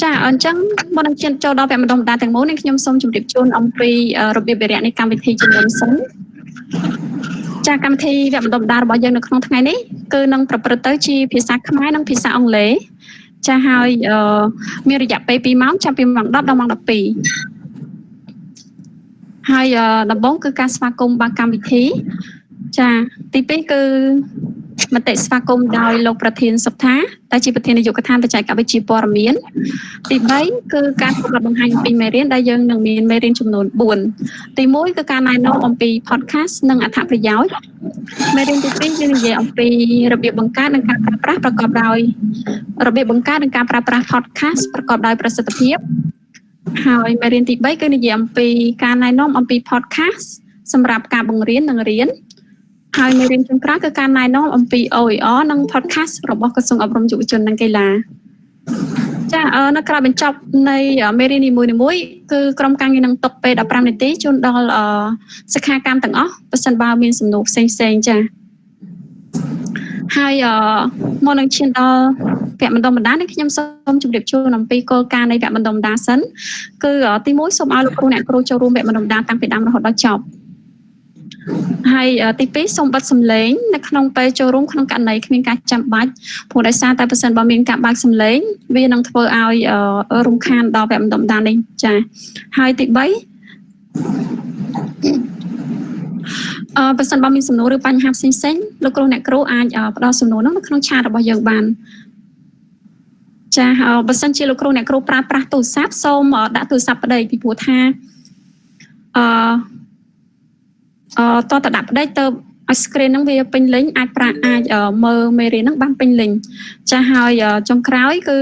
ចាអញ្ចឹងមុននឹងឈានចូលដល់វគ្គបណ្ដុះបណ្ដាលទាំងមូលនេះខ្ញុំសូមជម្រាបជូនអំពីរបៀបវិរៈនៃកម្មវិធីជាមុនសិនចាកម្មវិធីវគ្គបណ្ដុះបណ្ដាលរបស់យើងនៅក្នុងថ្ងៃនេះគឺនឹងប្រព្រឹត្តទៅជាភាសាខ្មែរនិងភាសាអង់គ្លេសចាហើយមានរយៈពេល2ម៉ោងចាប់ពីម៉ោង10ដល់ម៉ោង12ហើយដំបូងគឺការស្វាគមន៍បើកកម្មវិធីចាទី2គឺមតិស្វាគមន៍ដោយលោកប្រធានសុថាដែលជាប្រធាននាយកដ្ឋានបច្ចេកវិទ្យាព័ត៌មានទី3គឺការប្រកាសបង្ហាញអំពីមេរៀនដែលយើងនឹងមានមេរៀនចំនួន4ទី1គឺការណែនាំអំពី podcast និងអត្ថប្រយោជន៍មេរៀនទី2យើងនិយាយអំពីរបៀបបង្កើតនិងការប្រើប្រាស់ប្រកបដោយរបៀបបង្កើតនិងការប្រើប្រាស់ podcast ប្រកបដោយប្រសិទ្ធភាពហើយមេរៀនទី3គឺនិយាយអំពីការណែនាំអំពី podcast សម្រាប់ការបង្រៀននិងរៀនហើយមេរៀនចុងក្រោយគឺការណែនាំអំពី OER និង podcast របស់ក្រសួងអប់រំយុវជននិងកីឡាចានៅក្រៅបញ្ចប់នៃមេរៀននីមួយៗគឺក្រុមការងារនឹងទុកពេល15នាទីជូនដល់សិក្ខាកាមទាំងអស់បើសិនបើមានសំណួរផ្សេងៗចាហើយមកនឹងឈានដល់វគ្គបណ្ដុះបណ្ដាលនេះខ្ញុំសូមជម្រាបជូនអំពីគោលការណ៍នៃវគ្គបណ្ដុះបណ្ដាលសិនគឺទី1សូមឲ្យលោកគ្រូអ្នកគ្រូចូលរួមវគ្គបណ្ដុះបណ្ដាលតាំងពីដើមរហូតដល់ចប់ហើយទី2សូមបិទសំឡេងនៅក្នុងពេលចូលរួមក្នុងករណីគ្មានការចាំបាច់ព្រោះដោយសារតែបើសិនបើមានការបើកសំឡេងវានឹងធ្វើឲ្យរំខានដល់វគ្គបណ្ដុះបណ្ដាលនេះចាហើយទី3បើសិនបើមានសំណួរឬបញ្ហាផ្សេងៗលោកគ្រូអ្នកគ្រូអាចផ្ដល់សំណួរនោះនៅក្នុងឆាតរបស់យើងបានចាបើសិនជាលោកគ្រូអ្នកគ្រូប្រើប្រាស់ទូរស័ព្ទសូមដាក់ទូរស័ព្ទប្តីពីព្រោះថាតើដាក់ប្តីទៅឲ្យ screen ហ្នឹងវាពេញលេញអាចមើលមេរៀនហ្នឹងបានពេញលេញចាហើយចុងក្រោយគឺ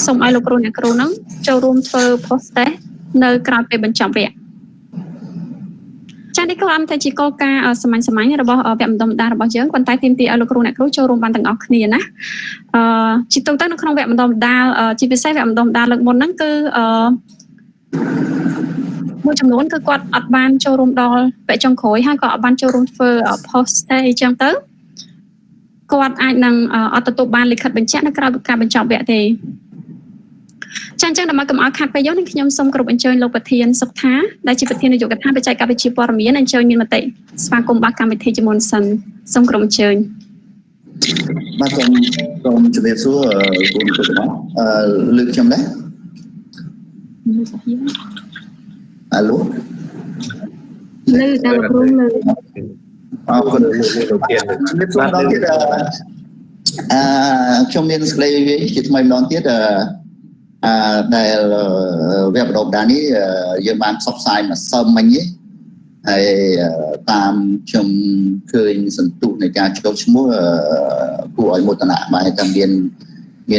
សូមឲ្យលោកគ្រូអ្នកគ្រូហ្នឹងចូលរួមធ្វើ post test នៅក្រោយពេលបញ្ចប់វគ្គចានេះក៏អមតែជាគោលការណ៍សាមញ្ញៗរបស់វគ្គបណ្ដុះបណ្ដាលរបស់យើងប៉ុន្តែទាមទារឲ្យលោកគ្រូអ្នកគ្រូចូលរួមបានទាំងអស់គ្នាណាជាទូទៅនៅក្នុងវគ្គបណ្ដុះបណ្ដាលជាពិសេសវគ្គបណ្ដុះបណ្ដាលលើកមុនហ្នឹងគឺមួយចំនួនគឺគាត់អត់បានចូលរួមដល់វគ្គចុងក្រោយហើយក៏អត់បានចូលរួមធ្វើ post ទេអញ្ចឹងទៅគាត់អាចនឹងអត់ទទួលបានលិខិតបញ្ជាក់នៅក្រៅការបញ្ចប់វគ្គទេចាអញ្ចឹងដើម្បីកុំឲ្យខាត់ពេលយូរនេះខ្ញុំសូមគោរពអញ្ជើញលោកប្រធានសុខថាដែលជាប្រធាននាយកដ្ឋានបច្ចេកវិទ្យាព័ត៌មានអញ្ជើញមានមតិស្វាគមន៍បើកកម្មវិធីជាមុនសិនសូមគោរពអញ្ជើញបាទសូមជម្រាបសួរគូនទាំងអស់លើកខ្ញុំដែរអាឡូលើដល់លោកគ្រូលើអរគុណលោកទៀតបាទខ្ញុំមានស្ដីជាថ្មីម្ដងទៀតដែលវគ្គបណ្ដុះបណ្ដាលនេះយើងបានផ្សព្វផ្សាយមកសើមមិញនេះហើយតាមខ្ញុំឃើញសន្ទុះនៃការចុះឈ្មោះគួរឲ្យមោទនៈបាទតែមាន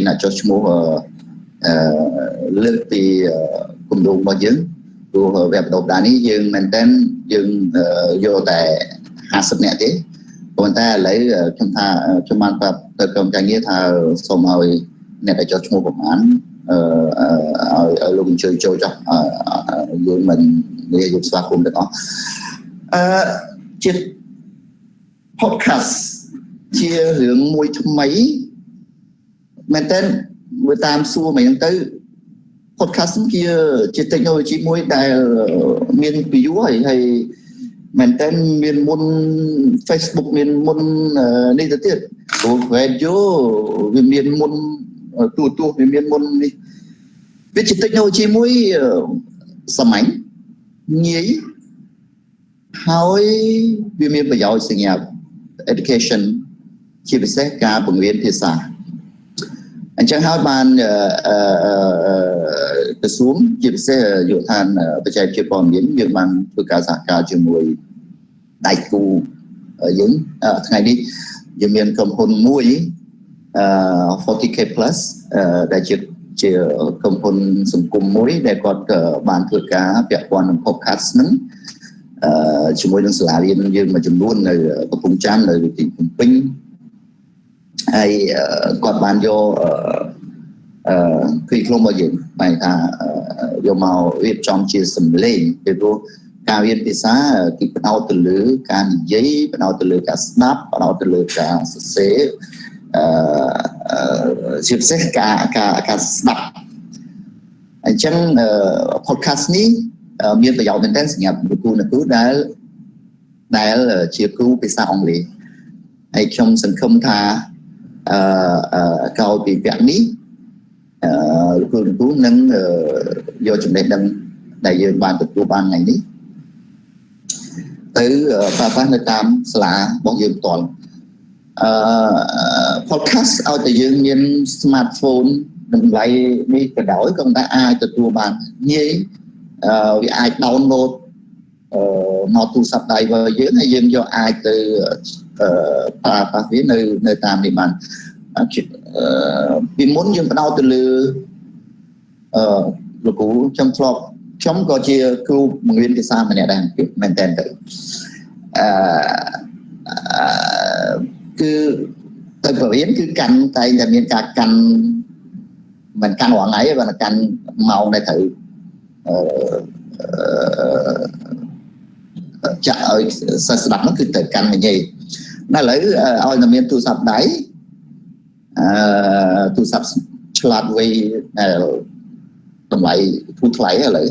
អ្នកចុះឈ្មោះលើកពីគម្រោងរបស់យើងព្រោះវគ្គបណ្ដុះបណ្ដាលនេះយើងមែនតើយើងយកតែ50នាក់ទេប៉ុន្តែឥឡូវខ្ញុំបានប្រាប់ទៅក្រុមការងារថាសូមឲ្យអ្នកដែលចុះឈ្មោះប្រហែលឲ្យលោកអញ្ជើញចូលចុះយើងមិននិយាយស្វាគមន៍ទាំងអស់ជា podcast ជារឿងមួយថ្មីមែនតើមើលតាមសួរមិញហ្នឹងទៅ podcast ជា technology មួយដែលមាន view ហើយមែនតើមានមុន Facebook មានមុននេះទៅទៀតព្រោះ radio វាមានមុនទូវាមានមុននេះវាជា technology មួយសាមញ្ញងាយហើយវាមានប្រយោជន៍សម្រាប់ education ជាពិសេសការបង្រៀនភាសាអញ្ចឹងហើយបានក្រសួងជាពិសេសយុវដ្ឋានបច្ចេកវិទ្យាព័ត៌មានយើងបានធ្វើការសហការជាមួយដៃគូយើងថ្ងៃនេះយើងមានក្រុមហ៊ុនមួយ40K Plus ដែលជាក្រុមហ៊ុនសង្គមមួយដែលគាត់បានធ្វើការពាក់ព័ន្ធនឹង podcast ហ្នឹងជាមួយនឹងសាលារៀនយើងមួយចំនួននៅកំពង់ចាមនៅទីភ្នំពេញហើយគាត់បានយកគីក្រុមរបស់យើងបែរថាយកមករៀបចំជាសម្លេងពីព្រោះការរៀនភាសាគឺផ្ដោតទៅលើការនិយាយផ្ដោតទៅលើការស្ដាប់ផ្ដោតទៅលើការសរសេរជាពិសេសការស្ដាប់ អញ្ចឹង podcast នេះមានប្រយោជន៍មែនទែនសម្រាប់គ្រូអ្នកគ្រូដែលជាគ្រូភាសាអង់គ្លេសហើយខ្ញុំសង្ឃឹមថាក្រោយពីវគ្គនេះគ្រូអ្នកគ្រូនឹងយកចំណេះដឹងដែលយើងបានទទួលបានថ្ងៃនេះទៅប្រើប្រាស់នៅតាមសាលារបស់យើងផ្ទាល់ podcast ឲ្យតែយើងមាន smartphone តម្លៃនេះក៏ដោយក៏តែអាចទទួលបានងាយវាអាច download មកទូរស័ព្ទដៃរបស់យើងហើយយើងយកអាចទៅប្រើប្រាស់វានៅតាមនេះបានពីមុនយើងបដោតទៅលើលោកគ្រូខ្ញុំក៏ជាគ្រូបង្រៀនភាសាម្នាក់ដែរមែនតើទៅគឺទៅបរិញ្ញាគឺកាន់តែមានការកាន់មិនកាន់រាល់ថ្ងៃទេបើកាន់ម៉ោងដែលត្រូវចាក់ឲ្យសិស្សស្ដាប់នោះគឺទៅកាន់មួយញ៉េតែឥឡូវឲ្យតែមានទូរស័ព្ទដៃទូរស័ព្ទឆ្លាតវៃតម្លៃធូរថ្លៃឥឡូវ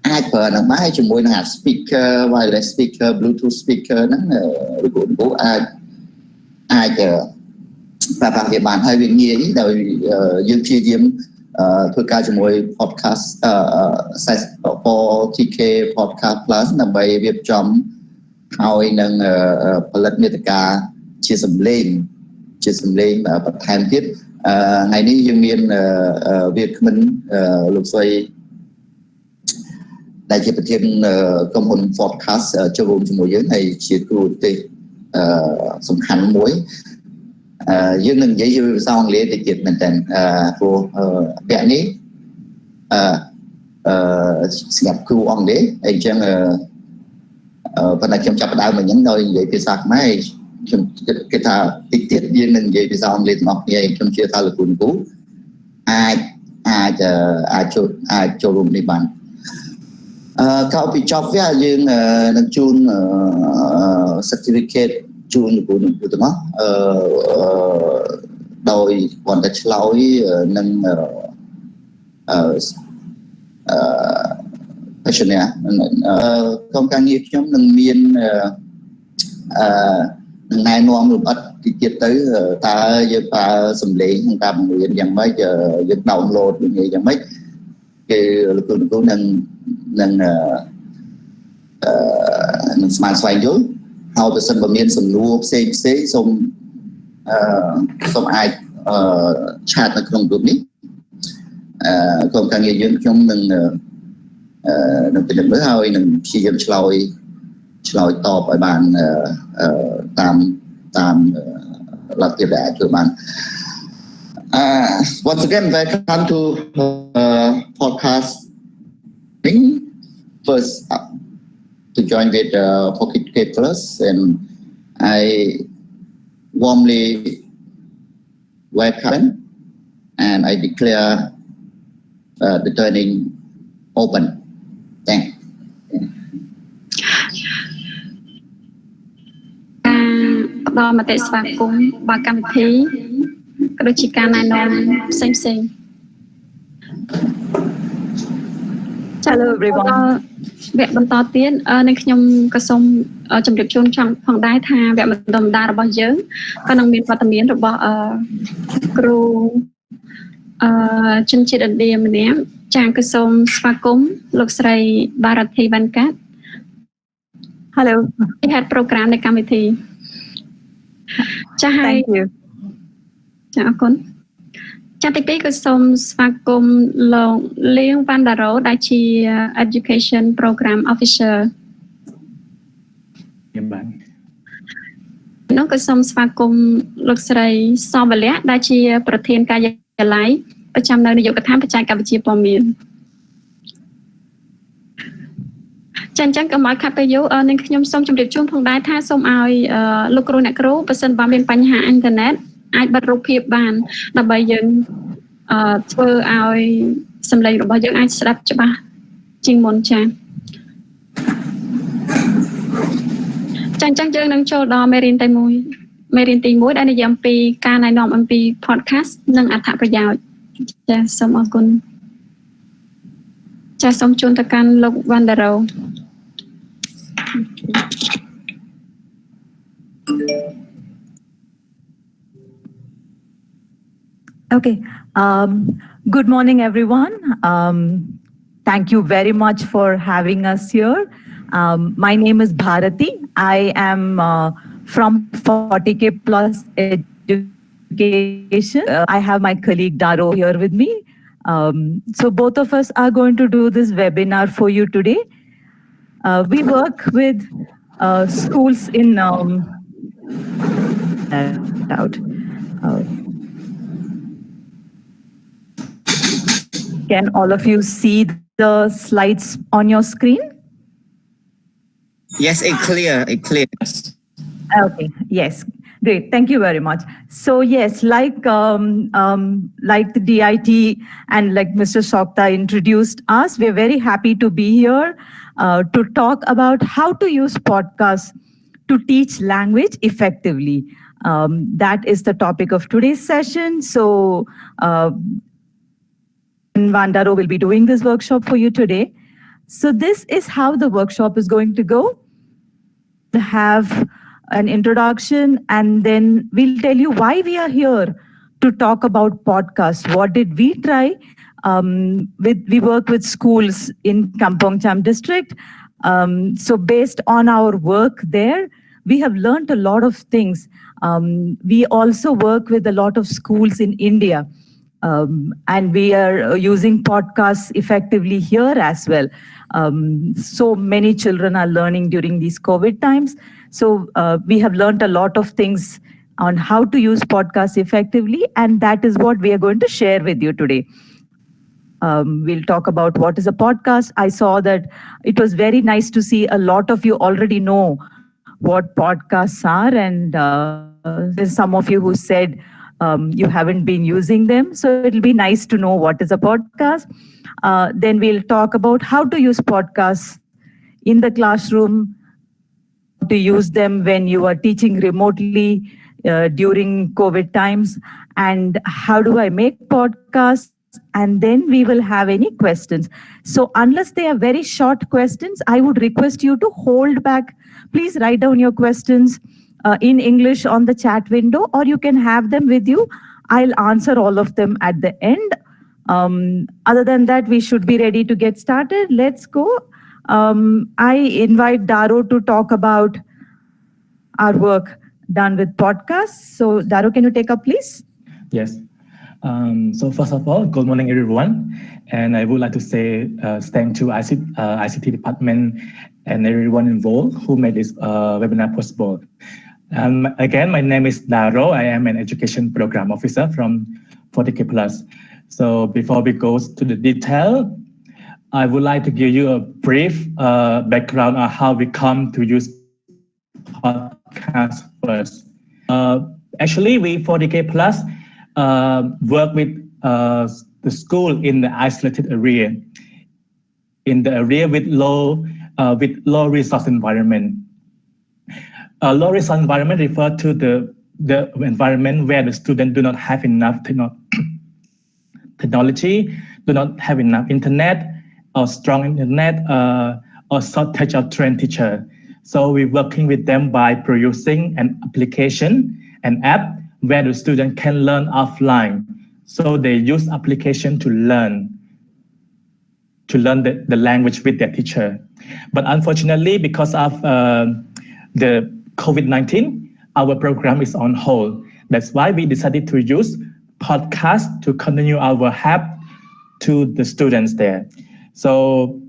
អាចប្រើនឹងបានជាមួយនឹង speaker wireless speaker bluetooth speaker ហ្នឹងគ្រូអាចប្រើប្រាស់វាបានហើយវាងាយដោយយើងព្យាយាមធ្វើការជាមួយ podcast 4TK podcast plus ដើម្បីរៀបចំហើយនឹងផលិតមាតិកាជាសម្លេងបន្ថែមទៀតថ្ងៃនេះយើងមានវាគ្មិនលោកស្រីដែលជាប្រធានក្រុមហ៊ុន podcast ចូលរួមជាមួយយើងហើយជាគ្រូទេសសំខាន់មួយយើងនឹងនិយាយជាភាសាអង់គ្លេសតិចទៀតមែនតើព្រោះវគ្គនេះសម្រាប់គ្រូអង់គ្លេសអញ្ចឹងប៉ុន្តែខ្ញុំចាប់ផ្ដើមអញ្ចឹងដោយនិយាយភាសាខ្មែរខ្ញុំគិតថាតិចទៀតយើងនឹងនិយាយភាសាអង់គ្លេសទាំងអស់គ្នាខ្ញុំជឿថាលោកគ្រូអាចចូលរួមនេះបានក្រោយពីចប់វាយើងនឹងជូន certificate ជូនលោកគ្រូទាំងអស់ដោយគាត់តែឆ្លើយនឹងquestionnaire ក្រុមការងារខ្ញុំនឹងមាននឹងណែនាំលម្អិតទីទៀតទៅតើយើងប្រើសម្លេងក្នុងការបង្រៀនយ៉ាងម៉េចយើង download វាយ៉ាងម៉េចគឺលោកគ្រូនឹងស្មានស្វែងយល់ហើយបើសិនបើមានសំណួរផ្សេងសូមអាចឆាតនៅក្នុងក្រុមនេះក្រុមការងារយើងខ្ញុំនឹងពិនិត្យមើលហើយនឹងព្យាយាមឆ្លើយតបឲ្យបានតាមលទ្ធភាពដែលអាចធ្វើបានonce again welcome to podcast first to join with Pocket K Plus and I warmly welcome and I declare the turning open. Thank you. ផ្ដល់មតិស្វាគមន៍បើកម្មវិធីក៏ដូចជាការណែនាំផ្សេងៗ Hello everyone វគ្គបន្តទៀតនឹងខ្ញុំក៏សូមជម្រាបជូនផងដែរថាវគ្គបណ្ដុំដារបស់យើងក៏នឹងមានវត្តមានរបស់គ្រូជនជាតិឥណ្ឌាម្នាក់ចា៎គឺសូមស្វាគមន៍លោកស្រីបារ៉ាធីវ៉ាន់កាត់ Hello ជា Head Program នៃកម្មវិធីចា៎ហើយ Thank you ចា៎អរគុណចា៎ទី2គឺសូមស្វាគមន៍លោកលៀងវ៉ាន់ដារ៉ូដែលជា Education Program Officer ខ្ញុំបាទនោះក៏សូមស្វាគមន៍លោកស្រីសវលៈដែលជាប្រធានការិយាល័យប្រចាំនៅនាយកដ្ឋានបច្ចេកវិទ្យាព័ត៌មានចា៎អញ្ចឹងកុំឲ្យខាត់ពេលយូរនឹងខ្ញុំសូមជម្រាបជូនផងដែរថាសូមឲ្យលោកគ្រូអ្នកគ្រូបើសិនបើមានបញ្ហាអ៊ីនធឺណិតអាចបិទរូបភាពបានដើម្បីយើងធ្វើឲ្យសំឡេងរបស់យើងអាចស្ដាប់ច្បាស់ជាងមុនចា៎អញ្ចឹងយើងនឹងចូលដល់មេរៀនទី1ដែលនិយាយអំពីការណែនាំអំពី podcast និងអត្ថប្រយោជន៍ចា៎សូមអរគុណ ចាសសូមជូនទៅកាន់លោក Vandaro. Okay. Good morning, everyone. Thank you very much for having us here. My name is Bharati. I am from 40K Plus Education. I have my colleague Daro here with me. So both of us are going to do this webinar for you today. We work with schools in Can all of you see the slides on your screen? Yes, it's clear. Okay. Yes. Great. Thank you very much. So yes, like the DIT and like Mr. Sokta introduced us, we're very happy to be here to talk about how to use podcasts to teach language effectively. That is the topic of today's session. So Vandaro will be doing this workshop for you today. So this is how the workshop is going to go. Have an introduction, and then we'll tell you why we are here to talk about podcasts. What did we try? We work with schools in Kampong Cham district. So based on our work there, we have learned a lot of things. We also work with a lot of schools in India. And we are using podcasts effectively here as well. So many children are learning during these COVID times. So we have learned a lot of things on how to use podcasts effectively, and that is what we are going to share with you today. We'll talk about what is a podcast. I saw that it was very nice to see a lot of you already know what podcasts are, and there's some of you who said you haven't been using them. So it'll be nice to know what is a podcast. Then we'll talk about how to use podcasts in the classroom, to use them when you are teaching remotely during COVID times, and how do I make podcasts, and then we will have any questions. So unless they are very short questions, I would request you to hold back. Please write down your questions in English on the chat window, or you can have them with you. I'll answer all of them at the end. Other than that, we should be ready to get started. Let's go. I invite Daro to talk about our work done with podcasts. So Daro, can you take up, please? Yes. So first of all, good morning, everyone. And I would like to say thanks to ICT department and everyone involved who made this webinar possible. Again, my name is Daro. I am an education program officer from 40K Plus. So before we go to the detail, I would like to give you a brief background on how we come to use podcast first. Actually, we 40K Plus work with the school in the isolated area, in the area with low resource environment. Low resource environment refer to the environment where the students do not have enough technology, do not have enough internet or strong internet, or shortage of trained teacher. So we're working with them by producing an application, an app where the student can learn offline. So they use application to learn the language with their teacher. But unfortunately, because of the COVID-19, our program is on hold. That's why we decided to use podcast to continue our help to the students there. So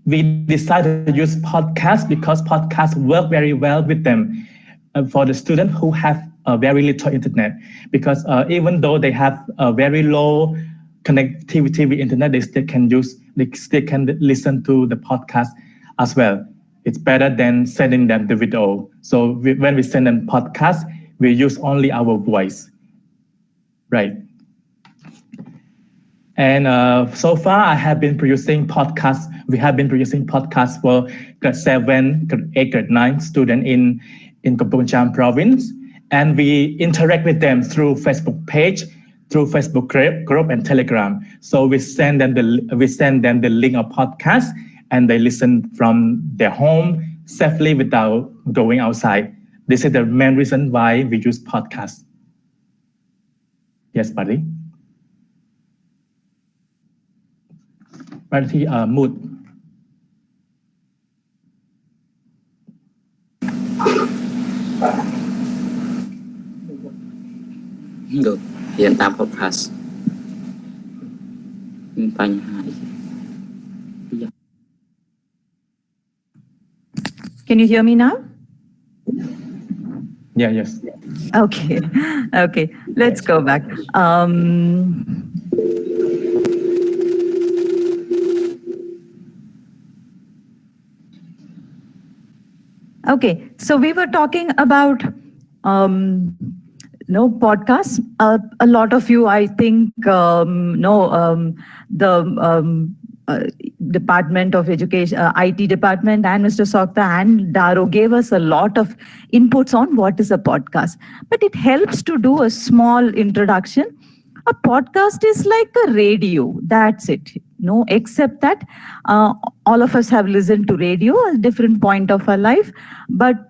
we decided to use podcast because podcasts work very well with them for the students who have very little internet. Because even though they have a very low connectivity with internet, they still can listen to the podcast as well. It's better than sending them the video. So when we send them podcast, we use only our voice, right? And so far, I have been producing podcasts. We have been producing podcasts for grade 7, grade 8, grade 9 students in Kampong Cham province. And we interact with them through Facebook page through Facebook group and Telegram. So we send them the link of podcast, and they listen from their home safely without going outside. This is the main reason why we use podcasts. Yes, buddy. Buddy, mood. Được, hiệnតាម podcast មានបញ្ហាអី Can you hear me now? Yeah, yes. Okay. Okay. Let's go back. Okay. So we were talking about podcasts. A lot of you, I think, the Department of Education, IT department, and Mr. Sokta and Daro gave us a lot of inputs on what is a podcast. But it helps to do a small introduction. A podcast is like a radio. That's it. No, except that all of us have listened to radio at a different point of our life. But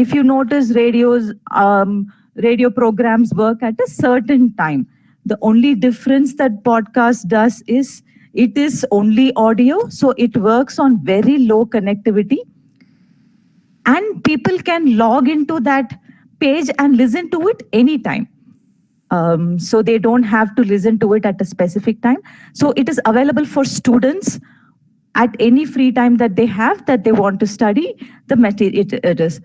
if you notice, radio programs work at a certain time. The only difference that podcast does is it is only audio, so it works on very low connectivity, and people can log into that page and listen to it anytime. So they don't have to listen to it at a specific time. So it is available for students at any free time that they have, that they want to study the material. It is.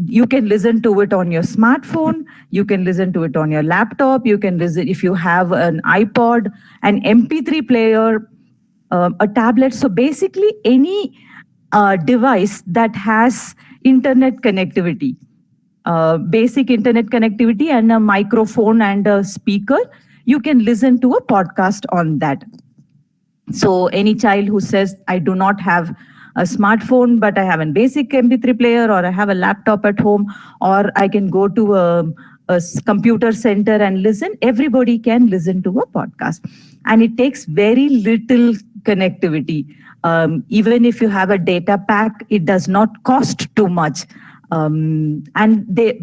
You can listen to it on your smartphone. You can listen to it on your laptop. You can listen if you have an iPod, an MP3 player, a tablet. So basically any device that has internet connectivity, basic internet connectivity and a microphone and a speaker, you can listen to a podcast on that. So any child who says, I do not have a smartphone, but I have a basic MP3 player, or I have a laptop at home, or I can go to a computer center and listen, everybody can listen to a podcast. And it takes very little connectivity. Even if you have a data pack, it does not cost too much. And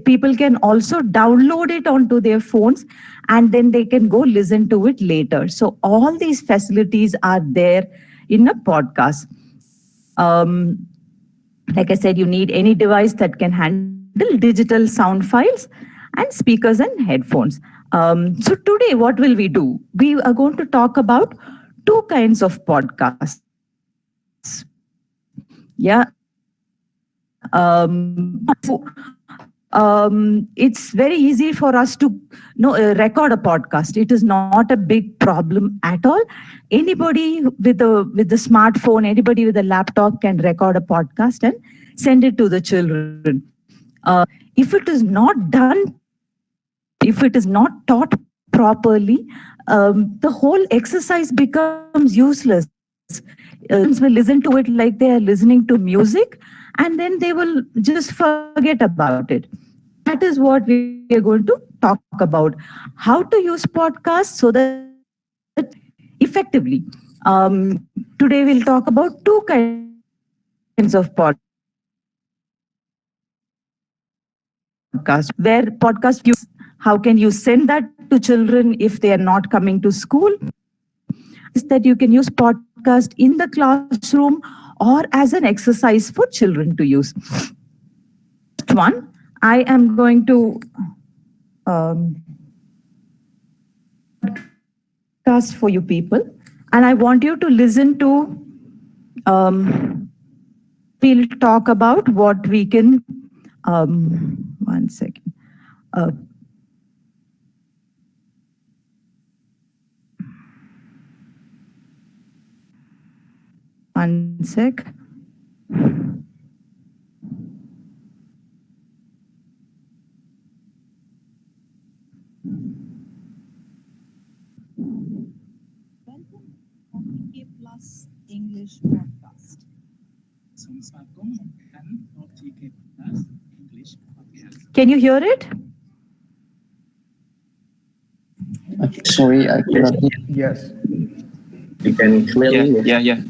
people can also download it onto their phones, and then they can go listen to it later. So all these facilities are there in a podcast. Like I said, you need any device that can handle digital sound files and speakers and headphones. So today, what will we do? We are going to talk about two kinds of podcasts. Yeah. It's very easy for us to record a podcast. It is not a big problem at all. Anybody with the smartphone, anybody with a laptop can record a podcast and send it to the children. If it is not done, if it is not taught properly, the whole exercise becomes useless. Students will listen to it like they are listening to music, and then they will just forget about it. That is what we are going to talk about. How to use podcasts so that effectively. Today we'll talk about two kinds of podcasts. Where podcast use, how can you send that to children if they are not coming to school? Is that you can use podcast in the classroom or as an exercise for children to use. First one, I am going to podcast for you people, and I want you to listen to. We'll talk about what we can. One second. One sec. English podcast. Can you hear it? Sorry, I cannot hear. Yes. You can clearly hear. Yeah.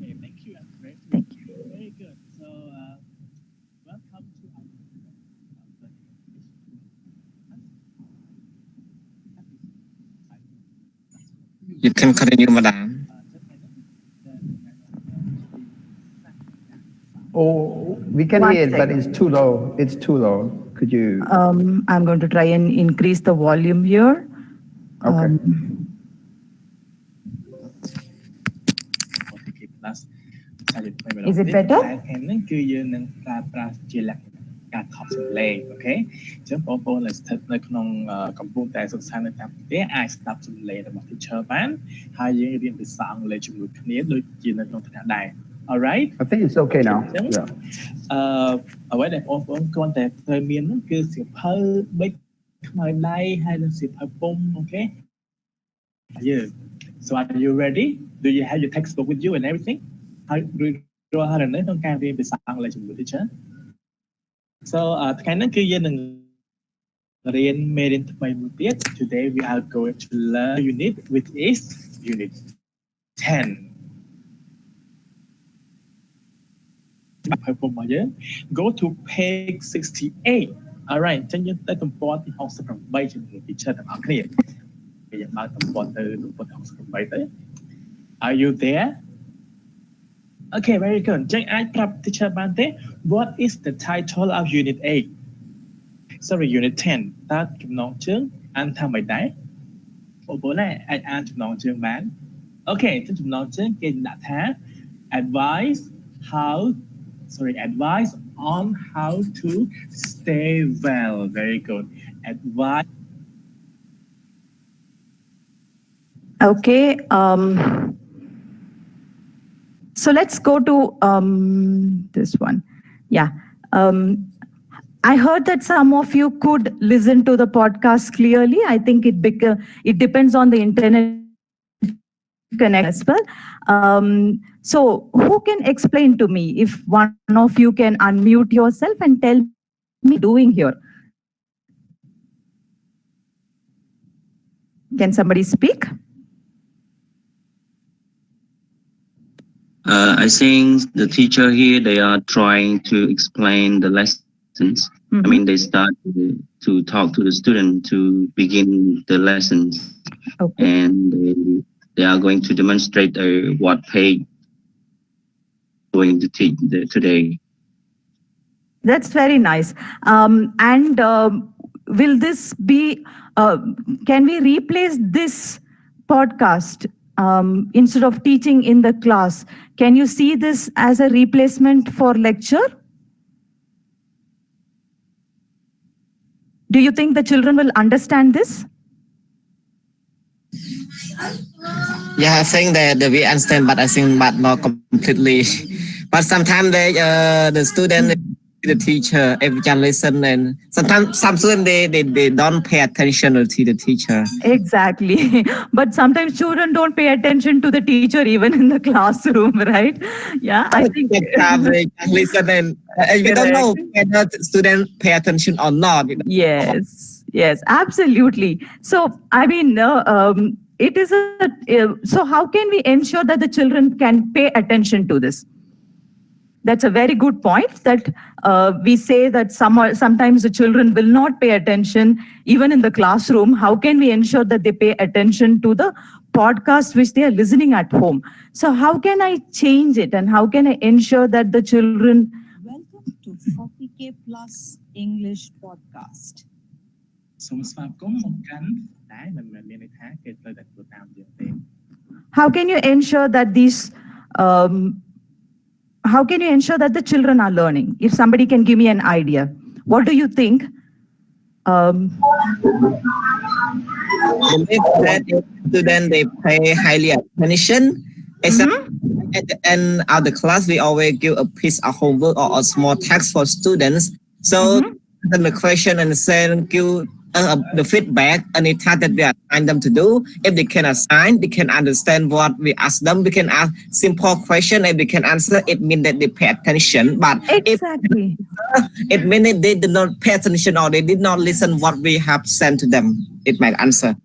Okay, thank you, Andre. Thank you. Very good. So, welcome to our You can continue, madam. Oh, we can One hear it, but second. it's too low. It's too low. Could you? I'm going to try and increase the volume here. Okay. Is it better? ហ្នឹងគឺយើងនឹងប្រើប្រាស់ជាលក្ខណៈការថតសំឡេងអូខេអញ្ចឹងបងប្អូនដែលស្ថិតនៅក្នុងកំពុងតែសិក្សានៅតាមផ្ទះអាចស្ដាប់សំឡេងរបស់ teacher បានហើយយើងរៀនភាសាអង់គ្លេសជាមួយគ្នាដូចជានៅក្នុងថ្នាក់ដែរ alright I think it's okay now. Yeah. អ្វីដែលបងប្អូនគ្រាន់តែត្រូវមានហ្នឹងគឺសៀវភៅប៊ិចខ្មៅដៃហើយនិងសៀវភៅពុំអូខេយើង so are you ready do you have your textbook with you and everything ហើយរួចរាល់ហើយនៅក្នុងការរៀនភាសាអង់គ្លេសជាមួយ teacher so ថ្ងៃនេះគឺយើងនឹងរៀនមេរៀនថ្មីមួយទៀត today we are going to learn unit which is unit 10 go to page 68 alright ចឹងយើងទៅទំព័រទី68ជាមួយ teacher ទាំងអស់គ្នាយើងបើកទំព័រទៅទំព័រ68ទៅ are you there okay very good ចឹងអាចប្រាប់ teacher បានទេ what is the title of unit 8 sorry unit 10 តើចំណងជើងអានថាម៉េចដែរបងប្អូនអាចអានចំណងជើងបាន okay ចឹងចំណងជើងគេដាក់ថា advice on how to stay well. Very good. Advice. Okay. So let's go to this one. Yeah. I heard that some of you could listen to the podcast clearly. I think it depends on the internet connect as well. So who can explain to me if one of you can unmute yourself and tell me doing here? Can somebody speak? I think the teacher here, they are trying to explain the lessons. I mean, they start to talk to the student to begin the lessons. Okay. And they are going to demonstrate what page going to teach today. That's very nice. And will this be, can we replace this podcast instead of teaching in the class? Can you see this as a replacement for lecture? Do you think the children will understand this? Yeah, I think that we understand, but I think but not completely. But sometimes the student, the teacher, every can listen, and sometimes some students they don't pay attention to the teacher. Exactly. But sometimes children don't pay attention to the teacher even in the classroom, right? Yeah, I think they can listen, and we don't know whether the student pay attention or not. Yes, absolutely. So I mean, it is so how can we ensure that the children can pay attention to this? That's a very good point, that we say that sometimes the children will not pay attention even in the classroom. How can we ensure that they pay attention to the podcast which they are listening at home? So how can I change it, and how can I ensure that the children... Welcome to 40K Plus English Podcast. How can you ensure that these how can you ensure that the children are learning? If somebody can give me an idea, what do you think? That students they pay highly attention. Except at the end of the class, we always give a piece of homework or a small text for students. So the question and say give the feedback, any task that we assign them to do. If they can assign, they can understand what we ask them. We can ask simple question and they can answer. It means that they pay attention. But if Exactly. it means that they did not pay attention or they did not listen what we have sent to them, it might answer.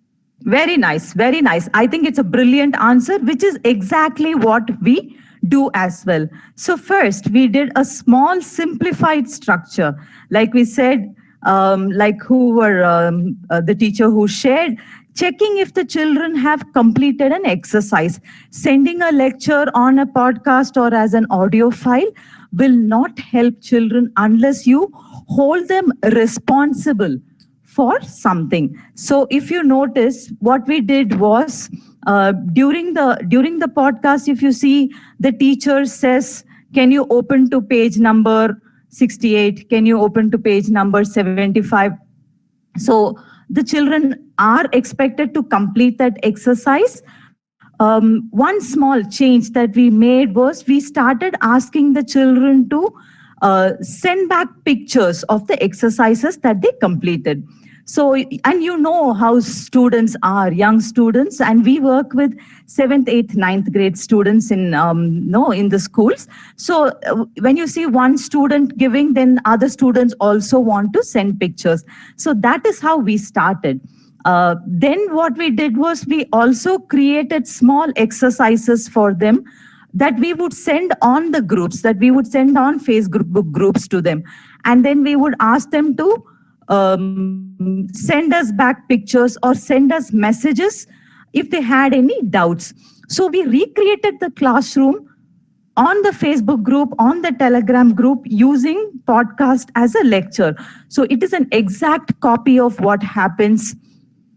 Very nice, very nice. I think it's a brilliant answer, which is exactly what we do as well. So, first, we did a small simplified structure. Like we said, like who were the teacher who shared, checking if the children have completed an exercise. Sending a lecture on a podcast or as an audio file will not help children unless you hold them responsible for something. So if you notice, what we did was during the podcast, if you see, the teacher says, can you open to page number 68? Can you open to page number 75? So the children are expected to complete that exercise. One small change that we made was we started asking the children to send back pictures of the exercises that they completed. So, and you know how students are, young students, and we work with 7th, 8th, 9th grade students in in the schools. So when you see one student giving, then other students also want to send pictures. So that is how we started. Then what we did was we also created small exercises for them that we would send on the groups, that we would send on Facebook groups to them. And then we would ask them to send us back pictures or send us messages if they had any doubts. So we recreated the classroom on the Facebook group, on the Telegram group, using podcast as a lecture. So it is an exact copy of what happens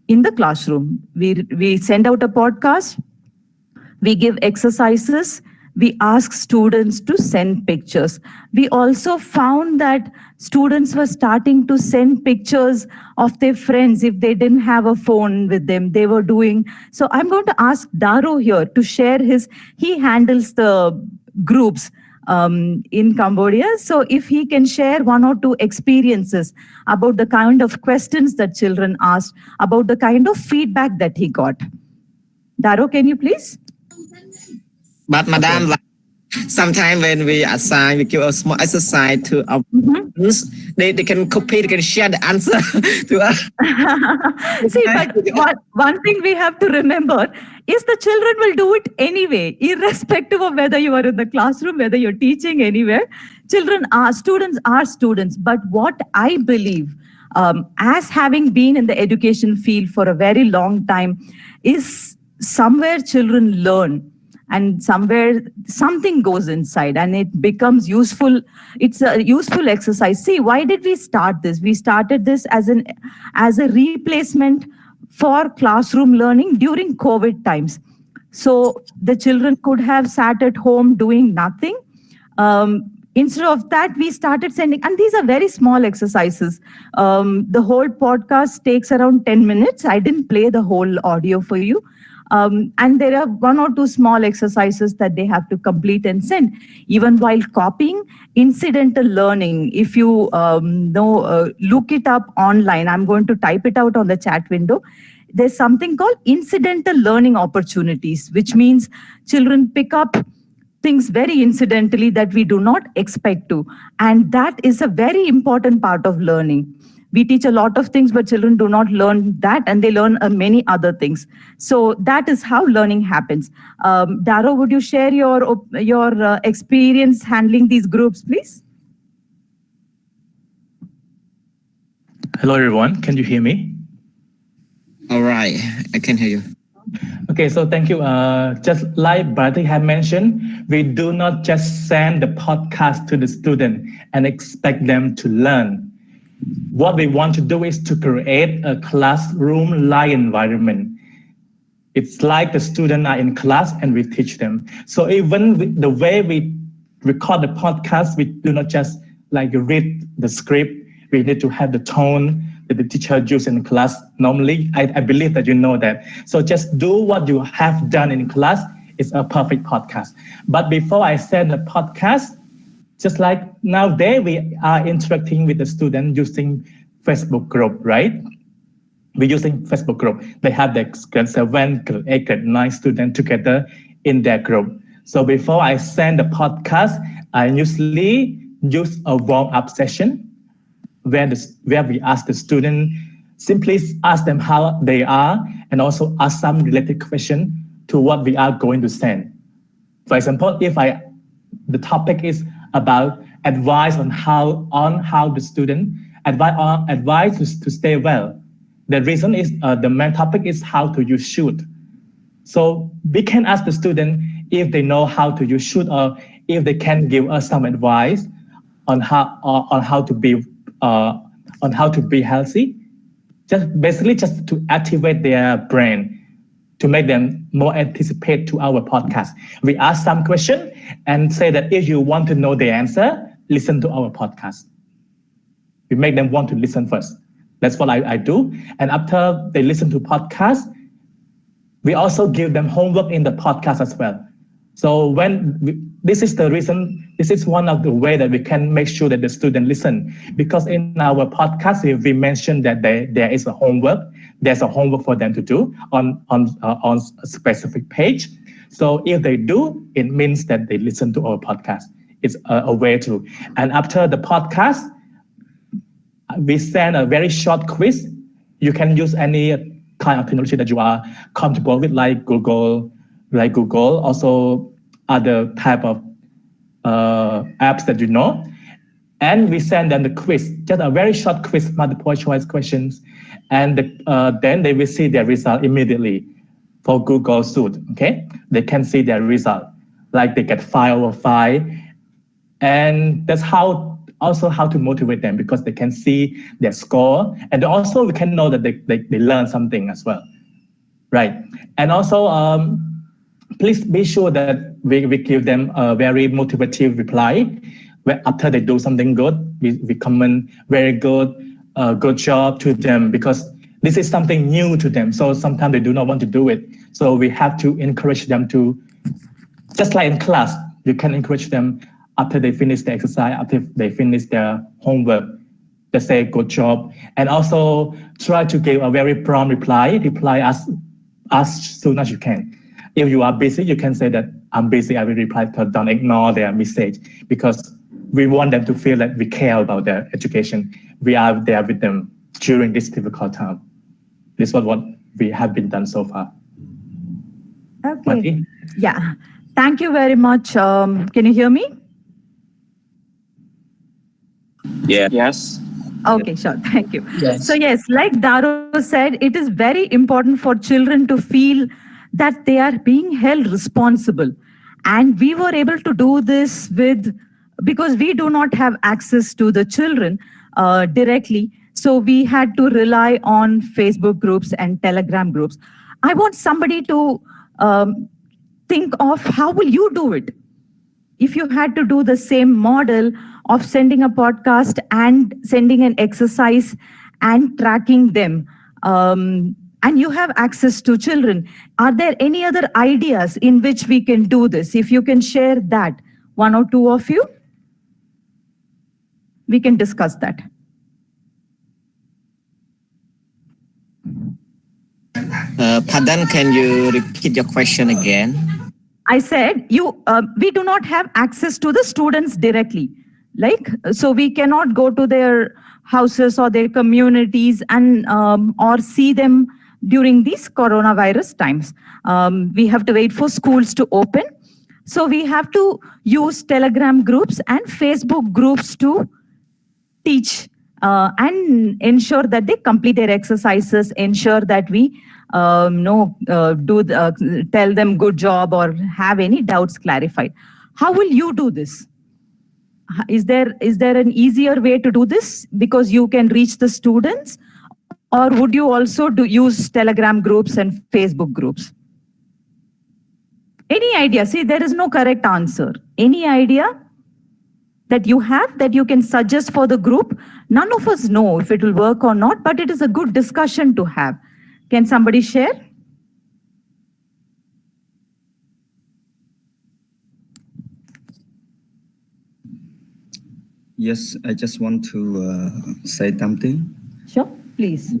in the classroom. We send out a podcast, we give exercises, we ask students to send pictures. We also found that students were starting to send pictures of their friends if they didn't have a phone with them. They were doing. So I'm going to ask Daro here to share he handles the groups in Cambodia. So if he can share one or two experiences about the kind of questions that children asked, about the kind of feedback that he got. Daro, can you please? But Madam, sometimes when we assign, we give a small exercise to our students, they can copy, they can share the answer to us. See, but one thing we have to remember is the children will do it anyway, irrespective of whether you are in the classroom, whether you're teaching anywhere. Students are students. But what I believe, as having been in the education field for a very long time, is somewhere children learn. And somewhere something goes inside and it becomes useful. It's a useful exercise. See, why did we start this? We started this as a replacement for classroom learning during COVID times. So the children could have sat at home doing nothing. Instead of that, we started sending, and these are very small exercises. The whole podcast takes around 10 minutes. I didn't play the whole audio for you. And there are one or two small exercises that they have to complete and send. Even while copying, incidental learning, if you look it up online, I'm going to type it out on the chat window. There's something called incidental learning opportunities, which means children pick up things very incidentally that we do not expect to. And that is a very important part of learning. We teach a lot of things, but children do not learn that, and they learn many other things. So that is how learning happens. Daro, would you share your experience handling these groups, please? Hello, everyone. Can you hear me? All right, I can hear you. Okay, so thank you. Just like Bharati had mentioned, we do not just send the podcast to the student and expect them to learn. What we want to do is to create a classroom-like environment. It's like the students are in class and we teach them. So even the way we record the podcast, we do not just like read the script. We need to have the tone that the teacher uses in class. Normally, I believe that you know that. So just do what you have done in class. It's a perfect podcast. But before I send the podcast, just like nowadays, we are interacting with the student using Facebook group, right? we're using Facebook group. They have the grade 7, grade 8, grade 9 students together in their group. So before I send the podcast, I usually use a warm-up session where we ask the student, simply ask them how they are and also ask some related question to what we are going to send. For example, the topic is about advice on how the student advice to stay well. The reason is the main topic is how to use shoot. So we can ask the student if they know how to use shoot or if they can give us some advice on how to be healthy. Just to activate their brain, to make them more anticipate to our podcast. We ask some question and say that if you want to know the answer, listen to our podcast. We make them want to listen first. That's what I do. And after they listen to podcast, we also give them homework in the podcast as well. So this is the reason, this is one of the way that we can make sure that the student listen. Because in our podcast, we mentioned that there is a homework. There's a homework for them to do on a specific page. So if they do, it means that they listen to our podcast. It's a way to. And after the podcast, we send a very short quiz. You can use any kind of technology that you are comfortable with, like Google, also other type of apps that you know. And we send them the quiz, just a very short quiz, multiple choice questions. And then they will see their result immediately for Google Suite, okay? They can see their result, like they get 5 over 5. And that's how to motivate them, because they can see their score. And also we can know that they learn something as well, right? And also, please be sure that we give them a very motivative reply. Where after they do something good, we comment very good, good job to them, because this is something new to them. So sometimes they do not want to do it. So we have to encourage them to, just like in class, you can encourage them after they finish the exercise, after they finish their homework, just say good job. And also try to give a very prompt reply as soon as you can. If you are busy, you can say that I'm busy, I will reply, but don't ignore their message, because we want them to feel that we care about their education. We are there with them during this difficult time. This is what we have been done so far. Okay. Marty? Yeah. Thank you very much. Can you hear me? Yeah. Yes. Okay, sure. Thank you. Yes. So yes, like Daro said, it is very important for children to feel that they are being held responsible. And we were able to do this because we do not have access to the children directly. So we had to rely on Facebook groups and Telegram groups. I want somebody to think of how will you do it? If you had to do the same model of sending a podcast and sending an exercise and tracking them, and you have access to children, are there any other ideas in which we can do this? If you can share that, one or two of you, we can discuss that. Pardon, can you repeat your question again? I said we do not have access to the students directly. So we cannot go to their houses or their communities and or see them during these coronavirus times. We have to wait for schools to open. So we have to use Telegram groups and Facebook groups to teach and ensure that they complete their exercises, ensure that we tell them good job or have any doubts clarified. How will you do this? Is there an easier way to do this because you can reach the students, or would you also use Telegram groups and Facebook groups? Any idea? See, there is no correct answer. Any idea that you have that you can suggest for the group? None of us know if it will work or not, but it is a good discussion to have. Can somebody share? Yes, I just want to say something. Sure. please.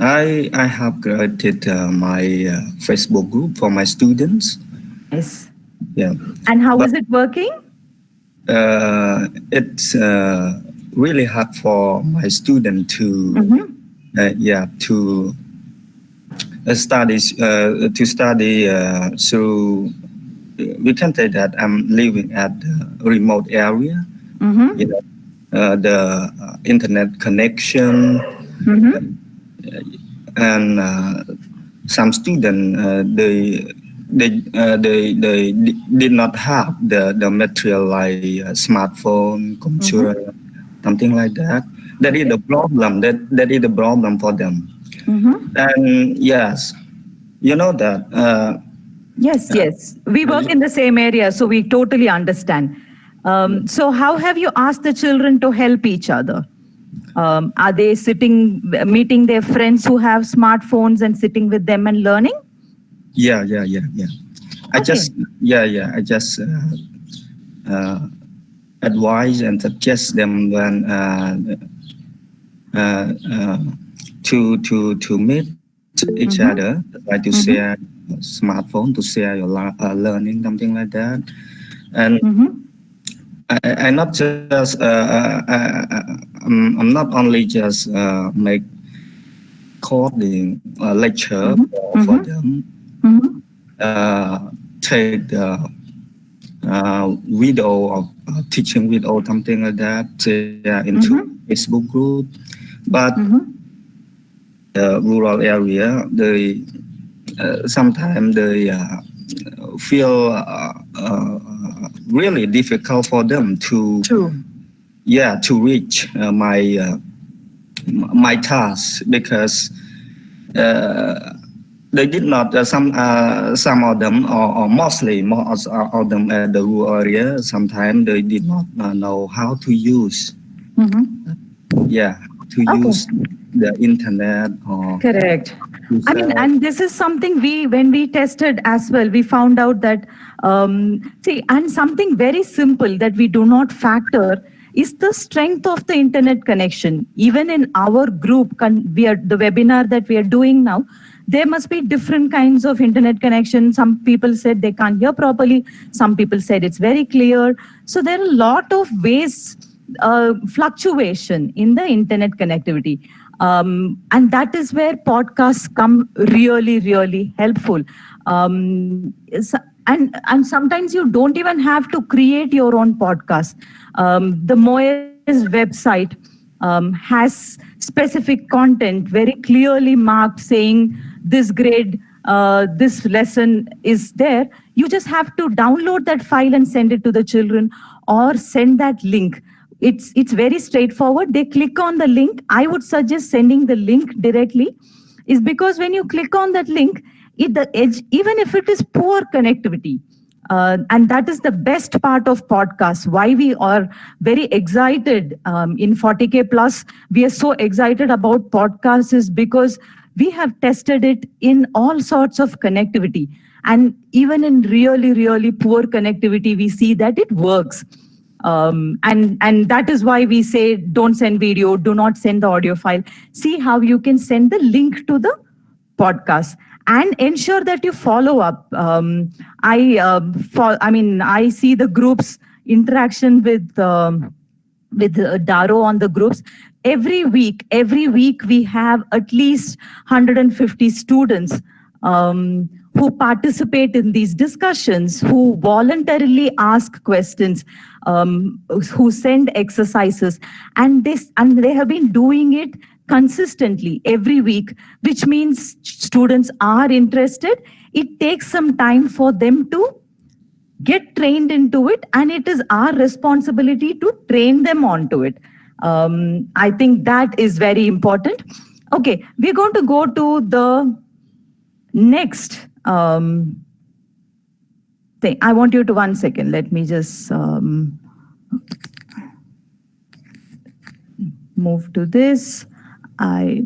I have created my Facebook group for my students. Yes. Yeah. And how is it working? It's really hard for my student to study so we can say that I'm living at a remote area. You know, the internet connection and some students they did not have the material like smartphone, computer, something like that. That is the problem. That is the problem for them. And yes, you know that. Yes. We work in the same area, so we totally understand. So how have you asked the children to help each other? Are they meeting their friends who have smartphones and sitting with them and learning? Yeah. I just advise and suggest them when to meet each other, try to share smartphone, to share your learning, something like that. And I not just I'm not only just make coding lecture for them. Take the video of teaching video, something like that, into Facebook group. But the rural area, they sometimes they feel really difficult for them to reach my task, because they did not some of them, or mostly most of them at the rural area, sometimes they did not know how to use use the internet. Or correct. I mean, and this is something when we tested as well, we found out that and something very simple that we do not factor is the strength of the internet connection. Even in our group, the webinar that we are doing now, there must be different kinds of internet connection. Some people said they can't hear properly. Some people said it's very clear. So there are a lot of ways, fluctuation in the internet connectivity. And that is where podcasts come really, really helpful. And sometimes you don't even have to create your own podcast. The Moeys website has specific content very clearly marked saying this grade, this lesson is there. You just have to download that file and send it to the children, or send that link. It's very straightforward. They click on the link. I would suggest sending the link directly, is because when you click on that link, even if it is poor connectivity, and that is the best part of podcasts, why we are very excited in 40K Plus. We are so excited about podcasts is because we have tested it in all sorts of connectivity. And even in really, really poor connectivity, we see that it works. And that is why we say, don't send video, do not send the audio file. See how you can send the link to the podcast, and ensure that you follow up. I see the groups interaction with Daro on the groups. Every week we have at least 150 students who participate in these discussions, who voluntarily ask questions, who send exercises, and they have been doing it consistently every week, which means students are interested. It takes some time for them to get trained into it, and it is our responsibility to train them onto it. I think that is very important. Okay, we're going to go to the next thing. I want you to 1 second. Let me just move to this. I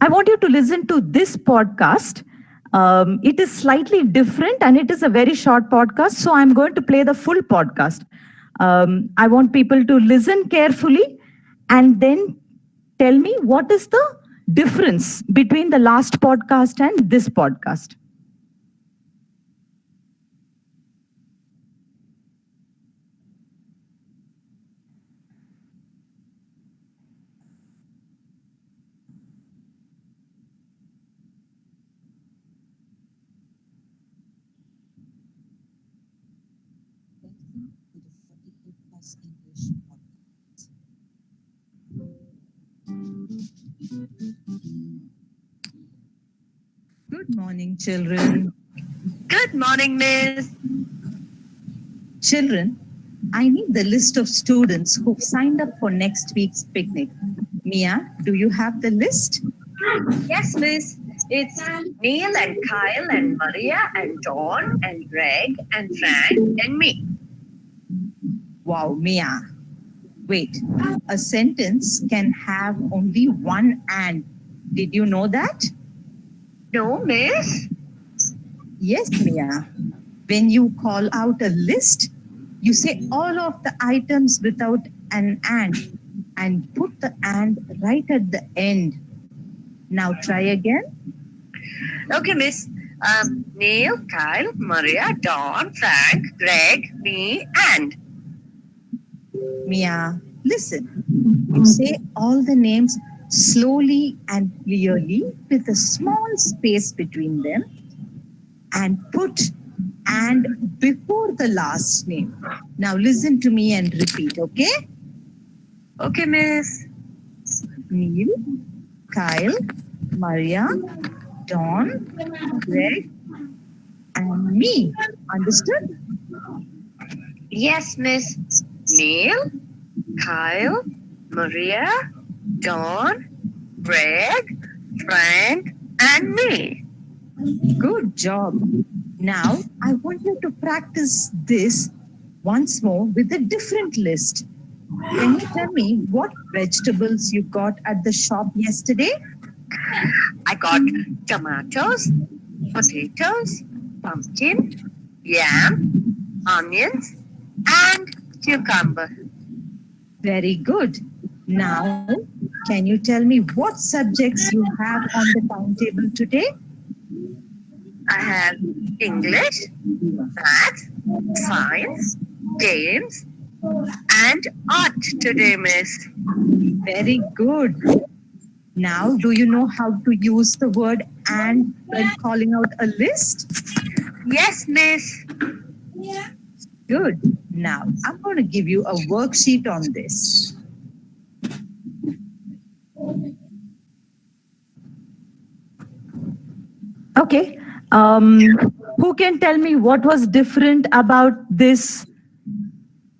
want you to listen to this podcast. It is slightly different and it is a very short podcast, so I'm going to play the full podcast. I want people to listen carefully and then tell me what is the difference between the last podcast and this podcast. Good morning, children. Good morning, Miss. Children, I need the list of students who've signed up for next week's picnic. Mia, do you have the list? Yes, Miss. It's Neil and Kyle and Maria and Dawn and Greg and Frank and me. Wow, Mia. Wait, a sentence can have only one and. Did you know that? No, Miss. Yes, Mia. When you call out a list, you say all of the items without an and put the and right at the end. Now try again. Okay, Miss. Neil, Kyle, Maria, Dawn, Frank, Greg, me, and. Mia, listen. You say all the names slowly and clearly with a small space between them and put and before the last name. Now listen to me and repeat, okay? Okay, Miss. Neil, Kyle, Maria, Dawn, Greg, and me. Understood? Yes, Miss. Neil, Kyle, Maria, Dawn, Greg, Frank, and me. Good job. Now, I want you to practice this once more with a different list. Can you tell me what vegetables you got at the shop yesterday? I got tomatoes, potatoes, pumpkin, yam, onions, and cucumber. Very good. Now, can you tell me what subjects you have on the timetable today? I have English, math, science, games, and art today, Miss. Very good. Now, do you know how to use the word and when calling out a list? Yes, Miss. Good. Now, I'm going to give you a worksheet on this. Okay. Who can tell me what was different about this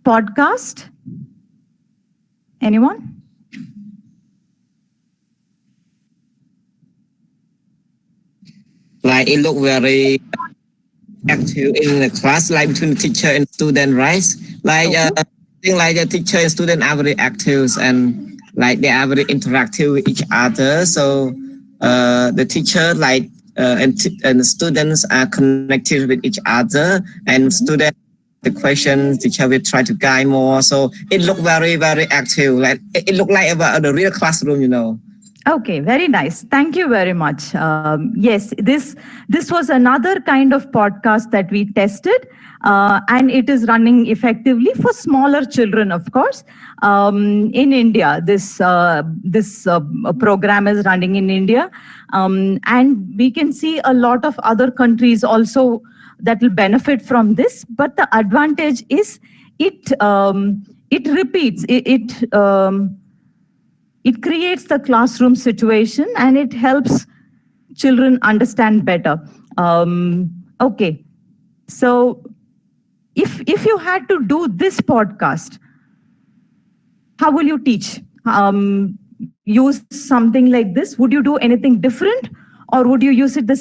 podcast? Anyone? Like it look very active in the class, like between the teacher and student, right? Like I think like the teacher and student are very active and like they are very interactive with each other. So the teacher and the students are connected with each other, and students the questions teacher will try to guide more. So it look very very active. Like it look like about the real classroom, you know. Okay, very nice. Thank you very much. Yes, this was another kind of podcast that we tested, and it is running effectively for smaller children, of course. In India, this program is running in India, and we can see a lot of other countries also that will benefit from this. But the advantage is it repeats it creates the classroom situation and it helps children understand better. Okay, so if you had to do this podcast, how will you teach? Use something like this? Would you do anything different, or would you use it the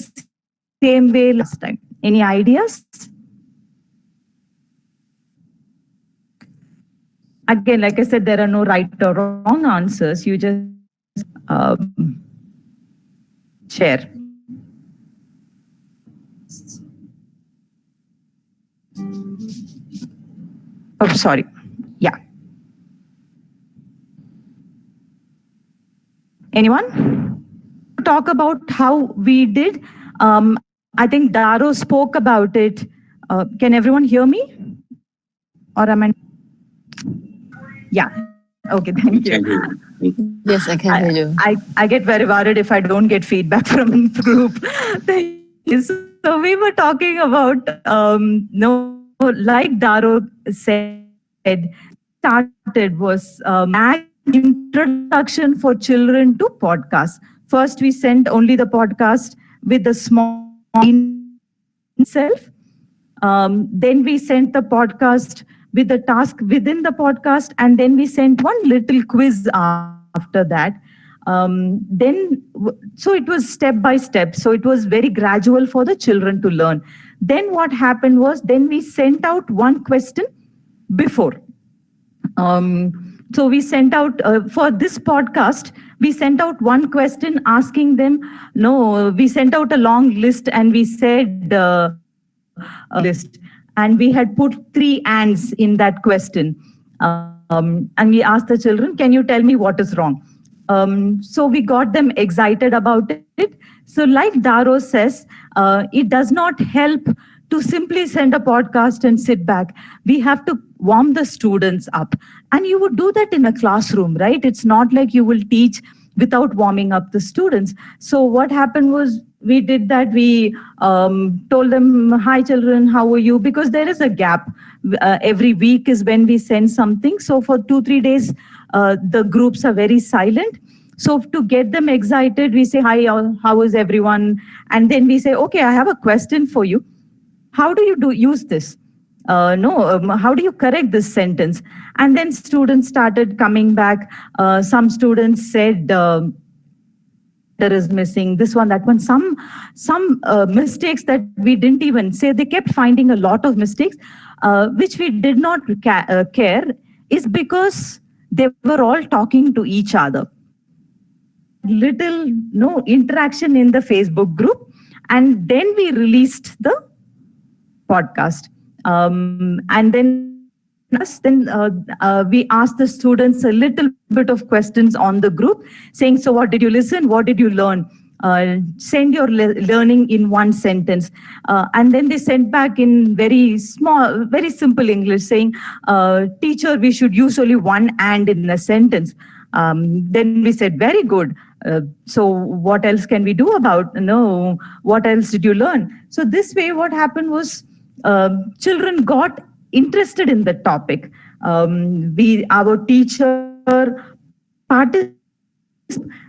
same way last time? Any ideas? Again, like I said, there are no right or wrong answers. You just share. Oh, sorry. Yeah. Anyone? Talk about how we did. I think Daro spoke about it. Can everyone hear me? Or am I? Yeah. Okay, We thank you. can hear you. Yes, I can hear you. I get very worried if I don't get feedback from the group. Thank you. So we were talking about, no, like Daro said, started was introduction for children to podcasts. First, we sent only the podcast with the small itself. Then we sent the podcast with the task within the podcast, and then we sent one little quiz after that. So it was step by step. So it was very gradual for the children to learn. Then what happened was, then we sent out one question before. So we sent out for this podcast, we sent out one question asking them, no, we sent out a long list and we said, list, and we had put 3 ands in that question. And we asked the children, can you tell me what is wrong? So we got them excited about it. So like Daro says, it does not help to simply send a podcast and sit back. We have to warm the students up. And you would do that in a classroom, right? It's not like you will teach without warming up the students. So what happened was, we did that. We told them, hi children, how are you? Because there is a gap. Every week is when we send something. So for 2-3 days, the groups are very silent. So to get them excited, we say, hi, how is everyone? And then we say, okay, I have a question for you. How do you use this? How do you correct this sentence? And then students started coming back. Some students said, there is missing this one, that one, some mistakes that we didn't even say. They kept finding a lot of mistakes, which we did not care, is because they were all talking to each other. Little interaction in the Facebook group, and then we released the podcast. And then we asked the students a little bit of questions on the group, saying, so what did you listen? What did you learn? Send your learning in one sentence. And then they sent back in very small, very simple English, saying, teacher, we should use only one and in a sentence. Then we said, very good. So what else can we do about, what else did you learn? So this way, what happened was, children got interested in the topic. Our teacher participated.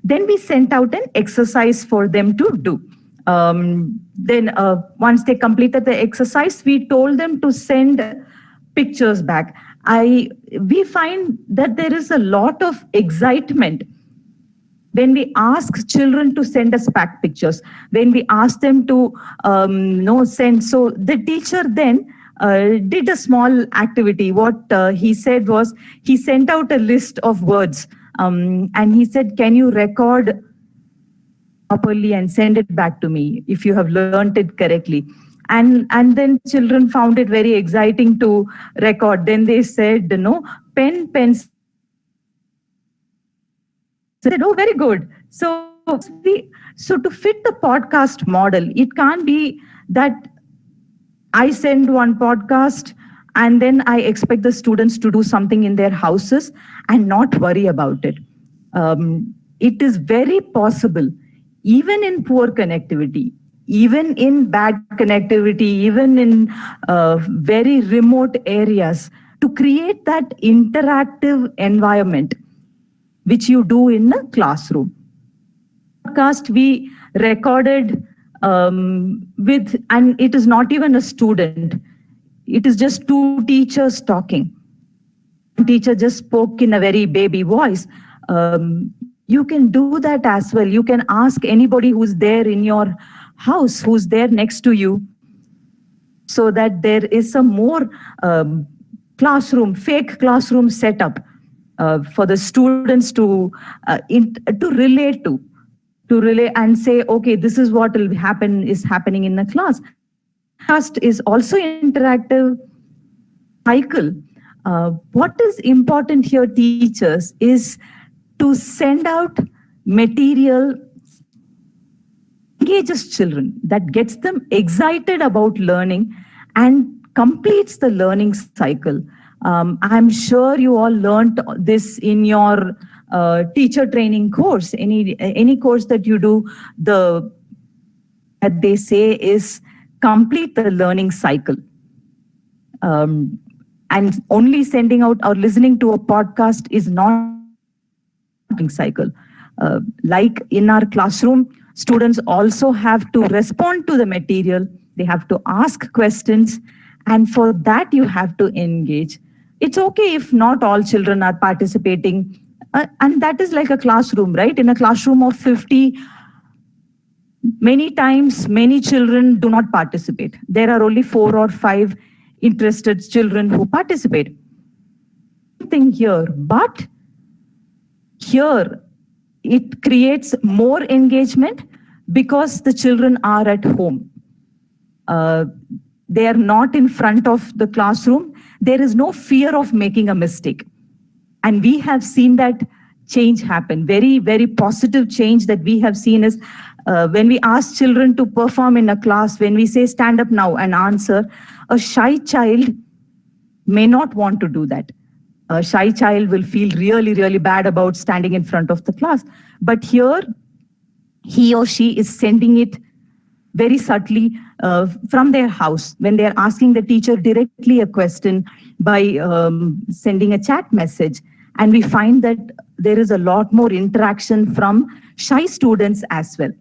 Then we sent out an exercise for them to do. Then once they completed the exercise, we told them to send pictures back. We find that there is a lot of excitement when we ask children to send us back pictures, when we ask them to send. So the teacher then did a small activity. What he said was, he sent out a list of words, and he said, can you record properly and send it back to me if you have learned it correctly? And then children found it very exciting to record. Then they said, pen, pencil. Said, oh, very good. So to fit the podcast model, it can't be that I send one podcast and then I expect the students to do something in their houses and not worry about it. It is very possible, even in poor connectivity, even in bad connectivity, even in very remote areas, to create that interactive environment which you do in a classroom. Podcast we recorded with, and it is not even a student. It is just 2 teachers talking. Teacher just spoke in a very baby voice. You can do that as well. You can ask anybody who's there in your house, who's there next to you, so that there is a more fake classroom setup for the students to relate and say, okay, this is what will happen, is happening in the class. Podcast is also interactive cycle. What is important here, teachers, is to send out material engages children, that gets them excited about learning and completes the learning cycle. I'm sure you all learned this in your teacher training course. Any course that you do, that they say is complete the learning cycle. And only sending out or listening to a podcast is not cycle. Like in our classroom, students also have to respond to the material. They have to ask questions. And for that, you have to engage. It's okay if not all children are participating. And that is like a classroom, right? In a classroom of 50, many times, many children do not participate. There are only 4 or 5 interested children who participate. Thing here, but here it creates more engagement because the children are at home. They are not in front of the classroom. There is no fear of making a mistake. And we have seen that change happen. Very, very positive change that we have seen is when we ask children to perform in a class, when we say stand up now and answer, a shy child may not want to do that. A shy child will feel really, really bad about standing in front of the class. But here, he or she is sending it very subtly from their house when they're asking the teacher directly a question by sending a chat message. And we find that there is a lot more interaction from shy students as well.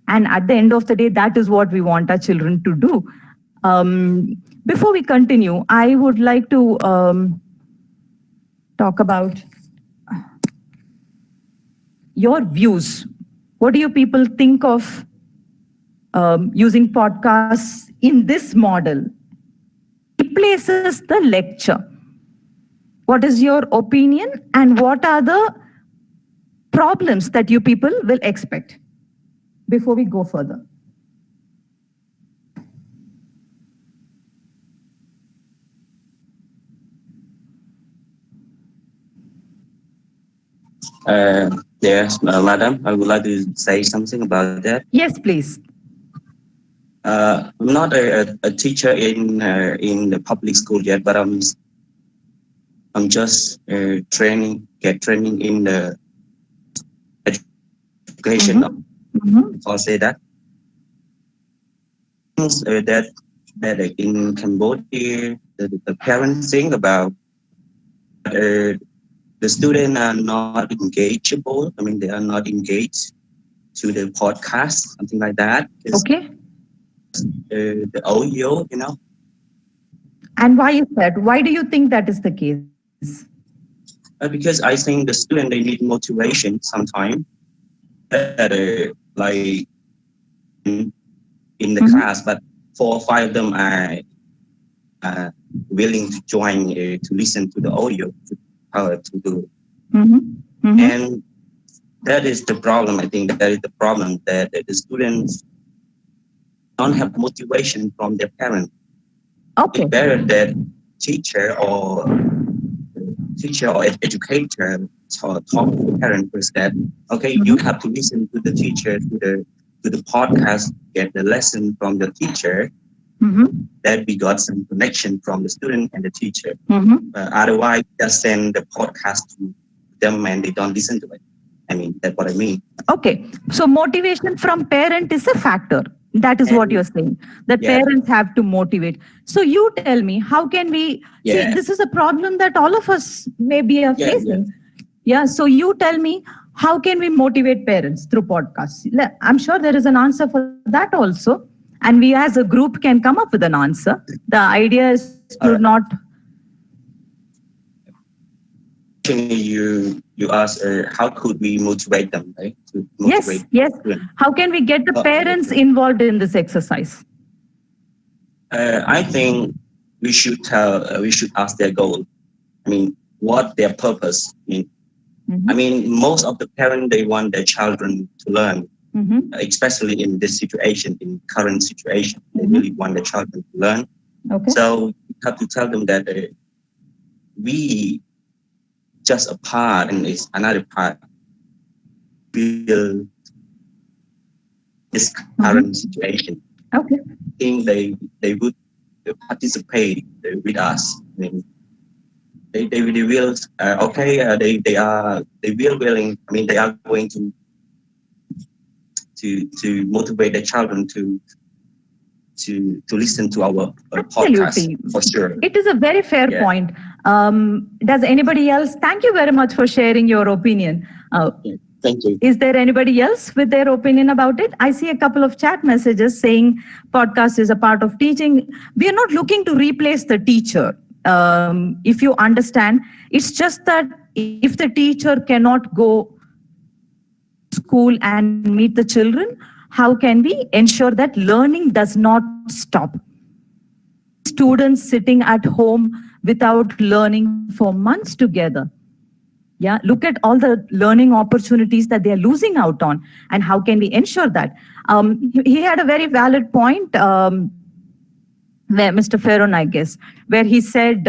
And at the end of the day, that is what we want our children to do. Before we continue, I would like to talk about your views. What do you people think of using podcasts in this model? Replaces the lecture. What is your opinion and what are the problems that you people will expect before we go further? Yes, madam, I would like to say something about that. Yes, please. I'm not a teacher in the public school yet, but I'm just get training in the education. I'll say that. That in Cambodia, the parents think about the students are not engageable. I mean, they are not engaged to the podcast, something like that. It's, okay. The audio, you know. And why is that? Why do you think that is the case? Because I think the student, they need motivation sometimes. Like in the class, but 4 or 5 of them are willing to join to listen to the audio, how to do it. And that is the problem. I think that is the problem, that the students don't have motivation from their parents. Okay. It's better that teacher or educator talk to the parent first, that okay, you have to listen to the teacher, to the podcast, get the lesson from the teacher. That we got some connection from the student and the teacher. Otherwise, just send the podcast to them and they don't listen to it. I mean, that's what I mean. Okay, so motivation from parent is a factor. That is what you're saying, that parents have to motivate. So you tell me, how can we, see, this is a problem that all of us maybe are facing. So you tell me, how can we motivate parents through podcasts? I'm sure there is an answer for that also. And we as a group can come up with an answer. The idea is to not... You ask how could we motivate them, right? To motivate yes. How can we get the parents involved in this exercise? I think we should ask their goal. I mean, what their purpose. I mean, most of the parents, they want their children to learn, especially in this situation, in current situation. They really want their children to learn. Okay. So you have to tell them that we just a part, and it's another part will this current situation. Okay. I think they would participate with us. I mean, they will they will willing. I mean, they are going to motivate the children to listen to our podcast for sure. It is a very fair point. Does anybody else? Thank you very much for sharing your opinion. Thank you. Is there anybody else with their opinion about it? I see a couple of chat messages saying podcast is a part of teaching. We are not looking to replace the teacher. If you understand, it's just that if the teacher cannot go to school and meet the children, how can we ensure that learning does not stop? Students sitting at home without learning for months together. Yeah, look at all the learning opportunities that they are losing out on, and how can we ensure that? He had a very valid point, where Mr. Ferron, I guess, where he said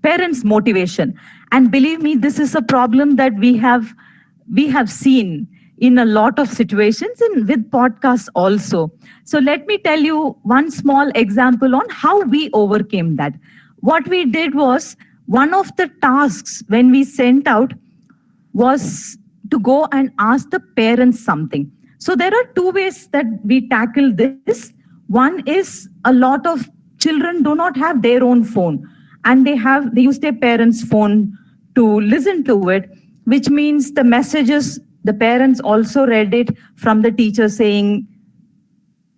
parents' motivation. And believe me, this is a problem that we have seen in a lot of situations and with podcasts also. So let me tell you one small example on how we overcame that. What we did was, one of the tasks when we sent out was to go and ask the parents something. So there are two ways that we tackle this. One is, a lot of children do not have their own phone, and they use their parents' phone to listen to it, which means the messages, the parents also read it from the teacher saying,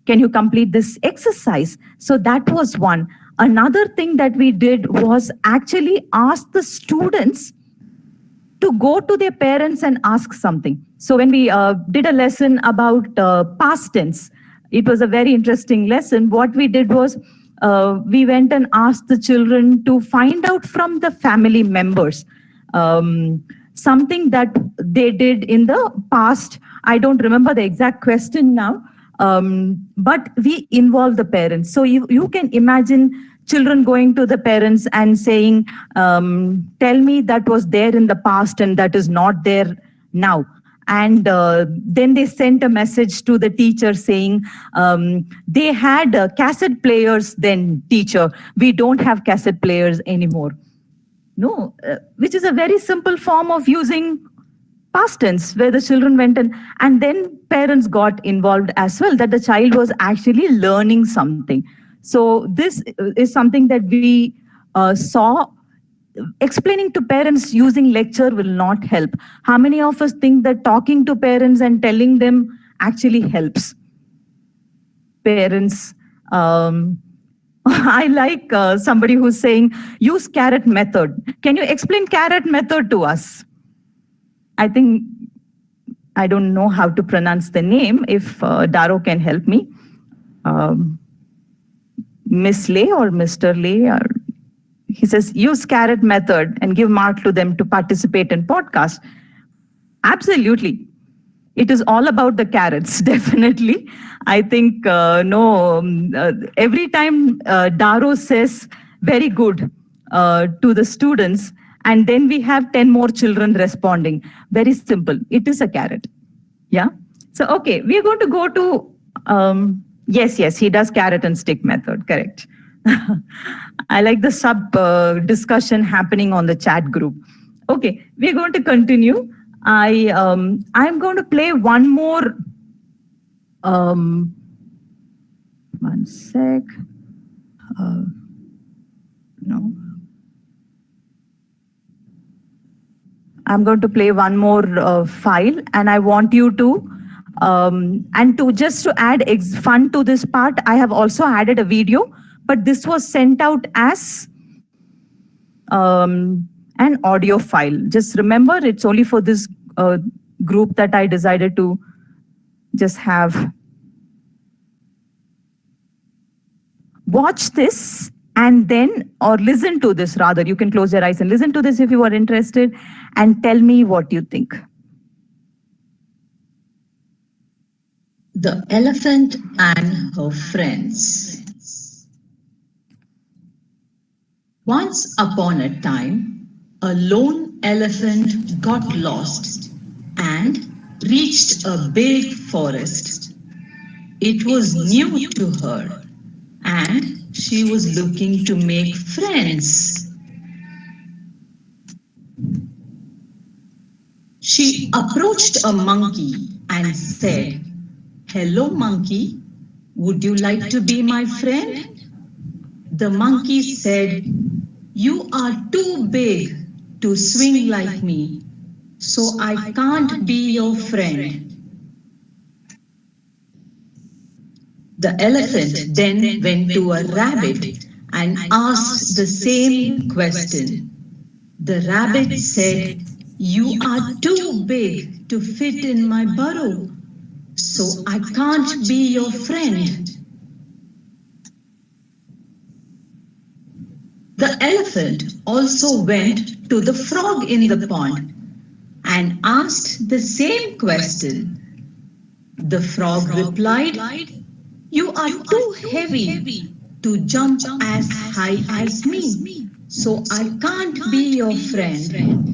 can you complete this exercise? So that was one. Another thing that we did was actually ask the students to go to their parents and ask something. So when we did a lesson about past tense, it was a very interesting lesson. What we did was, we went and asked the children to find out from the family members something that they did in the past. I don't remember the exact question now, but we involved the parents. So you can imagine children going to the parents and saying, tell me that was there in the past and that is not there now. And then they sent a message to the teacher saying, they had cassette players then, teacher. We don't have cassette players anymore. No, which is a very simple form of using past tense, where the children went and then parents got involved as well, that the child was actually learning something. So this is something that we saw. Explaining to parents using lecture will not help. How many of us think that talking to parents and telling them actually helps? Parents, I like somebody who's saying, use carrot method. Can you explain carrot method to us? I think, I don't know how to pronounce the name. If Daro can help me. Miss Lay or Mr. Lay, or he says, use carrot method and give mark to them to participate in podcast. Absolutely. It is all about the carrots, definitely. I think, every time Daro says, very good to the students, and then we have 10 more children responding. Very simple. It is a carrot. Yeah. So, okay, we are going to go to, yes, he does carrot and stick method. Correct. I like the sub discussion happening on the chat group. Okay, we're going to continue. I'm going to play one more. One sec. No. I'm going to play one more file, and I want you to, and to just to add fun to this part, I have also added a video, but this was sent out as an audio file. Just remember, it's only for this group that I decided to just have. Watch this and then, or listen to this rather. You can close your eyes and listen to this if you are interested, and tell me what you think. The Elephant and Her Friends. Once upon a time, a lone elephant got lost and reached a big forest. It was new to her and she was looking to make friends. She approached a monkey and said, "Hello, monkey. Would you like to be my friend?" The monkey said, "You are too big to swing like me, so I can't be your friend." The elephant then went to a rabbit and asked the same question. The rabbit said, "You are too big to fit in my burrow, so I can't be your friend." The elephant also went to the frog in the pond and asked the same question. The frog replied, "You are too heavy to jump as high as me, so I can't be your friend."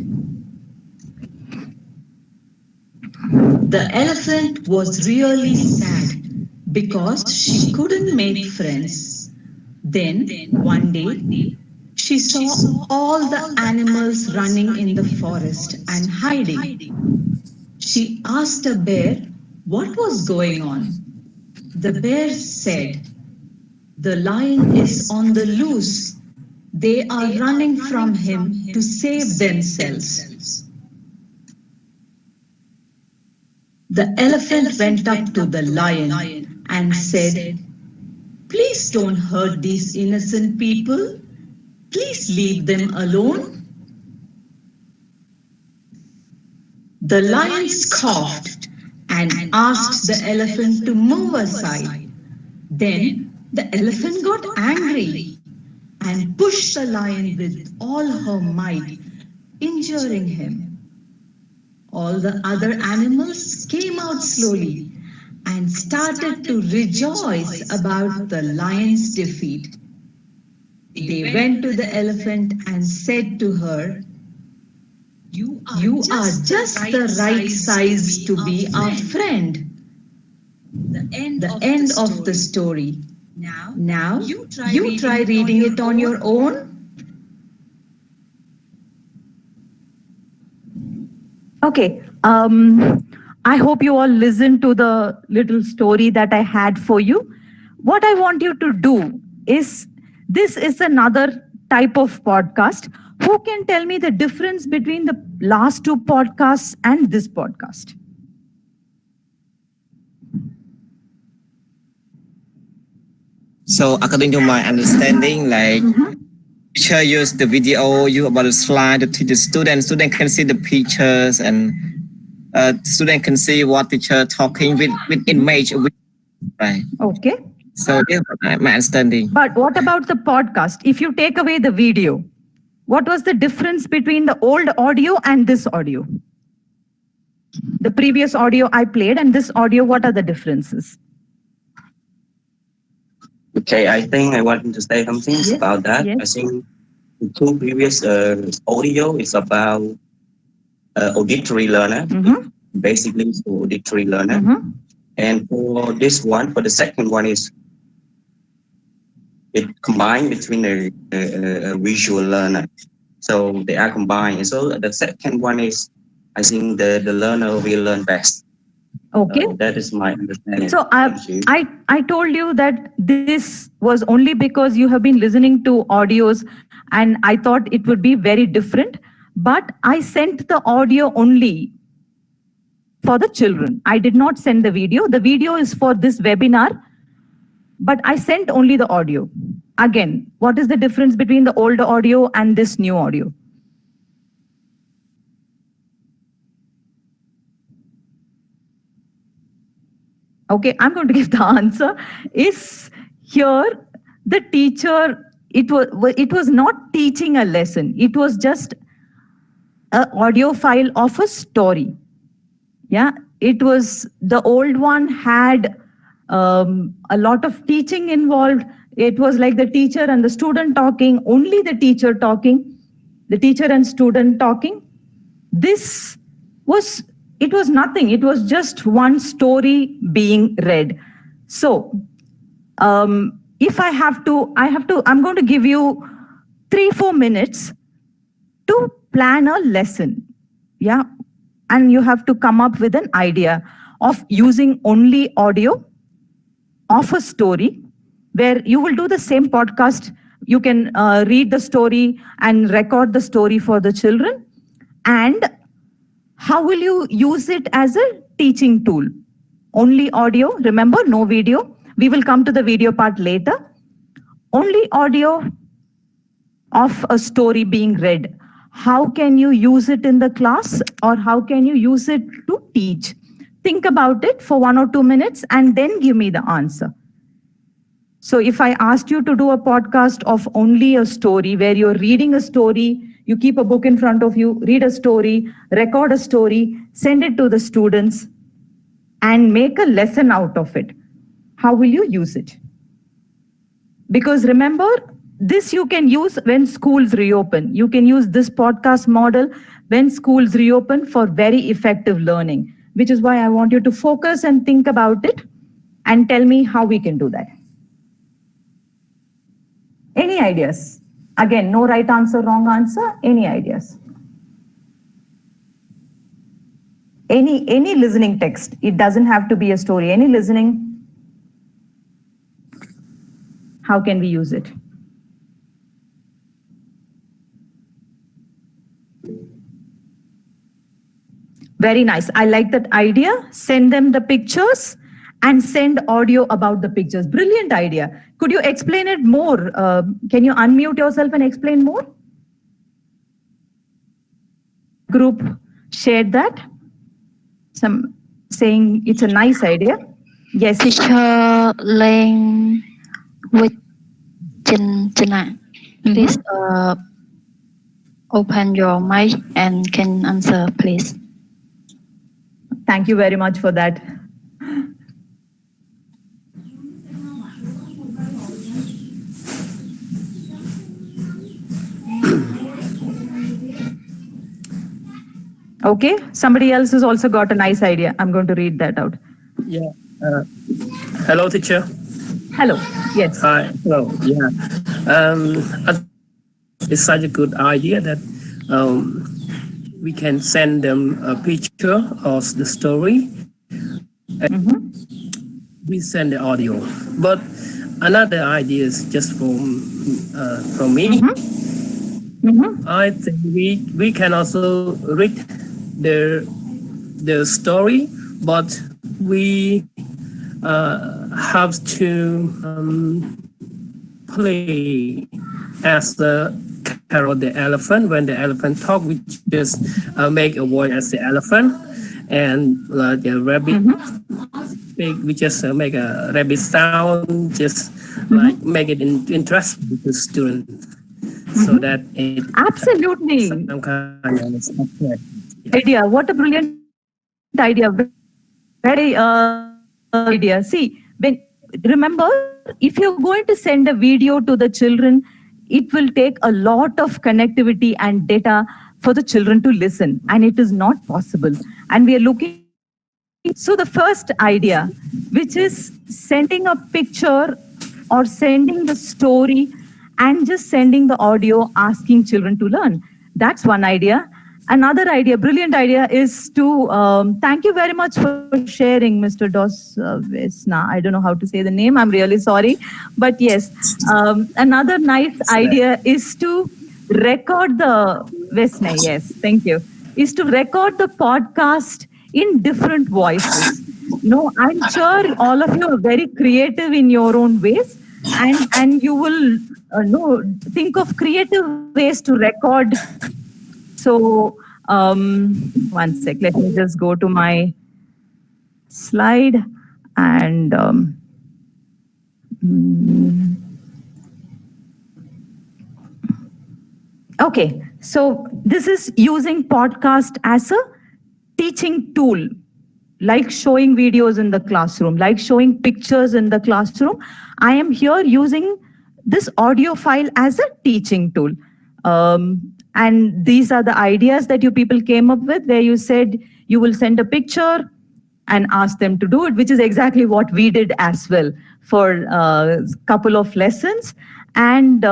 The elephant was really sad because she couldn't make friends. Then, one day, she saw all the animals running in the forest and hiding. She asked a bear what was going on. The bear said, "The lion is on the loose. They are running from him to save themselves." The elephant went up to the lion and said, "Please don't hurt these innocent people. Please leave them alone." The lion scoffed and asked the elephant to move aside. Then the elephant got angry and pushed the lion with all her might, injuring him. All the other animals came out slowly and started to rejoice about the lion's defeat. They went to the elephant and said to her, "You are just the right size to be our friend." The end of the story. Now you try reading it on your own. Okay. I hope you all listened to the little story that I had for you. What I want you to do is, this is another type of podcast. Who can tell me the difference between the last two podcasts and this podcast? So according to my understanding, like teacher use the video, you about the slide to teach the student. Student can see the pictures and student can see what teacher talking with image. Right. Okay. So this is my understanding. But what about the podcast? If you take away the video, what was the difference between the old audio and this audio? The previous audio I played and this audio, what are the differences? Okay, I think I want to say something about that. Yes. I think the two previous audio is about auditory learner, basically for auditory learner. And for this one, for the second one is it combined between a visual learner. So they are combined. And so the second one is, I think the learner will learn best. Okay. That is my understanding. So I told you that this was only because you have been listening to audios and I thought it would be very different. But I sent the audio only for the children. I did not send the video. The video is for this webinar, but I sent only the audio. Again, what is the difference between the old audio and this new audio? Okay, I'm going to give the answer. Is here the teacher, it was not teaching a lesson. It was just an audio file of a story. Yeah, it was, the old one had a lot of teaching involved. It was like the teacher and the student talking, only the teacher talking. the teacher and student talking. It was nothing. It was just one story being read. So if I'm going to give you 3-4 minutes to plan a lesson. Yeah. And you have to come up with an idea of using only audio of a story where you will do the same podcast. You can read the story and record the story for the children. And how will you use it as a teaching tool? Only audio, remember, no video. We will come to the video part later. Only audio of a story being read. How can you use it in the class, or how can you use it to teach? Think about it for 1 or 2 minutes and then give me the answer. So if I asked you to do a podcast of only a story where you're reading a story, you keep a book in front of you, read a story, record a story, send it to the students and make a lesson out of it. How will you use it? Because remember, this you can use when schools reopen. You can use this podcast model when schools reopen for very effective learning, which is why I want you to focus and think about it and tell me how we can do that. Any ideas? Again, no right answer, wrong answer. Any ideas? Any listening text. It doesn't have to be a story. Any listening. How can we use it? Very nice. I like that idea. Send them the pictures and send audio about the pictures. Brilliant idea. Could you explain it more? Can you unmute yourself and explain more? Group shared that. Some saying it's a nice idea. Yes. Teacher Lang with Chana. Please open your mic and can answer, please. Thank you very much for that. Okay, somebody else has also got a nice idea. I'm going to read that out. Yeah. Hello, teacher. Hello. Yes. Hi. Hello. Yeah. It's such a good idea that we can send them a picture of the story. And we send the audio. But another idea is just from me. I think we can also read the story, but we have to play as the Carol the elephant. When the elephant talk, we just make a voice as the elephant, and the rabbit we just make a rabbit sound, just like make it interesting to students, so that it absolutely some kind of idea. What a brilliant idea! Very idea. See, remember, if you're going to send a video to the children, it will take a lot of connectivity and data for the children to listen, and it is not possible. And we are looking. So the first idea, which is sending a picture or sending the story and just sending the audio, asking children to learn. That's one idea. Another idea, brilliant idea, is to, thank you very much for sharing, Mr. Dos Vesna. I don't know how to say the name. I'm really sorry. But yes, another nice idea is to record the, Vesna, yes, thank you, is to record the podcast in different voices. No, I'm sure all of you are very creative in your own ways, and you will think of creative ways to record. So, one sec, let me just go to my slide and okay, so this is using podcast as a teaching tool, like showing videos in the classroom, like showing pictures in the classroom. I am here using this audio file as a teaching tool. And these are the ideas that you people came up with, where you said you will send a picture and ask them to do it, which is exactly what we did as well for a couple of lessons. And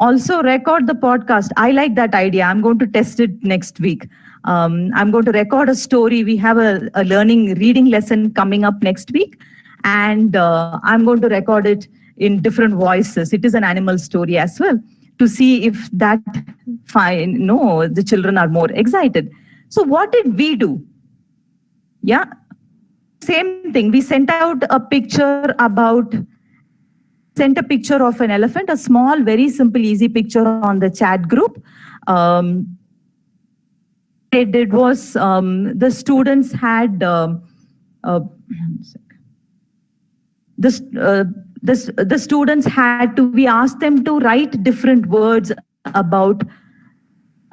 also record the podcast. I like that idea. I'm going to test it next week. I'm going to record a story. We have a reading lesson coming up next week. And I'm going to record it in different voices. It is an animal story as well, to see if that the children are more excited. So what did we do? Yeah, same thing. We sent out a picture of an elephant, a small, very simple, easy picture on the chat group. It did was the students had the students had to, we asked them to write different words about,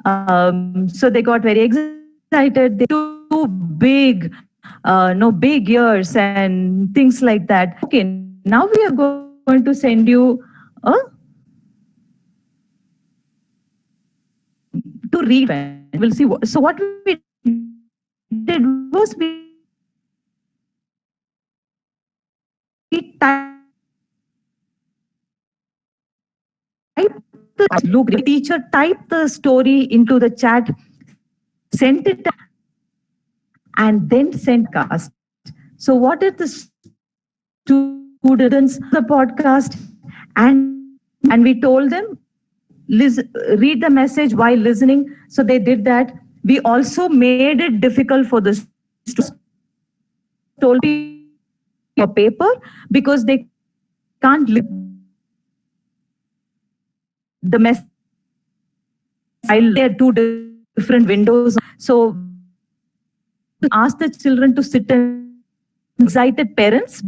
so they got very excited. They too big, big ears and things like that. Okay, now we are going to send you to read. We'll see. So what we did was we typed the teacher typed the story into the chat, sent it, and then sent cast. So what did the students the podcast, and we told them read the message while listening. So they did that. We also made it difficult for the students, told a paper, because they can't the message. There are two different windows. So ask the children to sit and excited parents,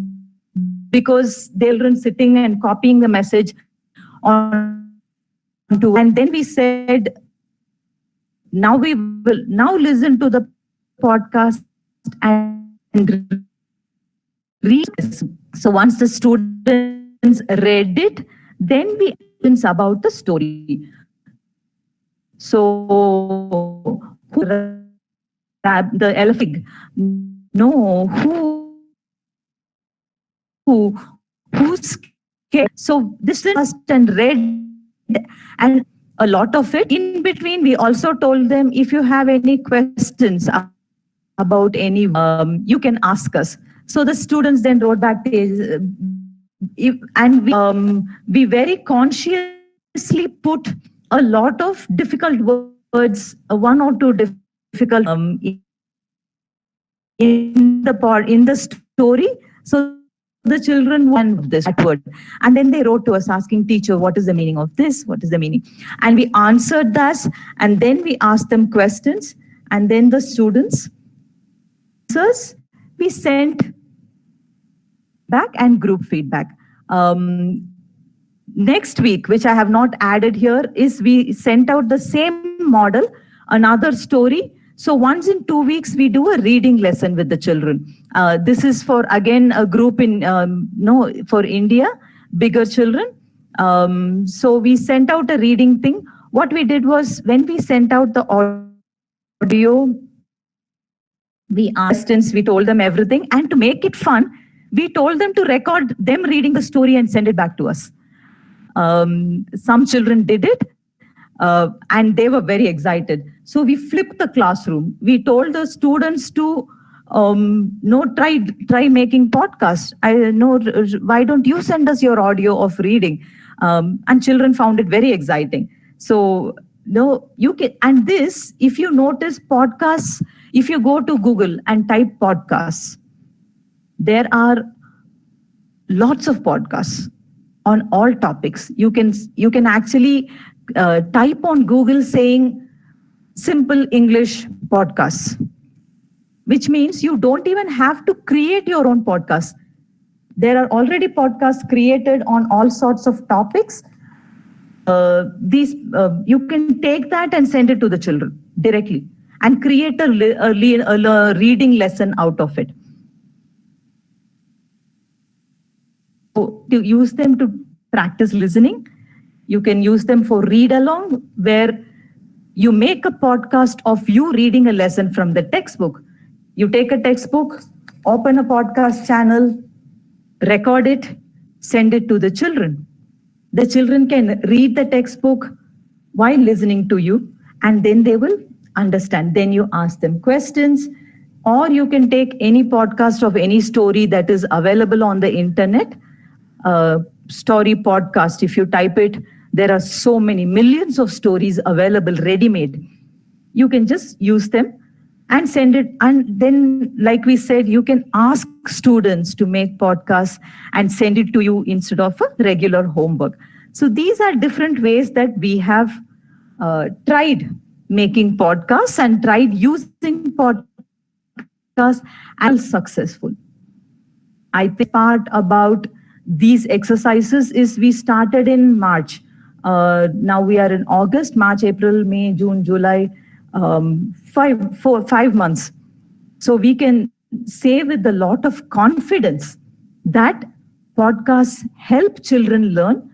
because they'll sitting and copying the message on to, and then we said, now we will now listen to the podcast and read. So once the students read it, then we asked about the story. So the elephant, who's scared? So this was and read, and a lot of it. In between, we also told them, if you have any questions about any, you can ask us. So the students then wrote back, and we very consciously put a lot of difficult words, one or two difficult in the story. So the children won this word, and then they wrote to us asking, teacher, what is the meaning of this? What is the meaning? And we answered that, and then we asked them questions, and then the students, we sent back and group feedback. Next week, which I have not added here, is we sent out the same model, another story. So once in 2 weeks, we do a reading lesson with the children. This is for, again, a group in, for India, bigger children. So we sent out a reading thing. What we did was, when we sent out the audio, we told them everything. And to make it fun, we told them to record them reading the story and send it back to us. Some children did it. And they were very excited. So we flipped the classroom. We told the students to try making podcasts. Why don't you send us your audio of reading? And children found it very exciting. So you can, and this, if you notice podcasts, if you go to Google and type podcasts, there are lots of podcasts on all topics. You can actually type on Google saying simple English podcasts, which means you don't even have to create your own podcast. There are already podcasts created on all sorts of topics. You can take that and send it to the children directly and create a reading lesson out of it. So, to use them to practice listening. You can use them for read along, where you make a podcast of you reading a lesson from the textbook. You take a textbook, open a podcast channel, record it, send it to the children. The children can read the textbook while listening to you, and then they will understand. Then you ask them questions, or you can take any podcast of any story that is available on the internet. Story podcast, if you type it, there are so many millions of stories available ready-made. You can just use them and send it. And then, like we said, you can ask students to make podcasts and send it to you instead of a regular homework. So these are different ways that we have tried making podcasts and tried using podcasts and successful. I think part about these exercises is we started in March. Now we are in August, March, April, May, June, July, 5 months. So we can say with a lot of confidence that podcasts help children learn.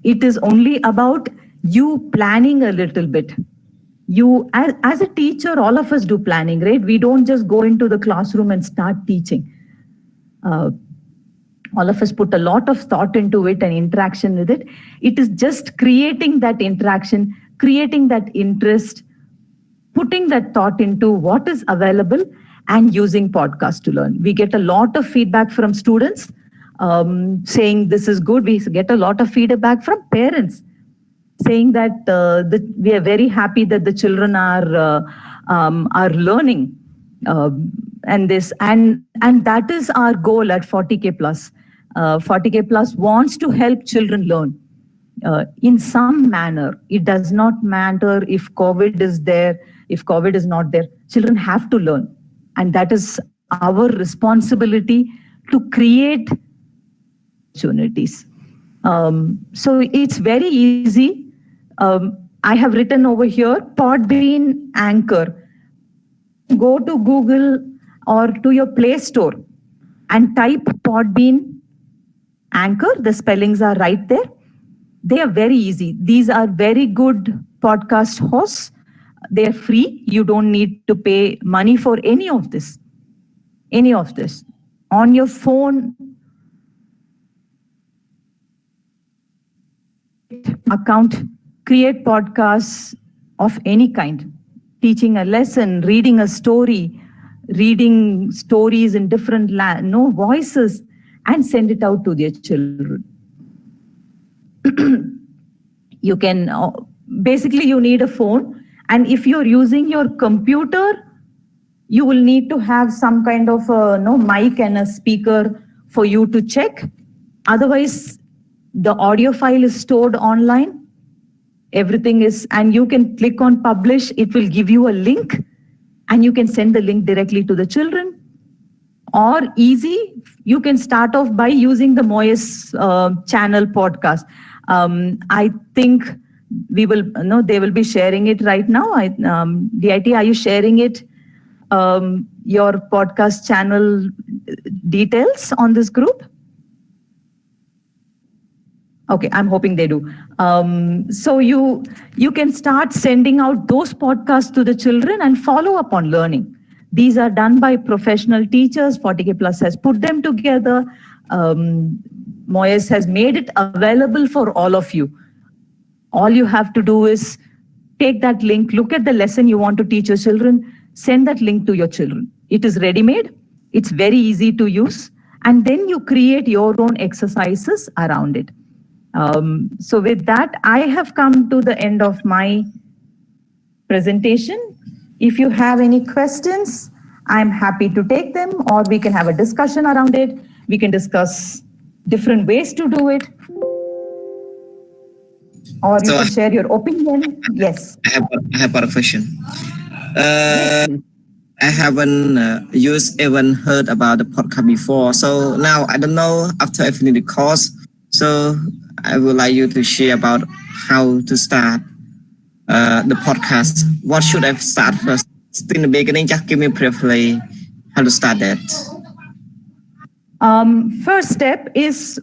It is only about you planning a little bit. You, as a teacher, all of us do planning, right? We don't just go into the classroom and start teaching. All of us put a lot of thought into it and interaction with it. It is just creating that interaction, creating that interest, putting that thought into what is available and using podcasts to learn. We get a lot of feedback from students saying this is good. We get a lot of feedback from parents saying that we are very happy that the children are learning. And that is our goal at 40K Plus. 40K Plus wants to help children learn in some manner. It does not matter if COVID is there, if COVID is not there. Children have to learn. And that is our responsibility to create opportunities. So it's very easy. I have written over here, Podbean Anchor. Go to Google or to your Play Store and type Podbean Anchor. The spellings are right there. They are very easy. These are very good podcast hosts. They are free. You don't need to pay money for any of this. Any of this. On your phone, account, create podcasts of any kind. Teaching a lesson, reading a story, reading stories in different voices, and send it out to their children. You can, basically you need a phone, and if you're using your computer, you will need to have some kind of mic and a speaker for you to check. Otherwise, the audio file is stored online. Everything is, and you can click on publish. It will give you a link, and you can send the link directly to the children. Or easy, you can start off by using the Moeys channel podcast. I think they will be sharing it right now. DIT, are you sharing it? Your podcast channel details on this group? Okay, I'm hoping they do. So you can start sending out those podcasts to the children and follow up on learning. These are done by professional teachers. 40K Plus has put them together. Moeys has made it available for all of you. All you have to do is take that link, look at the lesson you want to teach your children, send that link to your children. It is ready-made. It's very easy to use. And then you create your own exercises around it. So with that, I have come to the end of my presentation. If you have any questions, I'm happy to take them, or we can have a discussion around it. We can discuss different ways to do it. Or you can share your opinion. Yes. I have a question. I haven't even heard about the podcast before. So now I don't know after I finish the course. So I would like you to share about how to start the podcast. What should I start first? In the beginning, just give me briefly how to start that. First step is,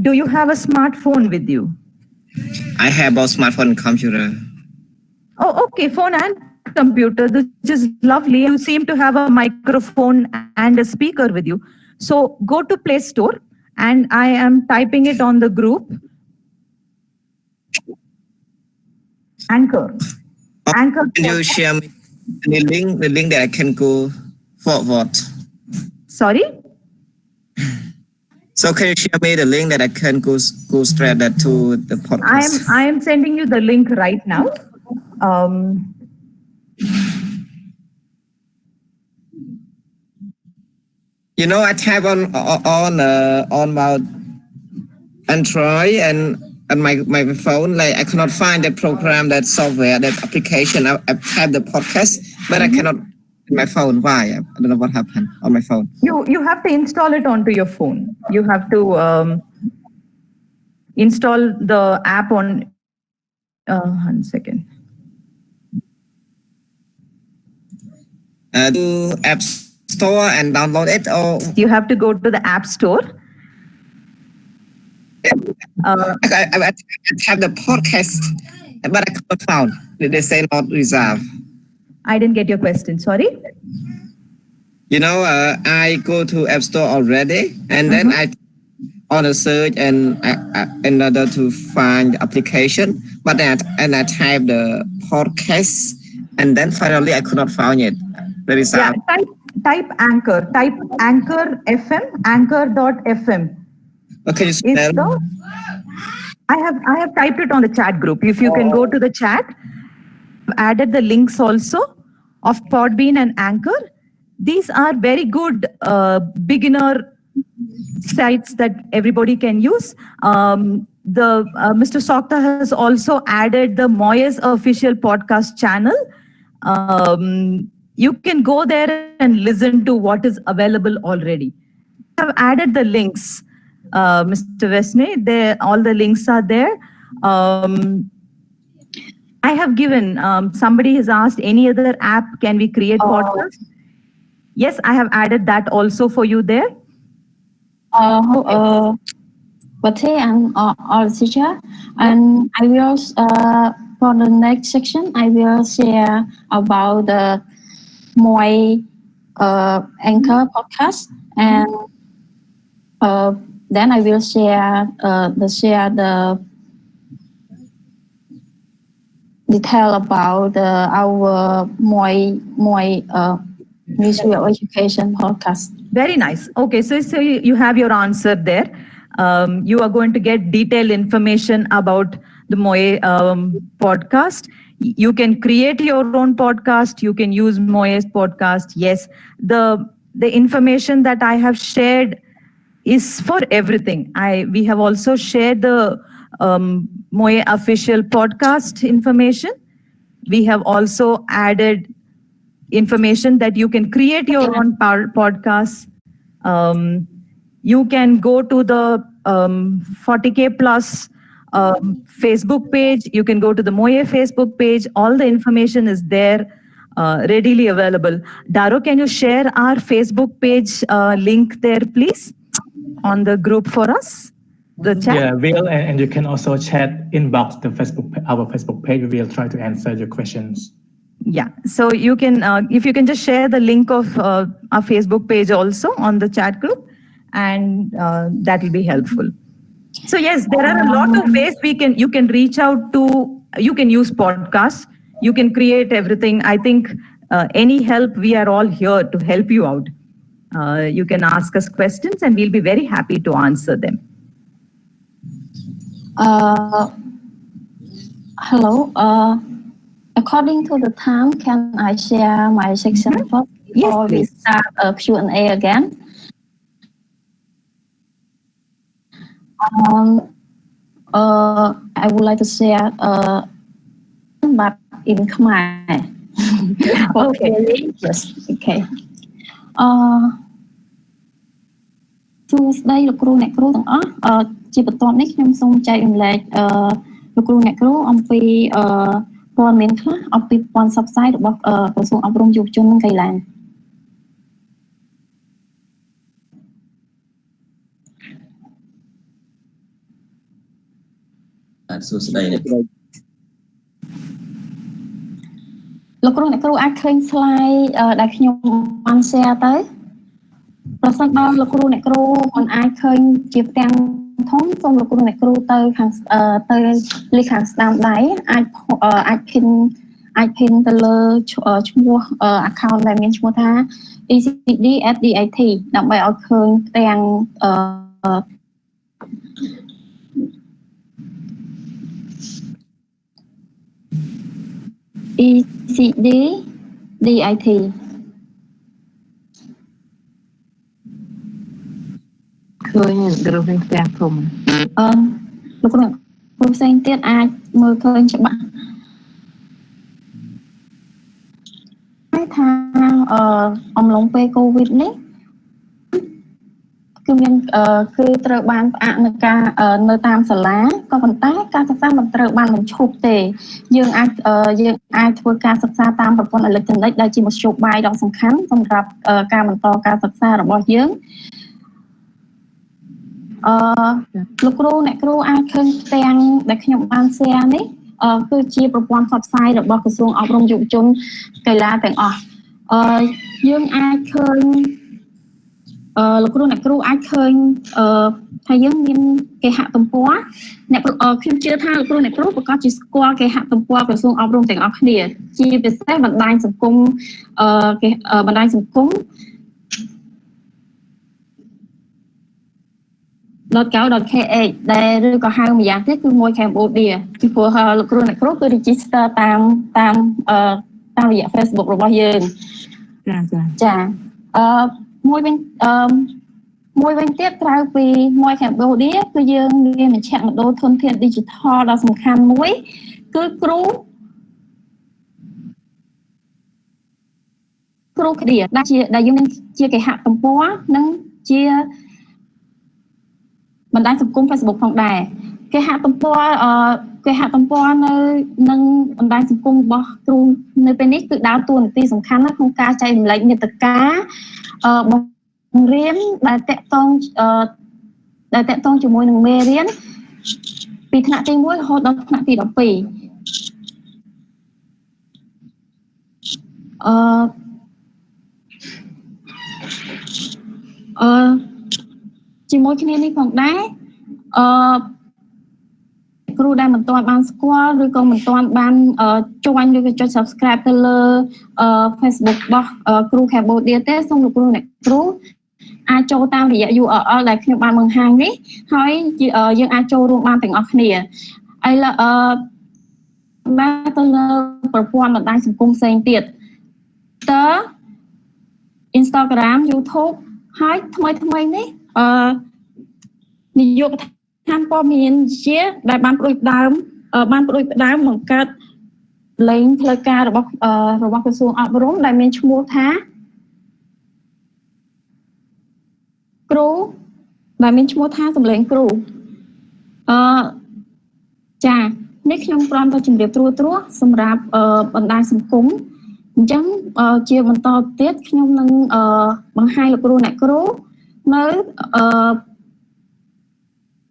do you have a smartphone with you? I have a smartphone computer. Oh, okay, phone and computer, which is lovely. You seem to have a microphone and a speaker with you. So go to Play Store, and I am typing it on the group. Anchor. Anchor. Can you share me the link that I can go forward? Sorry? So can you share me the link that I can go straight to the podcast? I am sending you the link right now. You know, I type on my Android and on my phone, like I cannot find that program, that software, that application. I have the podcast, but I cannot in my phone. Why? I don't know what happened on my phone. You have to install it onto your phone. You have to install the app on. 1 second. To App Store and download it, or you have to go to the App Store. I have the podcast, but I cannot found. They say not reserved. I didn't get your question. Sorry. You know, I go to App Store already, and then I on a search and in order to find the application, but then I type the podcast, and then finally I could not find it. Very sad. Yeah, type Anchor. Type Anchor FM. Anchor.fm. Okay, I have typed it on the chat group. If you can go to the chat, I've added the links also of Podbean and Anchor. These are very good beginner sites that everybody can use. Mr. Sokta has also added the Moeys official podcast channel. You can go there and listen to what is available already. I've added the links, Mr. Vesne. There, all the links are there. I have given. Somebody has asked, any other app can we create podcast? Yes, I have added that also for you there. But hey, I'm our teacher, and I will for the next section I will share about the Moeys Anchor podcast, and then I will share the detail about our Moeys visual education podcast. Very nice. Okay, so you have your answer there. You are going to get detailed information about the Moeys podcast. You can create your own podcast. You can use Moeys podcast. Yes, the information that I have shared is for everything. We have also shared the Moeys official podcast information. We have also added information that you can create your own podcast. You can go to the 40K plus Facebook page. You can go to the Moeys Facebook page. All the information is there, readily available. Daro, can you share our Facebook page link there, please, on the group for us? The chat? Yeah, will, and you can also chat inbox our Facebook page. We will try to answer your questions. Yeah, so you can, if you can just share the link of our Facebook page also on the chat group, and that will be helpful. So yes, there are a lot of ways you can reach out to, you can use podcasts, you can create everything. I think any help, we are all here to help you out. You can ask us questions and we'll be very happy to answer them. Hello. According to the time, can I share my section first before we start a Q&A again? I would like to share, but in Khmer. Okay. Yes. Okay. សួស្តីលោកគ្រូអ្នកគ្រូទាំងអស់ជាបន្តនេះខ្ញុំសូមចែករំលែកលោកគ្រូអ្នកគ្រូអំពីព័ត៌មានខ្លះអំពីប្រព័ន្ធផ្សព្វផ្សាយរបស់ក្រសួងអប់រំយុវជននិងកីឡា សួស្តីអ្នកគ្រូ លោកគ្រូអ្នកគ្រូអាចឃើញ slide ដែលខ្ញុំបាន share ទៅប្រសិនបើលោកគ្រូអ្នកគ្រូមិនអាចឃើញជាផ្ទាំងធំសូមលោកគ្រូអ្នកគ្រូទៅខាងទៅលេខខាងស្ដាំដៃអាច pin ទៅលើឈ្មោះ account ដែលមានឈ្មោះថា ECD@DIT ដើម្បីឲ្យឃើញផ្ទាំង ECD/DIT ឃើញគ្រូផ្ទាំងធំលោកគ្រូផ្សេងទៀតអាចមើលឃើញច្បាស់ថាអំឡុងពេល COVID នេះគឺមានគឺត្រូវបានផ្អាកនៅតាមសាលាក៏ប៉ុន្តែការសិក្សាមិនត្រូវបានបញ្ឈប់ទេយើងអាចធ្វើការសិក្សាតាមប្រព័ន្ធអេឡិចត្រូនិកដែលជាមធ្យោបាយដ៏សំខាន់សម្រាប់ការបន្តការសិក្សារបស់យើងលោកគ្រូអ្នកគ្រូអាចឃើញផ្ទាំងដែលខ្ញុំបាន share នេះគឺជាប្រព័ន្ធផ្សព្វផ្សាយរបស់ក្រសួងអប់រំយុវជនកីឡាទាំងអស់យើងអាចឃើញលោកគ្រូអ្នកគ្រូអាចឃើញថាយើងមានគេហទំព័រអ្នកខ្ញុំជឿថាលោកគ្រូអ្នកគ្រូប្រកាសជាស្គាល់គេហទំព័រក្រសួងអប់រំទាំងអស់គ្នាជាពិសេសបណ្ដាញសង្គមបណ្ដាញសង្គម.co.kh ដែលឬក៏ហៅម្យ៉ាងទៀតគឺមួយ Cambodia ពីព្រោះលោកគ្រូអ្នកគ្រូគឺ register តាមរយៈ Facebook របស់យើងចាមួយវិញទៀតក្រៅពីមួយ Cambodia គឺយើងមានមជ្ឈមណ្ឌលធនធាន digital ដ៏សំខាន់មួយគឺគ្រូគ្នាដែលយើងមានជាគេហទំព័រនិងជាបណ្ដាញសង្គម Facebook ផងដែរគេហទំព័រនៅនឹងបណ្ដាញសង្គមរបស់គ្រូនៅពេលនេះគឺដើរតួនាទីសំខាន់ណាស់ក្នុងការចែករំលែកមាតិកាបង្រៀនដែលតាក់ទងជាមួយនឹងមេរៀនពីថ្នាក់ទី1រហូតដល់ថ្នាក់ទី12ជាមួយគ្នានេះផងដែរគ្រូដែលមិនទាន់បានស្គាល់ឬក៏មិនទាន់បានjoin ឬក៏ចុច subscribe ទៅលើ Facebook របស់គ្រូ Cambodia ទេសូមលោកគ្រូអ្នកគ្រូអាចចូលតាមរយៈ URL ដែលខ្ញុំបានបង្ហាញនេះហើយយើងអាចចូលរួមបានទាំងអស់គ្នាឥឡូវទៅលើប្រព័ន្ធបណ្ដាញសង្គមផ្សេងទៀតInstagram YouTube ហើយថ្មីនេះនាយកដ្ឋានព័ត៌មានជាដែលបានផ្ដួចផ្ដើមបង្កើតលេខផ្លូវការរបស់ក្រសួងអប់រំដែលមានឈ្មោះថាគ្រូដែលមានឈ្មោះថាសំឡេងគ្រូចានេះខ្ញុំគ្រាន់តែជម្រាបត្រួសសម្រាប់បណ្ដាញសង្គមអញ្ចឹងជាបន្តទៀតខ្ញុំនឹងបង្ហាញលោកគ្រូអ្នកគ្រូនៅ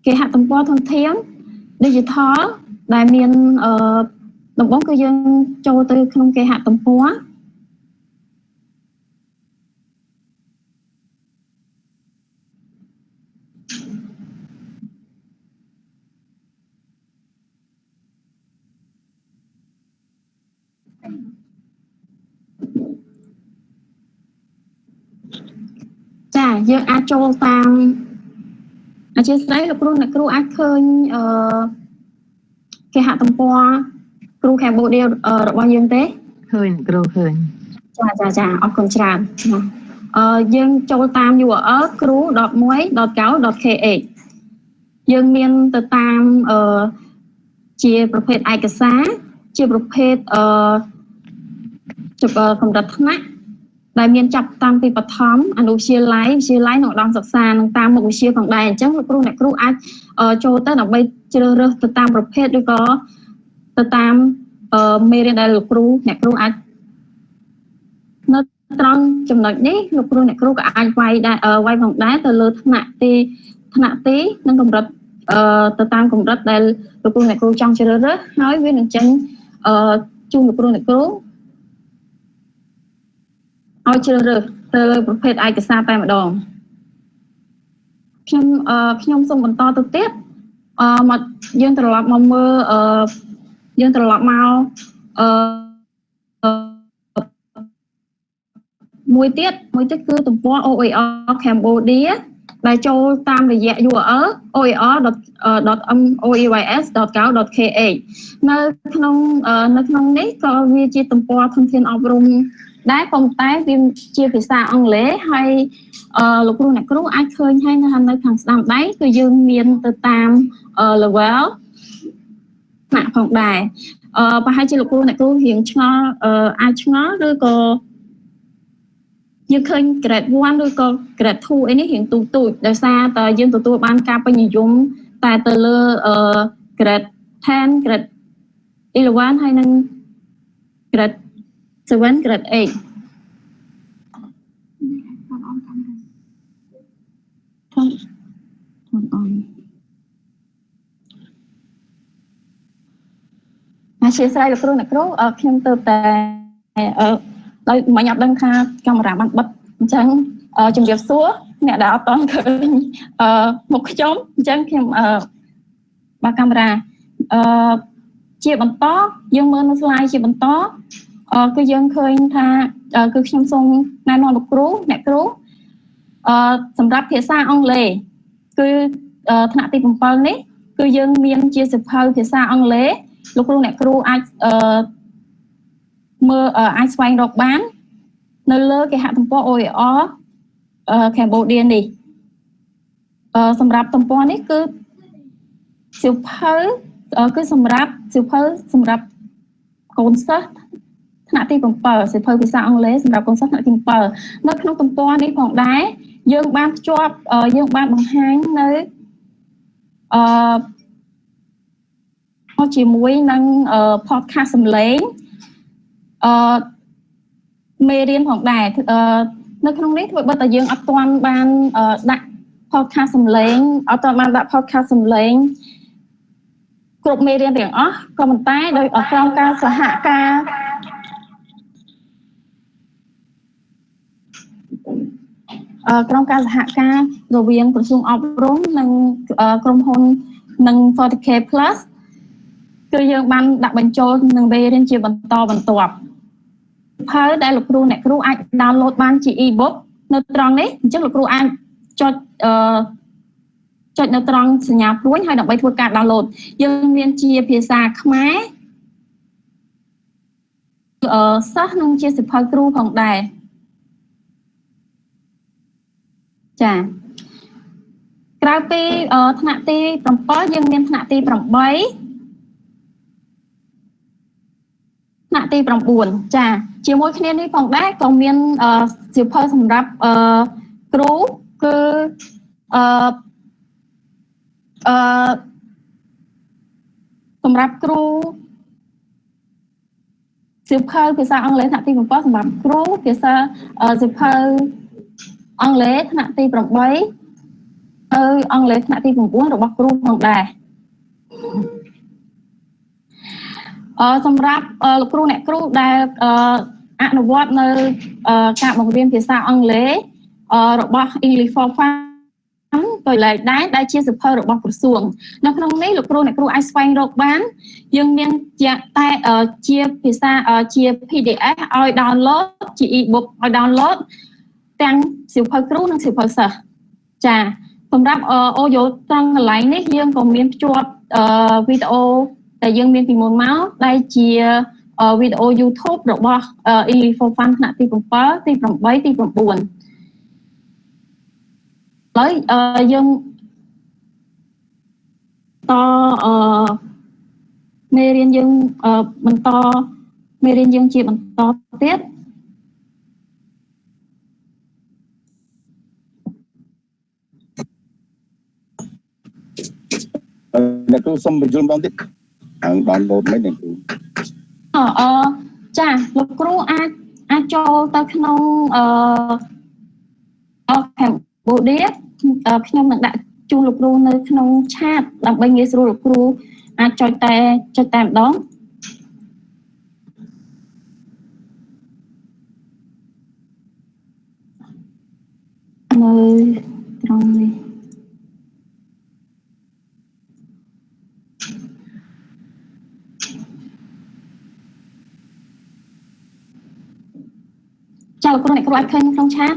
គេហទំព័រធនធាន digital ដែលមានដំបូងគឺយើងចូលទៅក្នុងគេហទំព័រចាយើងអាចចូលតាមអធិស្ឋានលោកគ្រូអ្នកគ្រូអាចឃើញគេហទំព័រគ្រូ Cambodia របស់យើងទេឃើញគ្រូឃើញចាអរគុណច្រើនយើងចូលតាម URL crew.moeys.co.kh យើងមានទៅតាមជាប្រភេទឯកសារជាប្រភេទកម្រិតថ្នាក់ដែលមានចាប់តាំងពីបឋមអនុវិទ្យាល័យនិងឧត្តមសិក្សានិងតាមមុខវិជ្ជាផងដែរអញ្ចឹងលោកគ្រូអ្នកគ្រូអាចចូលទៅដើម្បីជ្រើសរើសទៅតាមប្រភេទឬក៏ទៅតាមមេរៀនដែលលោកគ្រូអ្នកគ្រូអាចនៅត្រង់ចំណុចនេះលោកគ្រូអ្នកគ្រូក៏អាចវាយផងដែរទៅលើថ្នាក់ទីនិងកម្រិតទៅតាមកម្រិតដែលលោកគ្រូអ្នកគ្រូចង់ជ្រើសរើសហើយវានឹងចេញជូនលោកគ្រូអ្នកគ្រូ ឲ្យជ្រើសរើសទៅលើប្រភេទឯកសារតែម្ដងខ្ញុំសូមបន្តទៅទៀតមកយើងត្រឡប់មកមើលយើងត្រឡប់មកមួយទៀតគឺទំព័រ OER Cambodia ដែលចូលតាមរយៈ URL oer.moeys.go.kh នៅក្នុងនេះក៏វាជាទំព័រធនធានអប់រំដែរប៉ុន្តែវាជាភាសាអង់គ្លេសហើយលោកគ្រូអ្នកគ្រូអាចឃើញហើយនៅខាងស្ដាំដៃគឺយើងមានទៅតាម level ថ្នាក់ផងដែរប្រហែលជាលោកគ្រូអ្នកគ្រូរៀងឆ្ងល់អាចឆ្ងល់ឬក៏យើងឃើញ grade 1 ឬក៏ grade 2 អីនេះរៀងទូចដោយសារតែយើងទទួលបានការពេញនិយមតែទៅលើ grade 10 grade 11ហើយនិង grade 7 grade 8អធិស្ឋានលោកគ្រូអ្នកគ្រូខ្ញុំទៅតែដោយមិនអត់ដឹងថាកាមេរ៉ាបានបិទអញ្ចឹងជំរាបសួរអ្នកដែលអត់តឃើញមុខខ្ញុំអញ្ចឹងខ្ញុំបើកាមេរ៉ាជាបន្តយើងមើលនៅ slide ជាបន្តគឺយើងឃើញថាគឺខ្ញុំសូមណែនាំលោកគ្រូអ្នកគ្រូសម្រាប់ភាសាអង់គ្លេសគឺថ្នាក់ទី7នេះគឺយើងមានជាសៀវភៅភាសាអង់គ្លេសលោកគ្រូអ្នកគ្រូអាចមើលអាចស្វែងរកបាននៅលើគេហទំព័រ OER Cambodia នេះសម្រាប់ទំព័រនេះគឺសៀវភៅគឺសម្រាប់សៀវភៅសម្រាប់កូនសិស្សថ្នាក់ទី7សៀវភៅភាសាអង់គ្លេសសម្រាប់កូនសិស្សថ្នាក់ទី7នៅក្នុងទំព័រនេះផងដែរយើងបានភ្ជាប់យើងបានបង្ហាញនៅជាមួយនឹង podcast សំឡេងមេរៀនផងដែរនៅក្នុងនេះធ្វើបើតែយើងអត់ទាន់បានដាក់ podcast សំឡេងអត់ទាន់បានដាក់ podcast សំឡេងគ្រប់មេរៀនទាំងអស់ក៏ប៉ុន្តែដោយក្រោមការសហការក្រុមការសហការរវាងក្រសួងអប់រំនិងក្រុមហ៊ុននិង 40K Plus គឺយើងបានដាក់បញ្ចូលនឹងមេរៀនជាបន្តបន្ទាប់ហើយដែលលោកគ្រូអ្នកគ្រូអាច download បានជា e-book នៅត្រង់នេះអញ្ចឹងលោកគ្រូអាចចុចនៅត្រង់សញ្ញាព្រួយហើយដើម្បីធ្វើការ download យើងមានជាភាសាខ្មែរសិស្សនិងជាសៀវភៅគ្រូផងដែរចាក្រៅពីថ្នាក់ទី7យើងមានថ្នាក់ទី8ថ្នាក់ទី9ចាជាមួយគ្នានេះផងដែរក៏មានសៀវភៅសម្រាប់គ្រូគឺសម្រាប់គ្រូសៀវភៅភាសាអង់គ្លេសថ្នាក់ទី7សម្រាប់គ្រូភាសាសៀវភៅអង់គ្លេសថ្នាក់ទី8អង់គ្លេសថ្នាក់ទី9របស់គ្រូផងដែរសម្រាប់លោកគ្រូអ្នកគ្រូដែលអនុវត្តនៅការបង្រៀនភាសាអង់គ្លេសរបស់ English for Fun ក៏ឡែកដែរដែលជាសៀវភៅរបស់ក្រសួងនៅក្នុងនេះលោកគ្រូអ្នកគ្រូអាចស្វែងរកបានយើងមានតែជាភាសាជា PDF ឲ្យ download ជា e-book ឲ្យ download ទាំងសៀវភៅគ្រូនិងសៀវភៅសិស្សចាសម្រាប់អូយោត្រង់កន្លែងនេះយើងក៏មានភ្ជាប់វីដេអូដែលយើងមានពីមុនមកដែលជាវីដេអូ YouTube របស់ English for Fun ថ្នាក់ទី7ទី8ទី9ហើយយើងតមេរៀនយើងបន្តមេរៀនយើងជាបន្តទៀតអ្នកគ្រូសូមបញ្យល់ម្ដងទៀតបានលោតមិនអ្នកគ្រូចាលោកគ្រូអាចចូលទៅក្នុងCambodia ខ្ញុំនឹងដាក់ជូនលោកគ្រូនៅក្នុងឆាតដើម្បីងាយស្រួលលោកគ្រូអាចចុចតែម្ដង នៅត្រង់នេះចាលោកគ្រូអ្នកគ្រូអាចឃើញក្នុងឆាត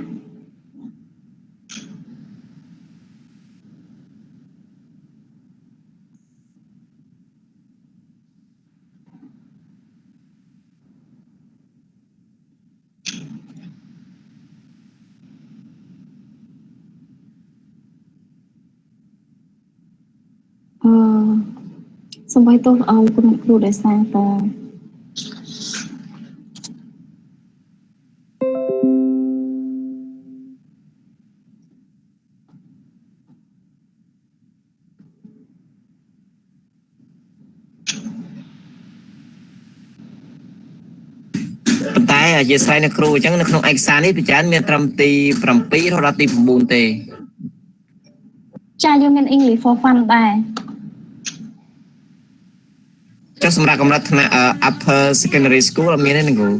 សូមឲ្យទោសឲ្យលោកគ្រូដោយសារតែប៉ុន្តែអធិស្ឋានអ្នកគ្រូអញ្ចឹងនៅក្នុងឯកសារនេះពិចារមានត្រឹមទី7រហូតដល់ទី9ទេចាយើងមាន English for fun ដែរចុះសម្រាប់កម្រិតថ្នាក់ upper secondary school អត់មានទេអ្នកគ្រូ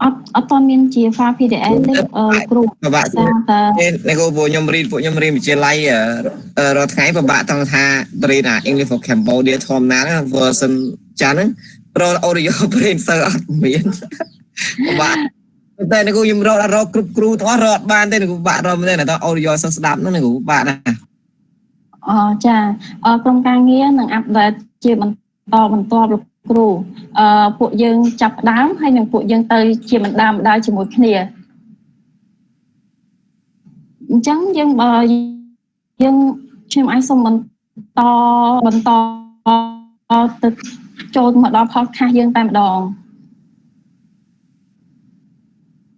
អត់មានជា file PDF ទេគ្រូពិបាកតែអ្នកគ្រូពួកខ្ញុំរៀនវិទ្យាល័យរាល់ថ្ងៃពិបាកត្រង់ថារៀនEnglish for Cambodia ធម្មតា version ចាស់ហ្នឹងរក audio printer អត់មានពិបាកតែអ្នកគ្រូខ្ញុំរកគ្រប់គ្រូទាំងអស់រកបានទេអ្នកគ្រូពិបាករកមែនទេតែ audio សិស្សស្ដាប់ហ្នឹងអ្នកគ្រូពិបាកណាស់ចាក្រុមការងារនឹងអាប់ដេតជាបន្តលោកគ្រូពួកយើងចាប់ផ្ដើមហើយនឹងពួកយើងទៅជាបណ្ដាជាមួយគ្នាអញ្ចឹងយើងខ្ញុំអាចសូមបន្តទៅចូលមកដល់ podcast យើងតែម្ដង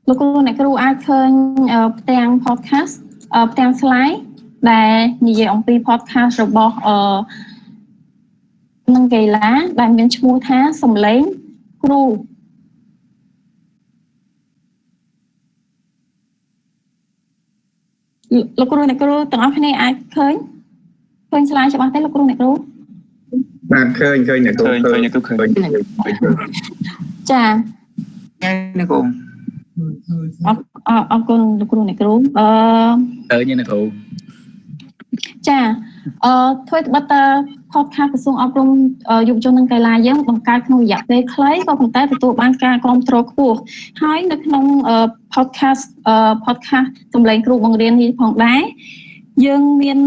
លោកគ្រូអ្នកគ្រូអាចឃើញផ្ទាំង podcast ផ្ទាំង slide ដែលនិយាយអំពី podcast របស់នឹងកីឡាដែលមានឈ្មោះថាសំឡេងគ្រូលោកគ្រូអ្នកគ្រូទាំងអស់គ្នាអាចឃើញ slide ច្បាស់ទេលោកគ្រូអ្នកគ្រូបាទឃើញអ្នកគ្រូឃើញចាអ្នកគ្រូអរគុណលោកគ្រូអ្នកគ្រូឃើញអ្នកគ្រូចាធ្វើត្បិតតើ podcast ក្រសួងអប់រំយុវជននិងកីឡាយើងបង្កើតក្នុងរយៈពេលខ្លីក៏ប៉ុន្តែទទួលបានការគាំទ្រខ្ពស់ហើយនៅក្នុង podcast សម្លេងគ្រូបង្រៀននេះផងដែរយើងមាន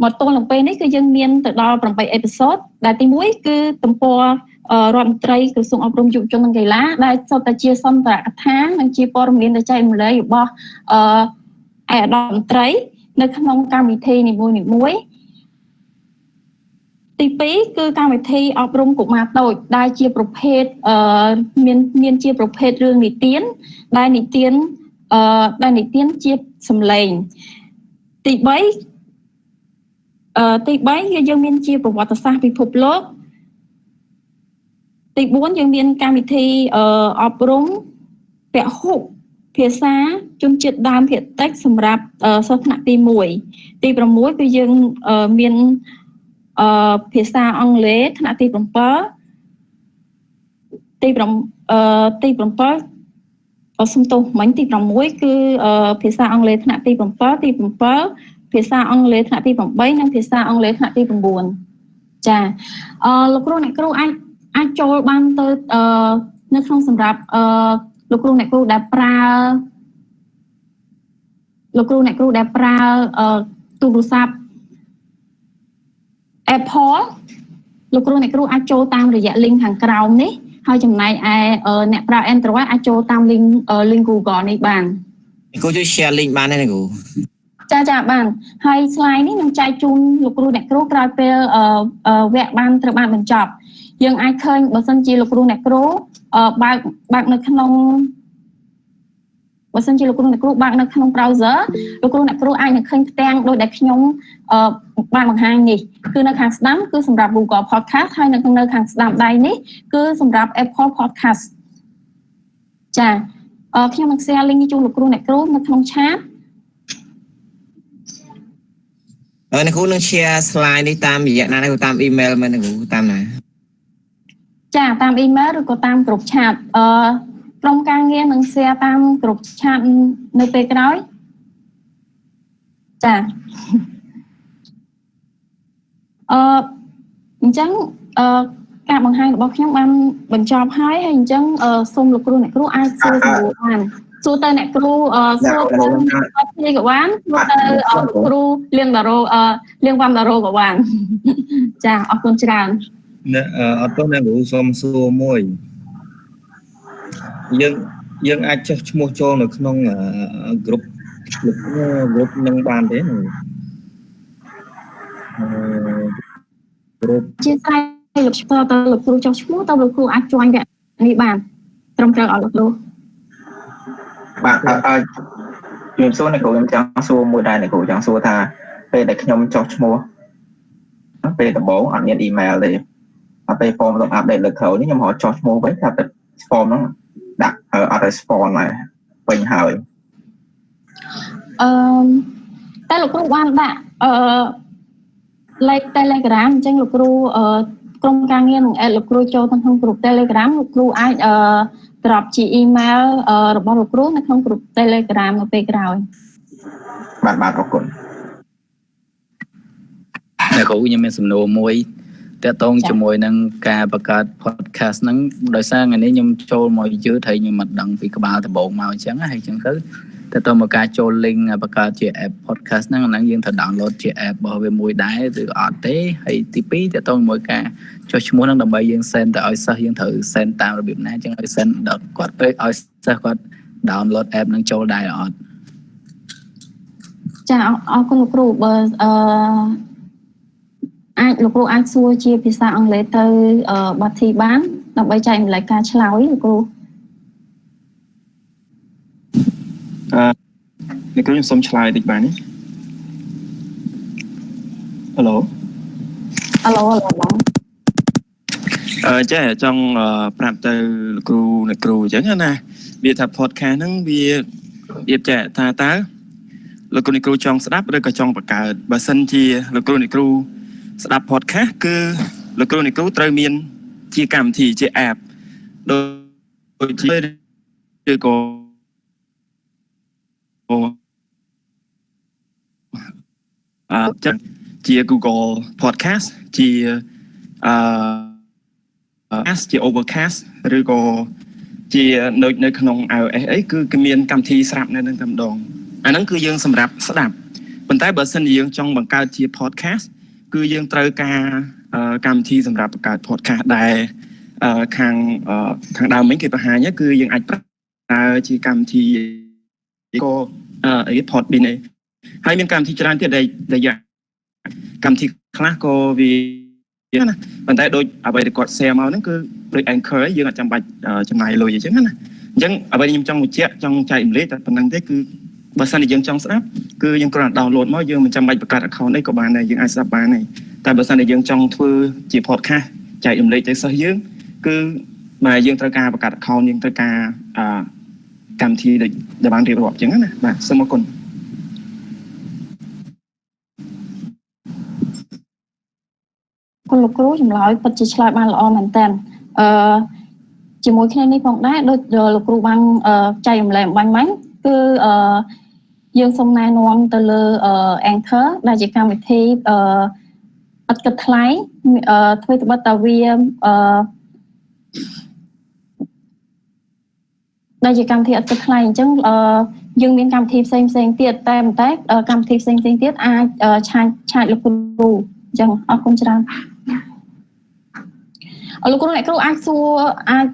មកទល់នឹងពេលនេះគឺយើងមានទៅដល់8 episode ដែលទី1គឺទំព័ររដ្ឋមន្ត្រីក្រសួងអប់រំយុវជននិងកីឡាដែលសុទ្ធតែជាសន្ទរកថានិងជាព័ត៌មានដែលចែករំលែករបស់ឯកឧត្តមមន្ត្រីនៅក្នុងកម្មវិធីនីមួយៗទី2គឺកម្មវិធីអប់រំកុមារតូចដែលជាប្រភេទមានជាប្រភេទរឿងនិទានដែលនិទានជាសំឡេងទី3យើងមានជាប្រវត្តិសាស្ត្រពិភពលោកទី4យើងមានកម្មវិធីអប់រំពហុភាសាជនជាតិដើមភាគតិចសម្រាប់សិស្សថ្នាក់ទី1ទី6គឺយើងមានភាសាអង់គ្លេសថ្នាក់ទី7ទី7សំទោសមិញទី6គឺភាសាអង់គ្លេសថ្នាក់ទី7ទី7ភាសាអង់គ្លេសថ្នាក់ទី8និងភាសាអង់គ្លេសថ្នាក់ទី9ចាលោកគ្រូអ្នកគ្រូអាចចូលបានទៅនៅក្នុងសម្រាប់លោកគ្រូអ្នកគ្រូដែលប្រើទូរស័ព្ទ Apple លោកគ្រូអ្នកគ្រូអាចចូលតាមរយៈ link ខាងក្រោមនេះហើយចំណែកឯអ្នកប្រើ Android អាចចូលតាម link Google នេះបានគ្រូជួយ share link បានទេគ្រូចាបានហើយ slide នេះនឹងចែកជូនលោកគ្រូអ្នកគ្រូក្រោយពេលវគ្គបានត្រូវបានបញ្ចប់យើងអាចឃើញបើសិនជាលោកគ្រូអ្នកគ្រូបើកនៅក្នុងបើសិនជាលោកគ្រូអ្នកគ្រូបើកនៅក្នុង browser លោកគ្រូអ្នកគ្រូអាចនឹងឃើញផ្ទាំងដូចដែលខ្ញុំបានបង្ហាញនេះគឺនៅខាងស្ដាំគឺសម្រាប់ Google Podcast ហើយនៅខាងស្ដាំដៃនេះគឺសម្រាប់ Apple Podcast ចាខ្ញុំនឹង share link នេះជូនលោកគ្រូអ្នកគ្រូនៅក្នុង chat អ្នកគ្រូនឹង share slide នេះតាមរយៈណាគ្រូតាម email មែនគ្រូតាមណា ចាតាម email ឬក៏តាមក្រុម chat ក្រុមការងារនឹង share តាមក្រុម chat នៅពេលក្រោយចាអញ្ចឹងការបង្ហាញរបស់ខ្ញុំបានបញ្ចប់ហើយអញ្ចឹងសូមលោកគ្រូអ្នកគ្រូអាចសួរសំណួរបានសួរទៅអ្នកគ្រូសួរទៅគ្នាក៏បានសួរទៅលោកគ្រូលៀងដារ៉ូលៀងវ៉ាំដារ៉ូក៏បានចាអរគុណច្រើនអត់ទោះអ្នកគ្រូសូមសួរមួយយើងអាចចុះឈ្មោះចូលនៅក្នុងក្រុមនឹងបានទេជាស្រ័យលោកឆ្ពោះទៅលោកគ្រូចុះឈ្មោះទៅលោកគ្រូអាច join វគ្គនេះបានត្រឹមត្រូវអត់លោកគ្រូបាទខ្ញុំសួរអ្នកគ្រូខ្ញុំចង់សួរមួយដែរអ្នកគ្រូចង់សួរថាពេលដែលខ្ញុំចុះឈ្មោះពេលដំបូងអត់មាន email ទេដល់ពេល form ต้อง update លើក្រោយនេះខ្ញុំរកចុះឈ្មោះវិញថាទឹក form ហ្នឹងដាក់អត់ respond ហើយពេញហើយតែលោកគ្រូបានដាក់លេខ Telegram អញ្ចឹងលោកគ្រូក្រុមការងារនឹង add លោកគ្រូចូលទៅក្នុងក្រុម Telegram លោកគ្រូអាច drop ជា email របស់លោកគ្រូនៅក្នុងក្រុម Telegram នៅពេលក្រោយបាទអរគុណអ្នកគ្រូខ្ញុំមានសំណួរមួយតកតងជាមួយនឹងការបង្កើត podcast ហ្នឹងដោយសារថ្ងៃនេះខ្ញុំចូលមកយឺតហើយខ្ញុំមិនដឹងពីក្បាលដំបូងមកអញ្ចឹងហើយអញ្ចឹងទៅតើមកការចូល link បង្កើតជា app podcast ហ្នឹងយើងត្រូវ download ជា app របស់វាមួយដែរឬអត់ទេហើយទី2តើតើមួយការចុះឈ្មោះហ្នឹងដើម្បីយើង send ទៅឲ្យសិស្សយើងត្រូវ send តាមរបៀបណាអញ្ចឹងឲ្យ send ដល់គាត់ទៅឲ្យសិស្សគាត់ download app ហ្នឹងចូលដែរអត់ចាអរគុណលោកគ្រូបើអាចលោកគ្រូអាចសួរជាភាសាអង់គ្លេសទៅបាត់ធីបានដើម្បីចែកម្លែកការឆ្លើយលោកគ្រូអ្នកគ្រូខ្ញុំសូមឆ្លើយតិចបានទេហៅឡូបងចាចង់ប្រាប់ទៅលោកគ្រូអញ្ចឹងណាវាថា podcast ហ្នឹងវារៀបចាថាតើលោកគ្រូអ្នកគ្រូចង់ស្ដាប់ឬក៏ចង់បង្កើតបើសិនជាលោកគ្រូអ្នកគ្រូស្ដាប់ podcast គឺលោកគ្រូអ្នកគ្រូត្រូវមានជាកម្មវិធីជា app ដូចជាឬក៏ចឹងជា Google Podcast ជាជា Overcast ឬក៏ជានៅក្នុង iOS អីគឺគេមានកម្មវិធីស្រាប់នៅនឹងតែម្ដងអាហ្នឹងគឺយើងសម្រាប់ស្ដាប់ប៉ុន្តែបើសិនជាយើងចង់បង្កើតជា podcast គឺយើងត្រូវការកម្មវិធីសម្រាប់បង្កើត podcast ដែលខាងដើមវិញគេបង្ហាញគឺយើងអាចប្រើជាកម្មវិធីក៏Podbean ឯងហើយមានកម្មវិធីច្រើនទៀតដែលយ៉ាងកម្មវិធីខ្លះក៏វាណាប៉ុន្តែដូចអ្វីដែលគាត់ share មកហ្នឹងគឺដូច Anchor យើងអត់ចាំបាច់ចំណាយលុយអញ្ចឹងណាអញ្ចឹងអ្វីខ្ញុំចង់បញ្ជាក់ចង់ចែករំលែកតែប៉ុណ្្នឹងទេគឺបើសិនជាយើងចង់ស្ដាប់គឺយើងគ្រាន់តែ download មកយើងមិនចាំបាច់បង្កើត account អីក៏បានដែរយើងអាចស្ដាប់បានដែរតែបើសិនជាយើងចង់ធ្វើជា podcast ចែករំលែកទៅសិស្សយើងគឺបាទយើងត្រូវការបង្កើត account យើងត្រូវការកម្មវិធីដែលបានរៀបរាប់អញ្ចឹងណាបាទសូមអរគុណលោកគ្រូចម្លើយពិតជាឆ្លើយបានល្អមែនតើជាមួយគ្នានេះផងដែរដូចលោកគ្រូបានចែករំលែកបាញ់មិញគឺយើងសូមណែនាំទៅលើ Anchor ដែលជាកម្មវិធីអត់គិតថ្លៃធ្វើត្បិតតែវាដែលជាកម្មវិធីអត់គិតថ្លៃអញ្ចឹងយើងមានកម្មវិធីផ្សេងទៀតតែកម្មវិធីផ្សេងទៀតអាចឆាតលោកគ្រូអញ្ចឹងអរគុណច្រើនលោកគ្រូអ្នកគ្រូអាច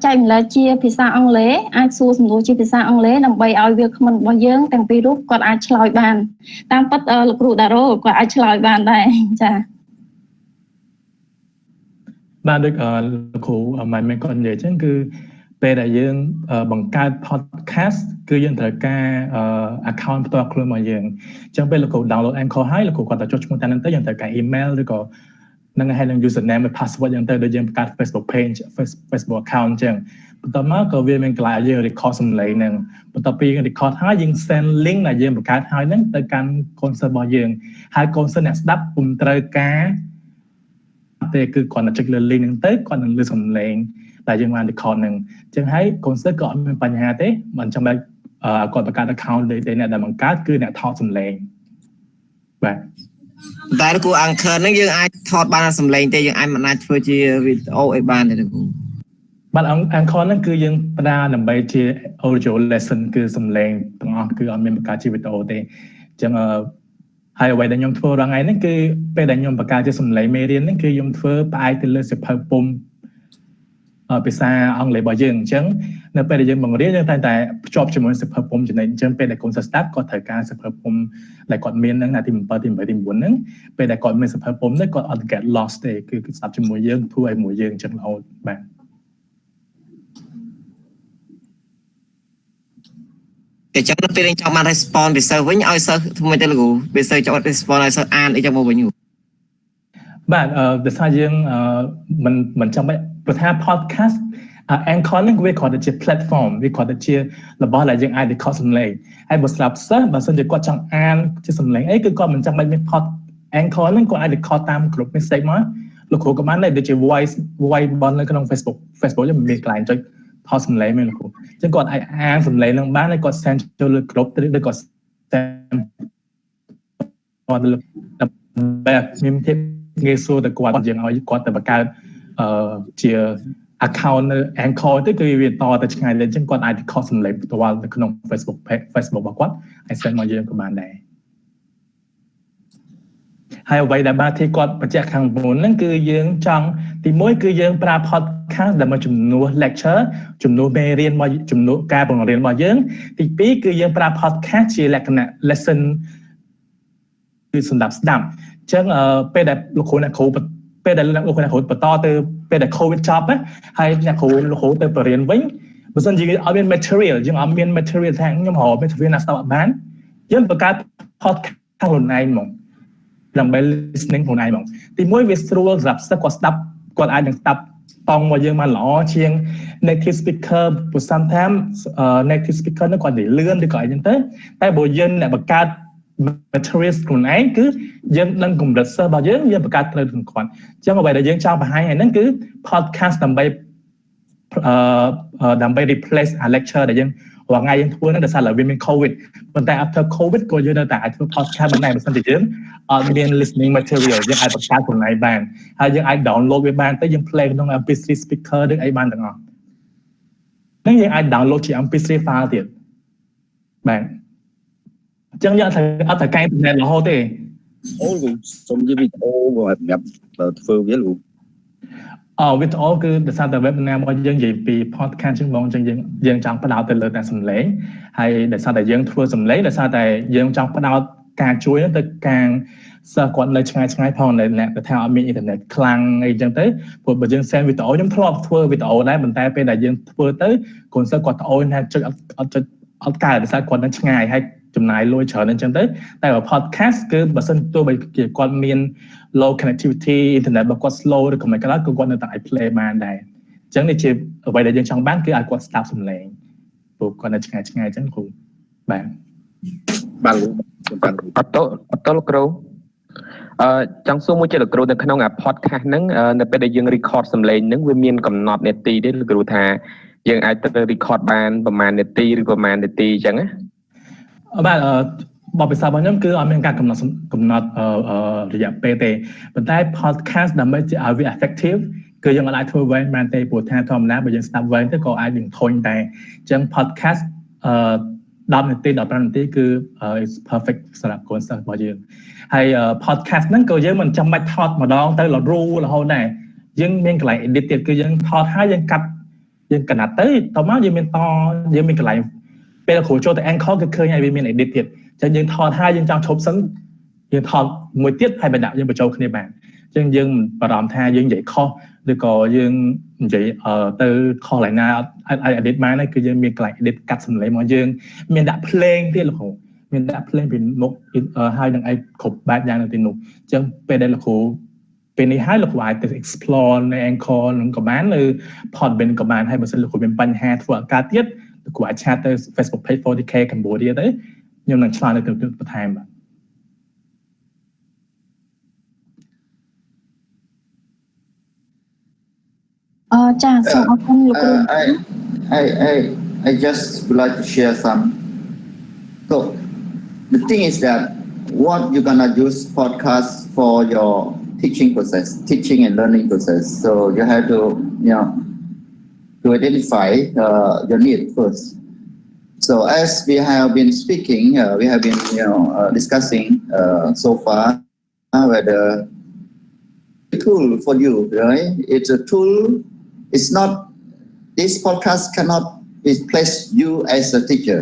ចែកម្លែកជាភាសាអង់គ្លេសអាចសួរសំណួរជាភាសាអង់គ្លេសដើម្បីឲ្យវាគ្មិនរបស់យើងទាំងពីររូបគាត់អាចឆ្លើយបានតាមពិតលោកគ្រូដារ៉ូគាត់អាចឆ្លើយបានដែរចាបាទដូចលោកគ្រូមិនគាត់និយាយអញ្ចឹងគឺពេលដែលយើងបង្កើត podcast គឺយើងត្រូវការ account ផ្ទាល់ខ្លួនរបស់យើងអញ្ចឹងពេលលោកគ្រូ download Anchor ហើយលោកគ្រូគាត់ទៅចុះឈ្មោះតាមហ្នឹងទៅយើងត្រូវការ email ឬក៏នឹងឲ្យនឹង username និង password យ៉ាងទៅដូចយើងបង្កើត Facebook page Facebook account អញ្ចឹងបន្ទាប់មកក៏វាមានកន្លែងឲ្យយើង record សំឡេងហ្នឹងបន្ទាប់ពី record ហើយយើង send link ដែលយើងបង្កើតហើយហ្នឹងទៅកាន់ concert របស់យើងហើយ concert អ្នកស្ដាប់ពុំត្រូវការ ទេគឺគាត់តែចុចលើ link ហ្នឹងទៅគាត់នឹងលើសំឡេងដែលយើងបាន record ហ្នឹងអញ្ចឹងហើយកូនសិស្សក៏អត់មានបញ្ហាទេមិនចាំបាច់គាត់បង្កើត account ទេអ្នកដែលបង្កើតគឺអ្នកថតសំឡេងបាទតែគូ anchor ហ្នឹងយើងអាចថតបានសំឡេងទេយើងអាចមិនអាចធ្វើជាវីដេអូឲ្យបានទេគូបាទ anchor ហ្នឹងគឺយើងផ្ដល់ដើម្បីជា audio lesson គឺសំឡេងទាំងអស់គឺអត់មានបង្កើតជាវីដេអូទេអញ្ចឹងហើយអ្វីដែលខ្ញុំធ្វើរាល់ថ្ងៃហ្នឹងគឺពេលដែលខ្ញុំបង្កើតជាសំឡេងមេរៀនហ្នឹងគឺខ្ញុំធ្វើផ្អែកទៅលើសៀវភៅពុម្ពភាសាអង់គ្លេសរបស់យើងអញ្ចឹងនៅពេលដែលយើងបង្រៀនយើងតែភ្ជាប់ជាមួយសៀវភៅពុម្ពចំណេញអញ្ចឹងពេលដែលកូនសិស្សស្ដាប់គាត់ត្រូវការសៀវភៅពុម្ពដែលគាត់មានហ្នឹងទី7ទី8ទី9ហ្នឹងពេលដែលគាត់មានសៀវភៅពុម្ពហ្នឹងគាត់អត់ get lost ទេគឺស្ដាប់ជាមួយយើងធ្វើឲ្យមួយយើងអញ្ចឹងរហូតបាទតែចឹងទៅពេលយើងចង់បាន response ពីសិស្សវិញឲ្យសិស្សធ្វើមិនទៅលោកគ្រូពេលសិស្សចង់ response ឲ្យសិស្សអានអីចឹងមកវិញបាទដោយសារយើងមិនចាំបាច់ព្រោះថា podcast Anchor ហ្នឹងវាគ្រាន់តែជា platform វាគ្រាន់តែជារបស់ដែលយើងអាច record សំឡេងហើយបើស្រាប់សិស្សបើសិនជាគាត់ចង់អានជាសំឡេងអីគឺគាត់មិនចាំបាច់មាន Anchor ហ្នឹងគាត់អាច record តាមក្រុម message មកលោកគ្រូក៏បានដែរដូចជា voice របស់នៅក្នុង Facebook យើងមិនមានកន្លែងចុចថតសំឡេងមែនលោកគ្រូអញ្ចឹងគាត់អាចអានសំឡេងហ្នឹងបានហើយគាត់ send ចូលលើ group ឬក៏ send គាត់លើបែបមានភាពងាយស្រួលទៅគាត់យើងឲ្យគាត់ទៅបង្កើតជា account នៅ Anchor ទៅគឺវាតទៅឆ្ងាយទៅអញ្ចឹងគាត់អាច record សំឡេងផ្ទាល់នៅក្នុង Facebook របស់គាត់ហើយ send មកយើងក៏បានដែរហើយអ្វីដែលបាទที่គាត់បញ្ជាក់ខាងមុនហ្នឹងគឺយើងចង់ទី1គឺយើងប្រើ podcast ដើម្បីជំនួស lecture ជំនួសមេរៀនមកជំនួសការបង្រៀនរបស់យើងទី2គឺយើងប្រើ podcast ជាលក្ខណៈ lesson គឺសម្រាប់ស្ដាប់អញ្ចឹងពេលដែលលោកគ្រូអ្នកគ្រូពេលដែលលោកគ្រូអ្នកគ្រូបន្តទៅពេលដែល COVID ចប់ហើយអ្នកគ្រូលោកគ្រូទៅបរៀនវិញបើសិនជាអត់មាន material យើងអត់មាន material ថាខ្ញុំរក material ណាស្ដាប់អត់បានយើងបង្កើត podcast ខ្លួនឯងហ្មងដើម្បី listening ខ្លួនឯងហ្មងទី1វាស្រួលសម្រាប់សិស្សគាត់ស្ដាប់គាត់អាចនឹងស្ដាប់តង់របស់យើងបានល្អជាង native speaker ព្រោះ sometimes native speaker នោះគាត់និយាយលឿនឬក៏អីចឹងទៅតែបើយើងអ្នកបង្កើត materials ខ្លួនឯងគឺយើងដឹងកម្រិតសិស្សរបស់យើងបង្កើតត្រូវទាំងគាត់អញ្ចឹងអ្វីដែលយើងចង់បង្ហាញហ្នឹងគឺ podcast ដើម្បី replace a lecture ដែលយើងរាល់ថ្ងៃយើងធ្វើហ្នឹងដោយសារតែវាមាន COVID ប៉ុន្តែ after COVID ក៏យើងនៅតែអាចធ្វើ podcast បានដែរបើមិនតែយើងអត់មាន listening material យើងអាចបង្កើតខ្លួនឯងបានហើយយើងអាច download វាបានទៅយើង play ក្នុង MP3 speaker ឬអីបានទាំងអស់ហ្នឹងយើងអាច download ជា MP3 file ទៀតបាទអញ្ចឹងយើងអត់ត្រូវកែប្រែរហូតទេអូសូមនិយាយវីដេអូសម្រាប់ធ្វើវាលោកវីដេអូគឺដោយសារតែ webinar របស់យើងនិយាយពី podcast ចឹងបងអញ្ចឹងយើងចង់ផ្ដោតទៅលើតែសំឡេងហើយដោយសារតែយើងធ្វើសំឡេងដោយសារតែយើងចង់ផ្ដោតការជួយទៅការសិស្សគាត់នៅឆ្ងាយផងអ្នកទៅថាអត់មានអ៊ីនធឺណិតខ្លាំងអីចឹងទៅព្រោះបើយើង send វីដេអូខ្ញុំធ្លាប់ធ្វើវីដេអូដែរប៉ុន្តែពេលដែលយើងធ្វើទៅកូនសិស្សគាត់ត្អូញថាចុចអត់កើតដោយសារគាត់នៅឆ្ងាយហើយចំណាយលុយច្រើនអញ្ចឹងទៅតែបើ podcast គឺបើសិនទោះបីជាគាត់មាន low connectivity internet របស់គាត់ slow ឬក៏មិនក៏ដោយគឺគាត់នៅតែអាច play បានដែរអញ្ចឹងនេះជាអ្វីដែលយើងចង់បានគឺឲ្យគាត់ស្ដាប់សំឡេងព្រោះគាត់នៅឆ្ងាយអញ្ចឹងគ្រូបាទអត់តលោកគ្រូចង់សួរមួយជាលោកគ្រូនៅក្នុងអា podcast ហ្នឹងនៅពេលដែលយើង record សំឡេងហ្នឹងវាមានកំណត់នាទីទេលោកគ្រូថាយើងអាចទៅ record បានប្រហែលនាទីឬប្រហែលនាទីអញ្ចឹងណាបាទបបិសារបស់ខ្ញុំគឺអត់មានការកំណត់រយៈពេលទេប៉ុន្តែ podcast ដើម្បីឲ្យវា effective គឺយើងអាចធ្វើវែងបានទេព្រោះថាធម្មតាបើយើងស្ដាប់វែងទៅក៏អាចនឹងធុញដែរអញ្ចឹង podcast 10នាទី15នាទីគឺ is perfect សម្រាប់កូនសិស្សរបស់យើងហើយ podcast ហ្នឹងក៏យើងមិនចាំបាច់ថតម្ដងទៅរហូតដែរយើងមានកន្លែង edit ទៀតគឺយើងថតហើយយើងកាត់យើងកណាត់ទៅតមកយើងមានកន្លែងពេលគ្រូចូលទៅ Anchor គឺឃើញហើយវាមាន edit ទៀតអញ្ចឹងយើងថតហើយយើងចង់ឈប់សិនយើងថតមួយទៀតហើយបញ្ដាក់យើងបញ្ចូលគ្នាបានអញ្ចឹងយើងបារម្ភថាយើងនិយាយខុសឬក៏យើងនិយាយទៅខុសឡើយណាអាច edit បានហើយគឺយើងមានកន្លែង edit កាត់សំឡេងមកយើងមានដាក់ភ្លេងទៀតលោកគ្រូមានដាក់ភ្លេងពីមុខហើយនឹងឯគ្រប់បែបយ៉ាងនៅទីនោះអញ្ចឹងពេលដែលលោកគ្រូពេលនេះហើយលោកគ្រូអាចទៅ explore នៅ Anchor នឹងក៏បានឬ Podbean ក៏បានហើយបើសិនលោកគ្រូមានបញ្ហាធ្វើឱកាសទៀតគួរអាចឆាតទៅ Facebook page 40K Cambodia ទៅខ្ញុំនឹងឆ្លើយនៅទៅបន្ថែមបាទ អរគុណលោកគ្រូ បាទ អរគុណលោកគ្រូ បាទ បាទ បាទ អញ្ចឹង ចាសូមអរគុណលោកគ្រូ I just would like to share some. So the thing is that what you're gonna use podcast for your teaching process, teaching and learning process. So you have to, to identify your need first. So as we have been speaking, we have been, discussing so far whether tool for you, right? It's a tool. It's not. This podcast cannot replace you as a teacher.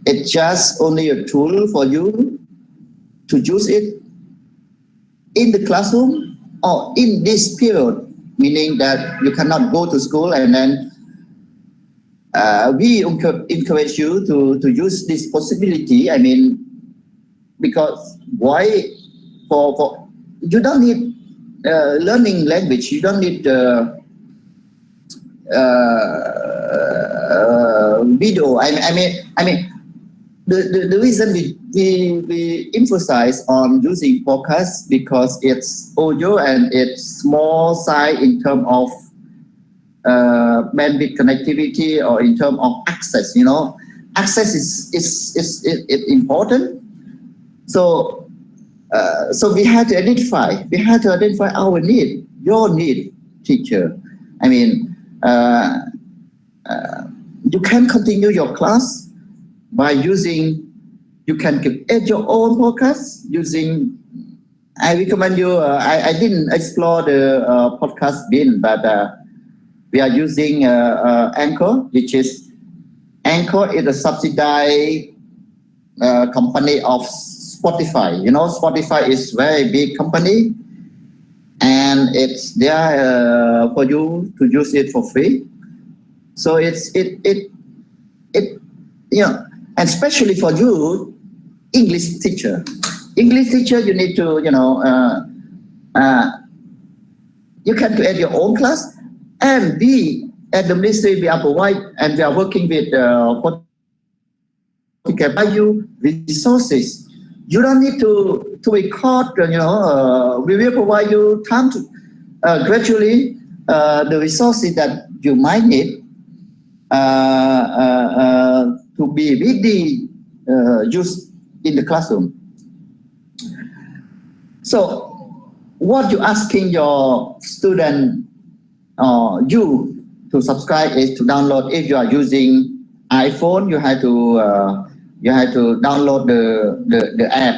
It's just only a tool for you to use it in the classroom or in this period, meaning that you cannot go to school, and then we encourage you to use this possibility. I mean, because why? For you don't need learning language. You don't need video. I mean, the reason we emphasize on using podcast because it's audio and it's small size in terms of bandwidth connectivity or in terms of access. Access is important. So we had to identify our need, your need, teacher. I mean, you can continue your class by using. You can create your own podcast using. I recommend you. I didn't explore the podcast bin, but we are using Anchor, which is a subsidized company of Spotify. Spotify is very big company, and it's there for you to use it for free. So it and especially for you, English teacher, you need to you can create your own class, and we at the ministry we are provide and we are working with to provide you resources. You don't need to record. We will provide you time to gradually the resources that you might need to be really used in the classroom. So, what you asking your student you to subscribe is to download. If you are using iPhone, you have to download the app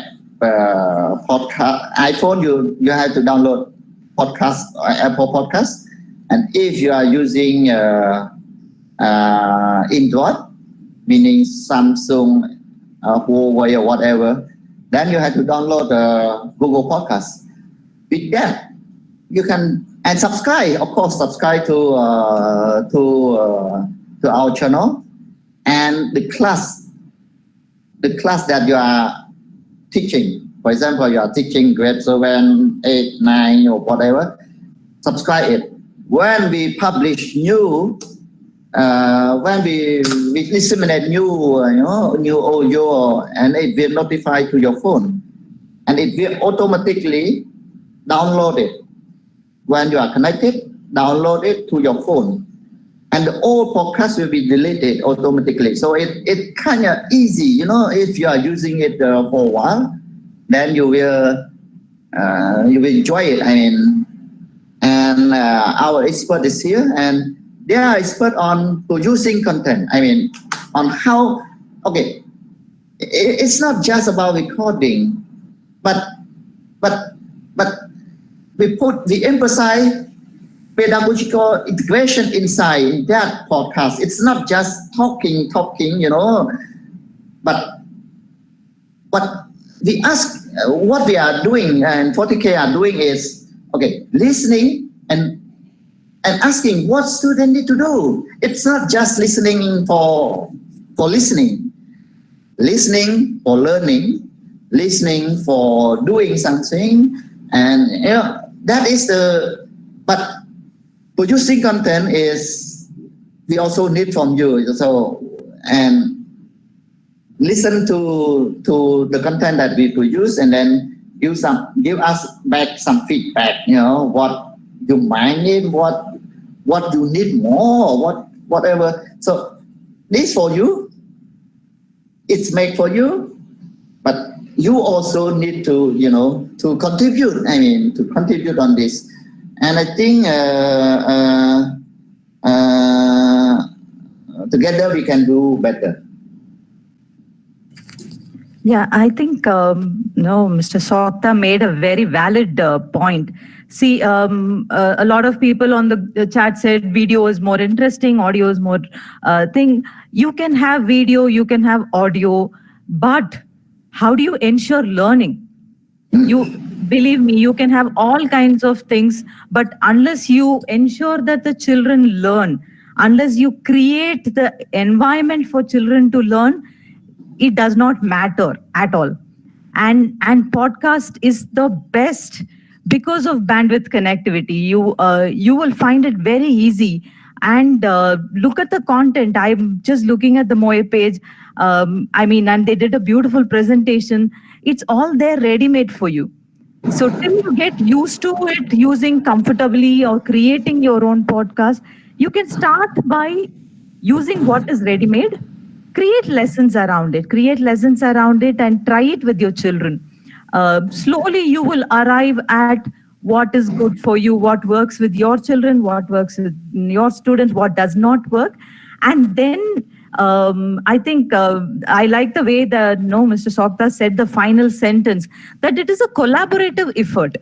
podcast. iPhone, you have to download podcast Apple Podcast, and if you are using Android, meaning Samsung, Huawei or whatever, then you have to download Google Podcast. With that, you can and subscribe. Of course, subscribe to our channel and the class that you are teaching. For example, you are teaching grade 7, 8, 9, or whatever. Subscribe it. When we publish new. When we disseminate new audio, and it will notify to your phone, and it will automatically download it. When you are connected, download it to your phone, and the old podcast will be deleted automatically. So it kind of easy, if you are using it for a while, then you will enjoy it. I mean, and our expert is here, and they are expert on producing content. I mean, on how. Okay, it's not just about recording, but we emphasize pedagogical integration inside that podcast. It's not just talking, but we ask what we are doing, and 40K are doing is listening and asking what students need to do. It's not just listening for listening for learning, listening for doing something, and that is but producing content is we also need from you. So and listen to the content that we produce, and then give us back some feedback. What you might need, what you need more, whatever. So this for you, it's made for you, but you also need to, to contribute. I mean, to contribute on this. And I think together we can do better. Yeah, I think Mr. Sokta made a very valid point. See, a lot of people on the chat said video is more interesting, audio is more thing. You can have video, you can have audio, but how do you ensure learning? You believe me, you can have all kinds of things, but unless you ensure that the children learn, unless you create the environment for children to learn, it does not matter at all. And podcast is the best because of bandwidth connectivity. You will find it very easy. And look at the content. I'm just looking at the Moeys page. And they did a beautiful presentation. It's all there ready-made for you. So till you get used to it, using comfortably or creating your own podcast, you can start by using what is ready-made. Create lessons around it and try it with your children. Slowly you will arrive at what is good for you, what works with your children, what works with your students, what does not work. And then I think I like the way that Mr. Sokta said the final sentence, that it is a collaborative effort.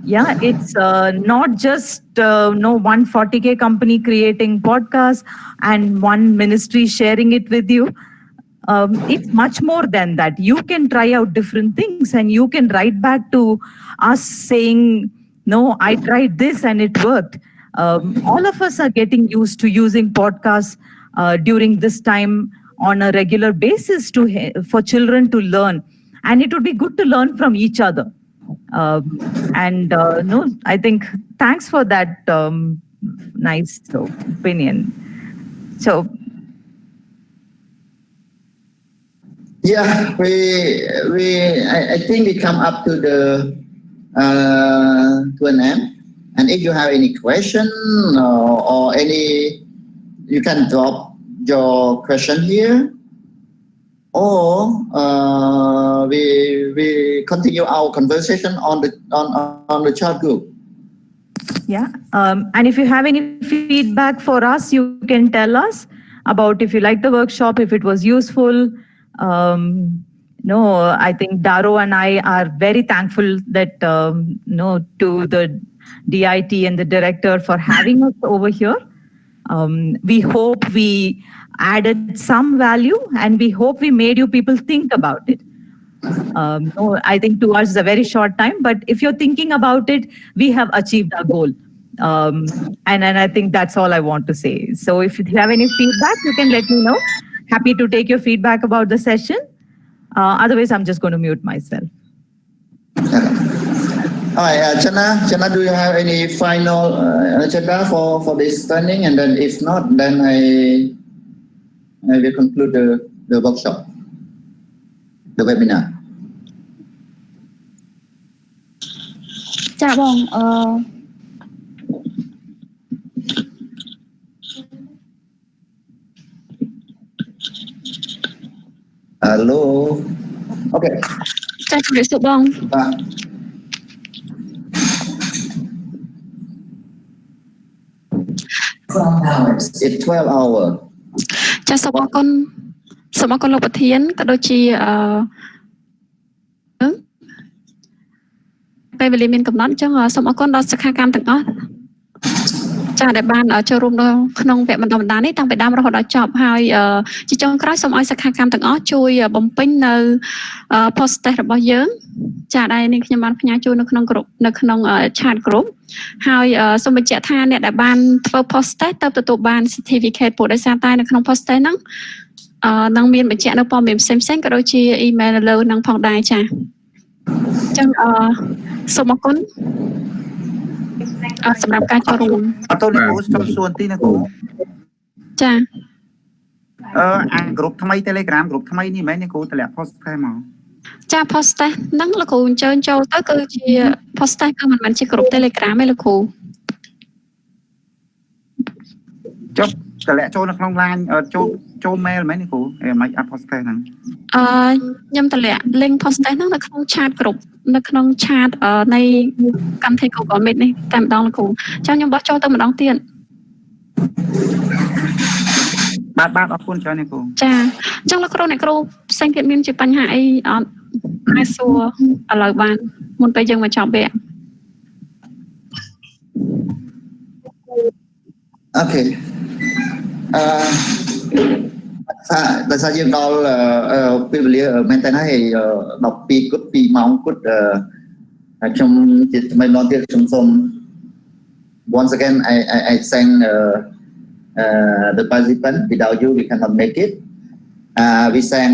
Yeah, it's not just one 40K company creating podcasts and one ministry sharing it with you. It's much more than that. You can try out different things and you can write back to us saying, no, I tried this and it worked. All of us are getting used to using podcasts during this time on a regular basis for children to learn. And it would be good to learn from each other. I think thanks for that nice opinion. So yeah, I think we come up to an end. And if you have any question or any, you can drop your question here, or we continue our conversation on the chat group. Yeah, and if you have any feedback for us, you can tell us about if you like the workshop, if it was useful. I think Daro and I are very thankful that to the DIT and the director for having us over here. We hope we added some value, and we hope we made you people think about it. I think 2 hours is a very short time, but if you're thinking about it, we have achieved our goal. And I think that's all I want to say. So if you have any feedback, you can let me know. Happy to take your feedback about the session. Otherwise, I'm just going to mute myself. All right, Chana, do you have any final agenda for this training? And then if not, then I will conclude the workshop, the webinar. Dạ vâng, Hello. Okay. Chào chị Sự Bông. It's 12 hours. ចាសូមអរគុណលោកប្រធានក៏ដូចជាពេលវេលាមានកំណត់អញ្ចឹងសូមអរគុណដល់សិក្ខាកាមទាំងអស់ចាដែលបានចូលរួមក្នុងវគ្គបណ្ដុះបណ្ដាលនេះតាំងពីដើមរហូតដល់ចប់ហើយជាចុងក្រោយសូមឲ្យសិក្ខាកាមទាំងអស់ជួយបំពេញនៅ post test របស់យើងចាដែលនេះខ្ញុំបានផ្ញើជូននៅក្នុងក្រុមនៅក្នុង chat group ហើយសូមបញ្ជាក់ថាអ្នកដែលបានធ្វើ post test ទៅទទួលបាន certificate ព្រោះដោយសារតែនៅក្នុង post test ហ្នឹងនឹងមានបញ្ជាក់នៅព័ត៌មានផ្សេងៗក៏ដូចជា email នៅលើនឹងផងដែរចាអញ្ចឹងសូមអរគុណសម្រាប់ការចូលរួមអត់ទៅលោកគ្រូចង់សួរបន្តិចណាគ្រូចាអាក្រុមថ្មី Telegram ក្រុមថ្មីនេះមិនមែនទេគ្រូតម្លាក់ post តែមកចា post ហ្នឹងលោកគ្រូអញ្ជើញចូលទៅគឺជា post គឺមិនមែនជាក្រុម Telegram ទេលោកគ្រូ ចុះតម្លាក់ចូលនៅក្នុង line ចូល mail មែនទេគ្រូមិនអា post ហ្នឹងខ្ញុំតម្លាក់ link post ហ្នឹងនៅក្នុង chat group នៅក្នុង chat នៃកម្មវិធី Google Meet នេះតែម្ដងលោកគ្រូចាំខ្ញុំបោះចូលទៅម្ដងទៀតបាទអរគុណច្រើនគ្រូចាអញ្ចឹងលោកគ្រូអ្នកគ្រូផ្សេងទៀតមានជាបញ្ហាអីអត់អាចសួរឥឡូវបានមុនពេលយើងមកចប់វគ្គអូខេដោយសារយើងដល់ពេលវេលាមែនតើហើយ12គត់2ម៉ោងគត់ខ្ញុំជាថ្មីម្ដងទៀតខ្ញុំសូម once again I thank the participant. Without you we cannot make it. We sang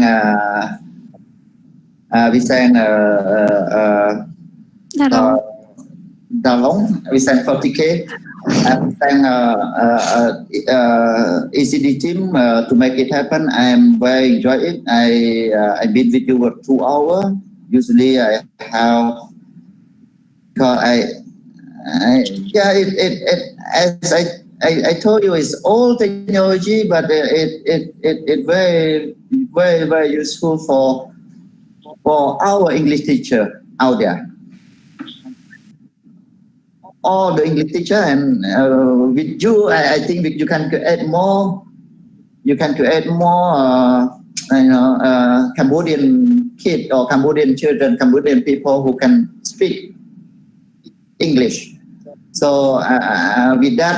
Dalong. We sang 40K. We sang ECD team to make it happen. I am very enjoy it. I been with you for 2 hours. Usually I have because as I told you, it's old technology, but it very useful for our English teacher out there. All the English teacher and with you, I think you can create more. You can create more, Cambodian kids or Cambodian children, Cambodian people who can speak English. So with that,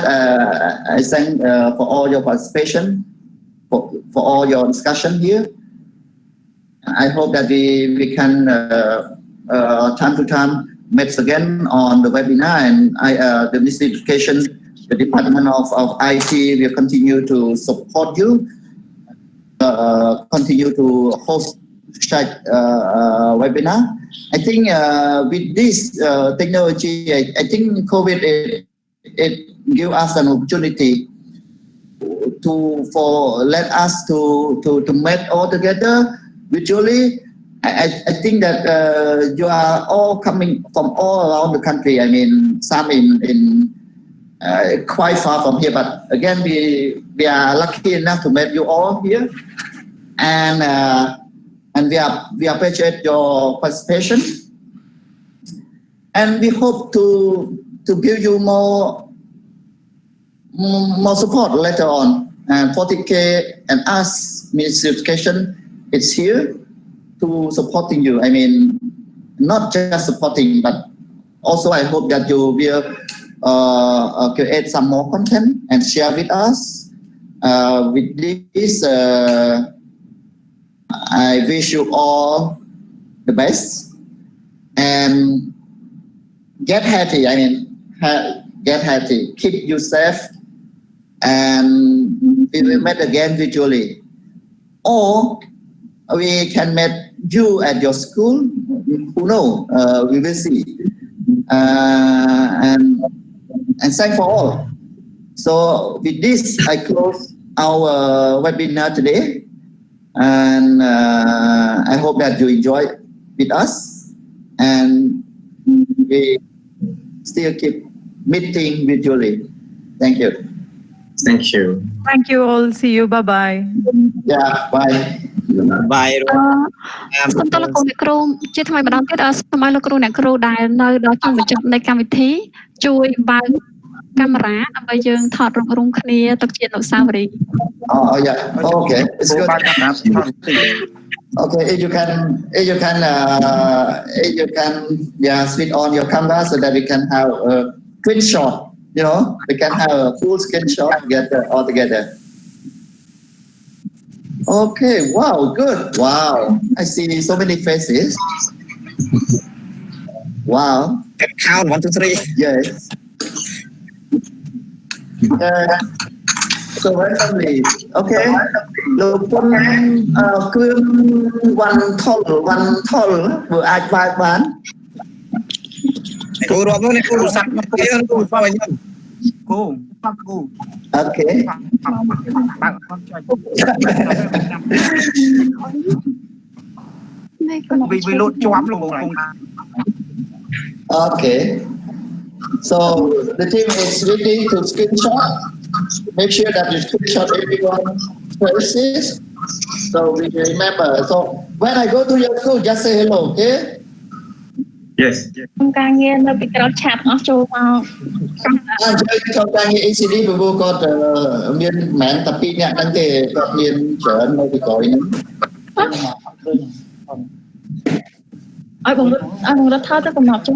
I thank for all your participation, for all your discussion here. I hope that we can time to time meet again on the webinar, and the Ministry of Education, the Department of IT will continue to support you, continue to host such webinar. I think with this technology, I think COVID it give us an opportunity for let us to meet all together virtually. I think that you are all coming from all around the country. I mean, some in quite far from here, but again, we are lucky enough to meet you all here, and we appreciate your participation, and we hope to give you more support later on. And 40K and us, Ministry of Education, is here to supporting you. I mean, not just supporting, but also I hope that you will create some more content and share with us. With this, I wish you all the best and get healthy. I mean, get healthy. Keep you safe, and we will meet again virtually, or we can meet you at your school. Who knows? We will see. And thank for all. So with this, I close our webinar today. And I hope that you enjoy with us, and we still keep meeting virtually. Thank you. Thank you. Thank you all. See you. Bye bye. Yeah. Bye. Bye. សូមតលោកគ្រូជាថ្មីម្ដងទៀតសូមឲ្យលោកគ្រូអ្នកគ្រូដែលនៅដល់ចុងបញ្ចប់នៃកម្មវិធីជួយបើកកាមេរ៉ាដើម្បីយើងថតរូបរួមគ្នាទុកជាអនុស្សាវរីយ៍ Oh yeah. Okay. It's good. Okay. If you can switch on your camera so that we can have a screenshot. You know, we can have a full screenshot together all together. Okay. Wow. Good. Wow. I see so many faces. Wow. Can count 1, 2, 3. Yes. So very lovely. Okay.លោកពុនគ្រឿងវ៉ាន់ថុលធ្វើអាចបើកបានគ្រូរាប់មកនេះគ្រូសាប់មកគេគ្រូស្វាយខ្ញុំគ្រូ Okay. We load ជាប់លោក Okay. So the team is ready to screenshot. make sure that you screenshot everyone's faces so we remember. So when I go to your school, just say hello, okay? Yes. ការងារនៅពីក្រោយឆាតអស់ចូលមក chơi trongការងារ ACD ព្រោះគាត់មានមិនមែនតែ2នាក់ហ្នឹងទេគាត់មានច្រើននៅពីក្រោយហ្នឹងឲ្យបងរត់ថតទៅកំណត់ចឹង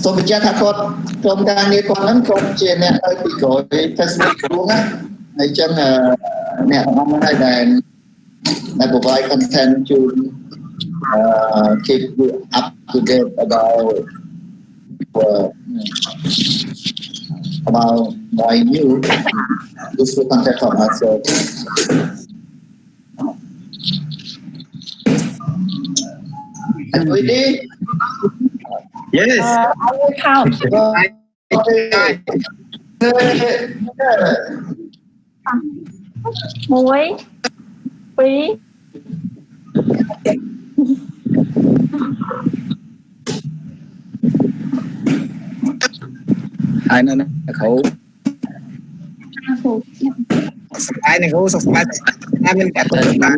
សូមបញ្ជាក់ថាគាត់ក្រុមការងារគាត់ហ្នឹងគាត់ជាអ្នកនៅពីក្រោយ Facebook ហ្នឹងណាហើយចឹងអ្នកទាំងអស់ហ្នឹងហើយដែល provide content to keep you up to date about my new useful content from us. So, are you ready? Yes. I will count. Moeys, 2 ហើយនៅគ្រូ ស្បាយនេះគ្រូសុខសប្បាយតែមានកាត់ទៅតាម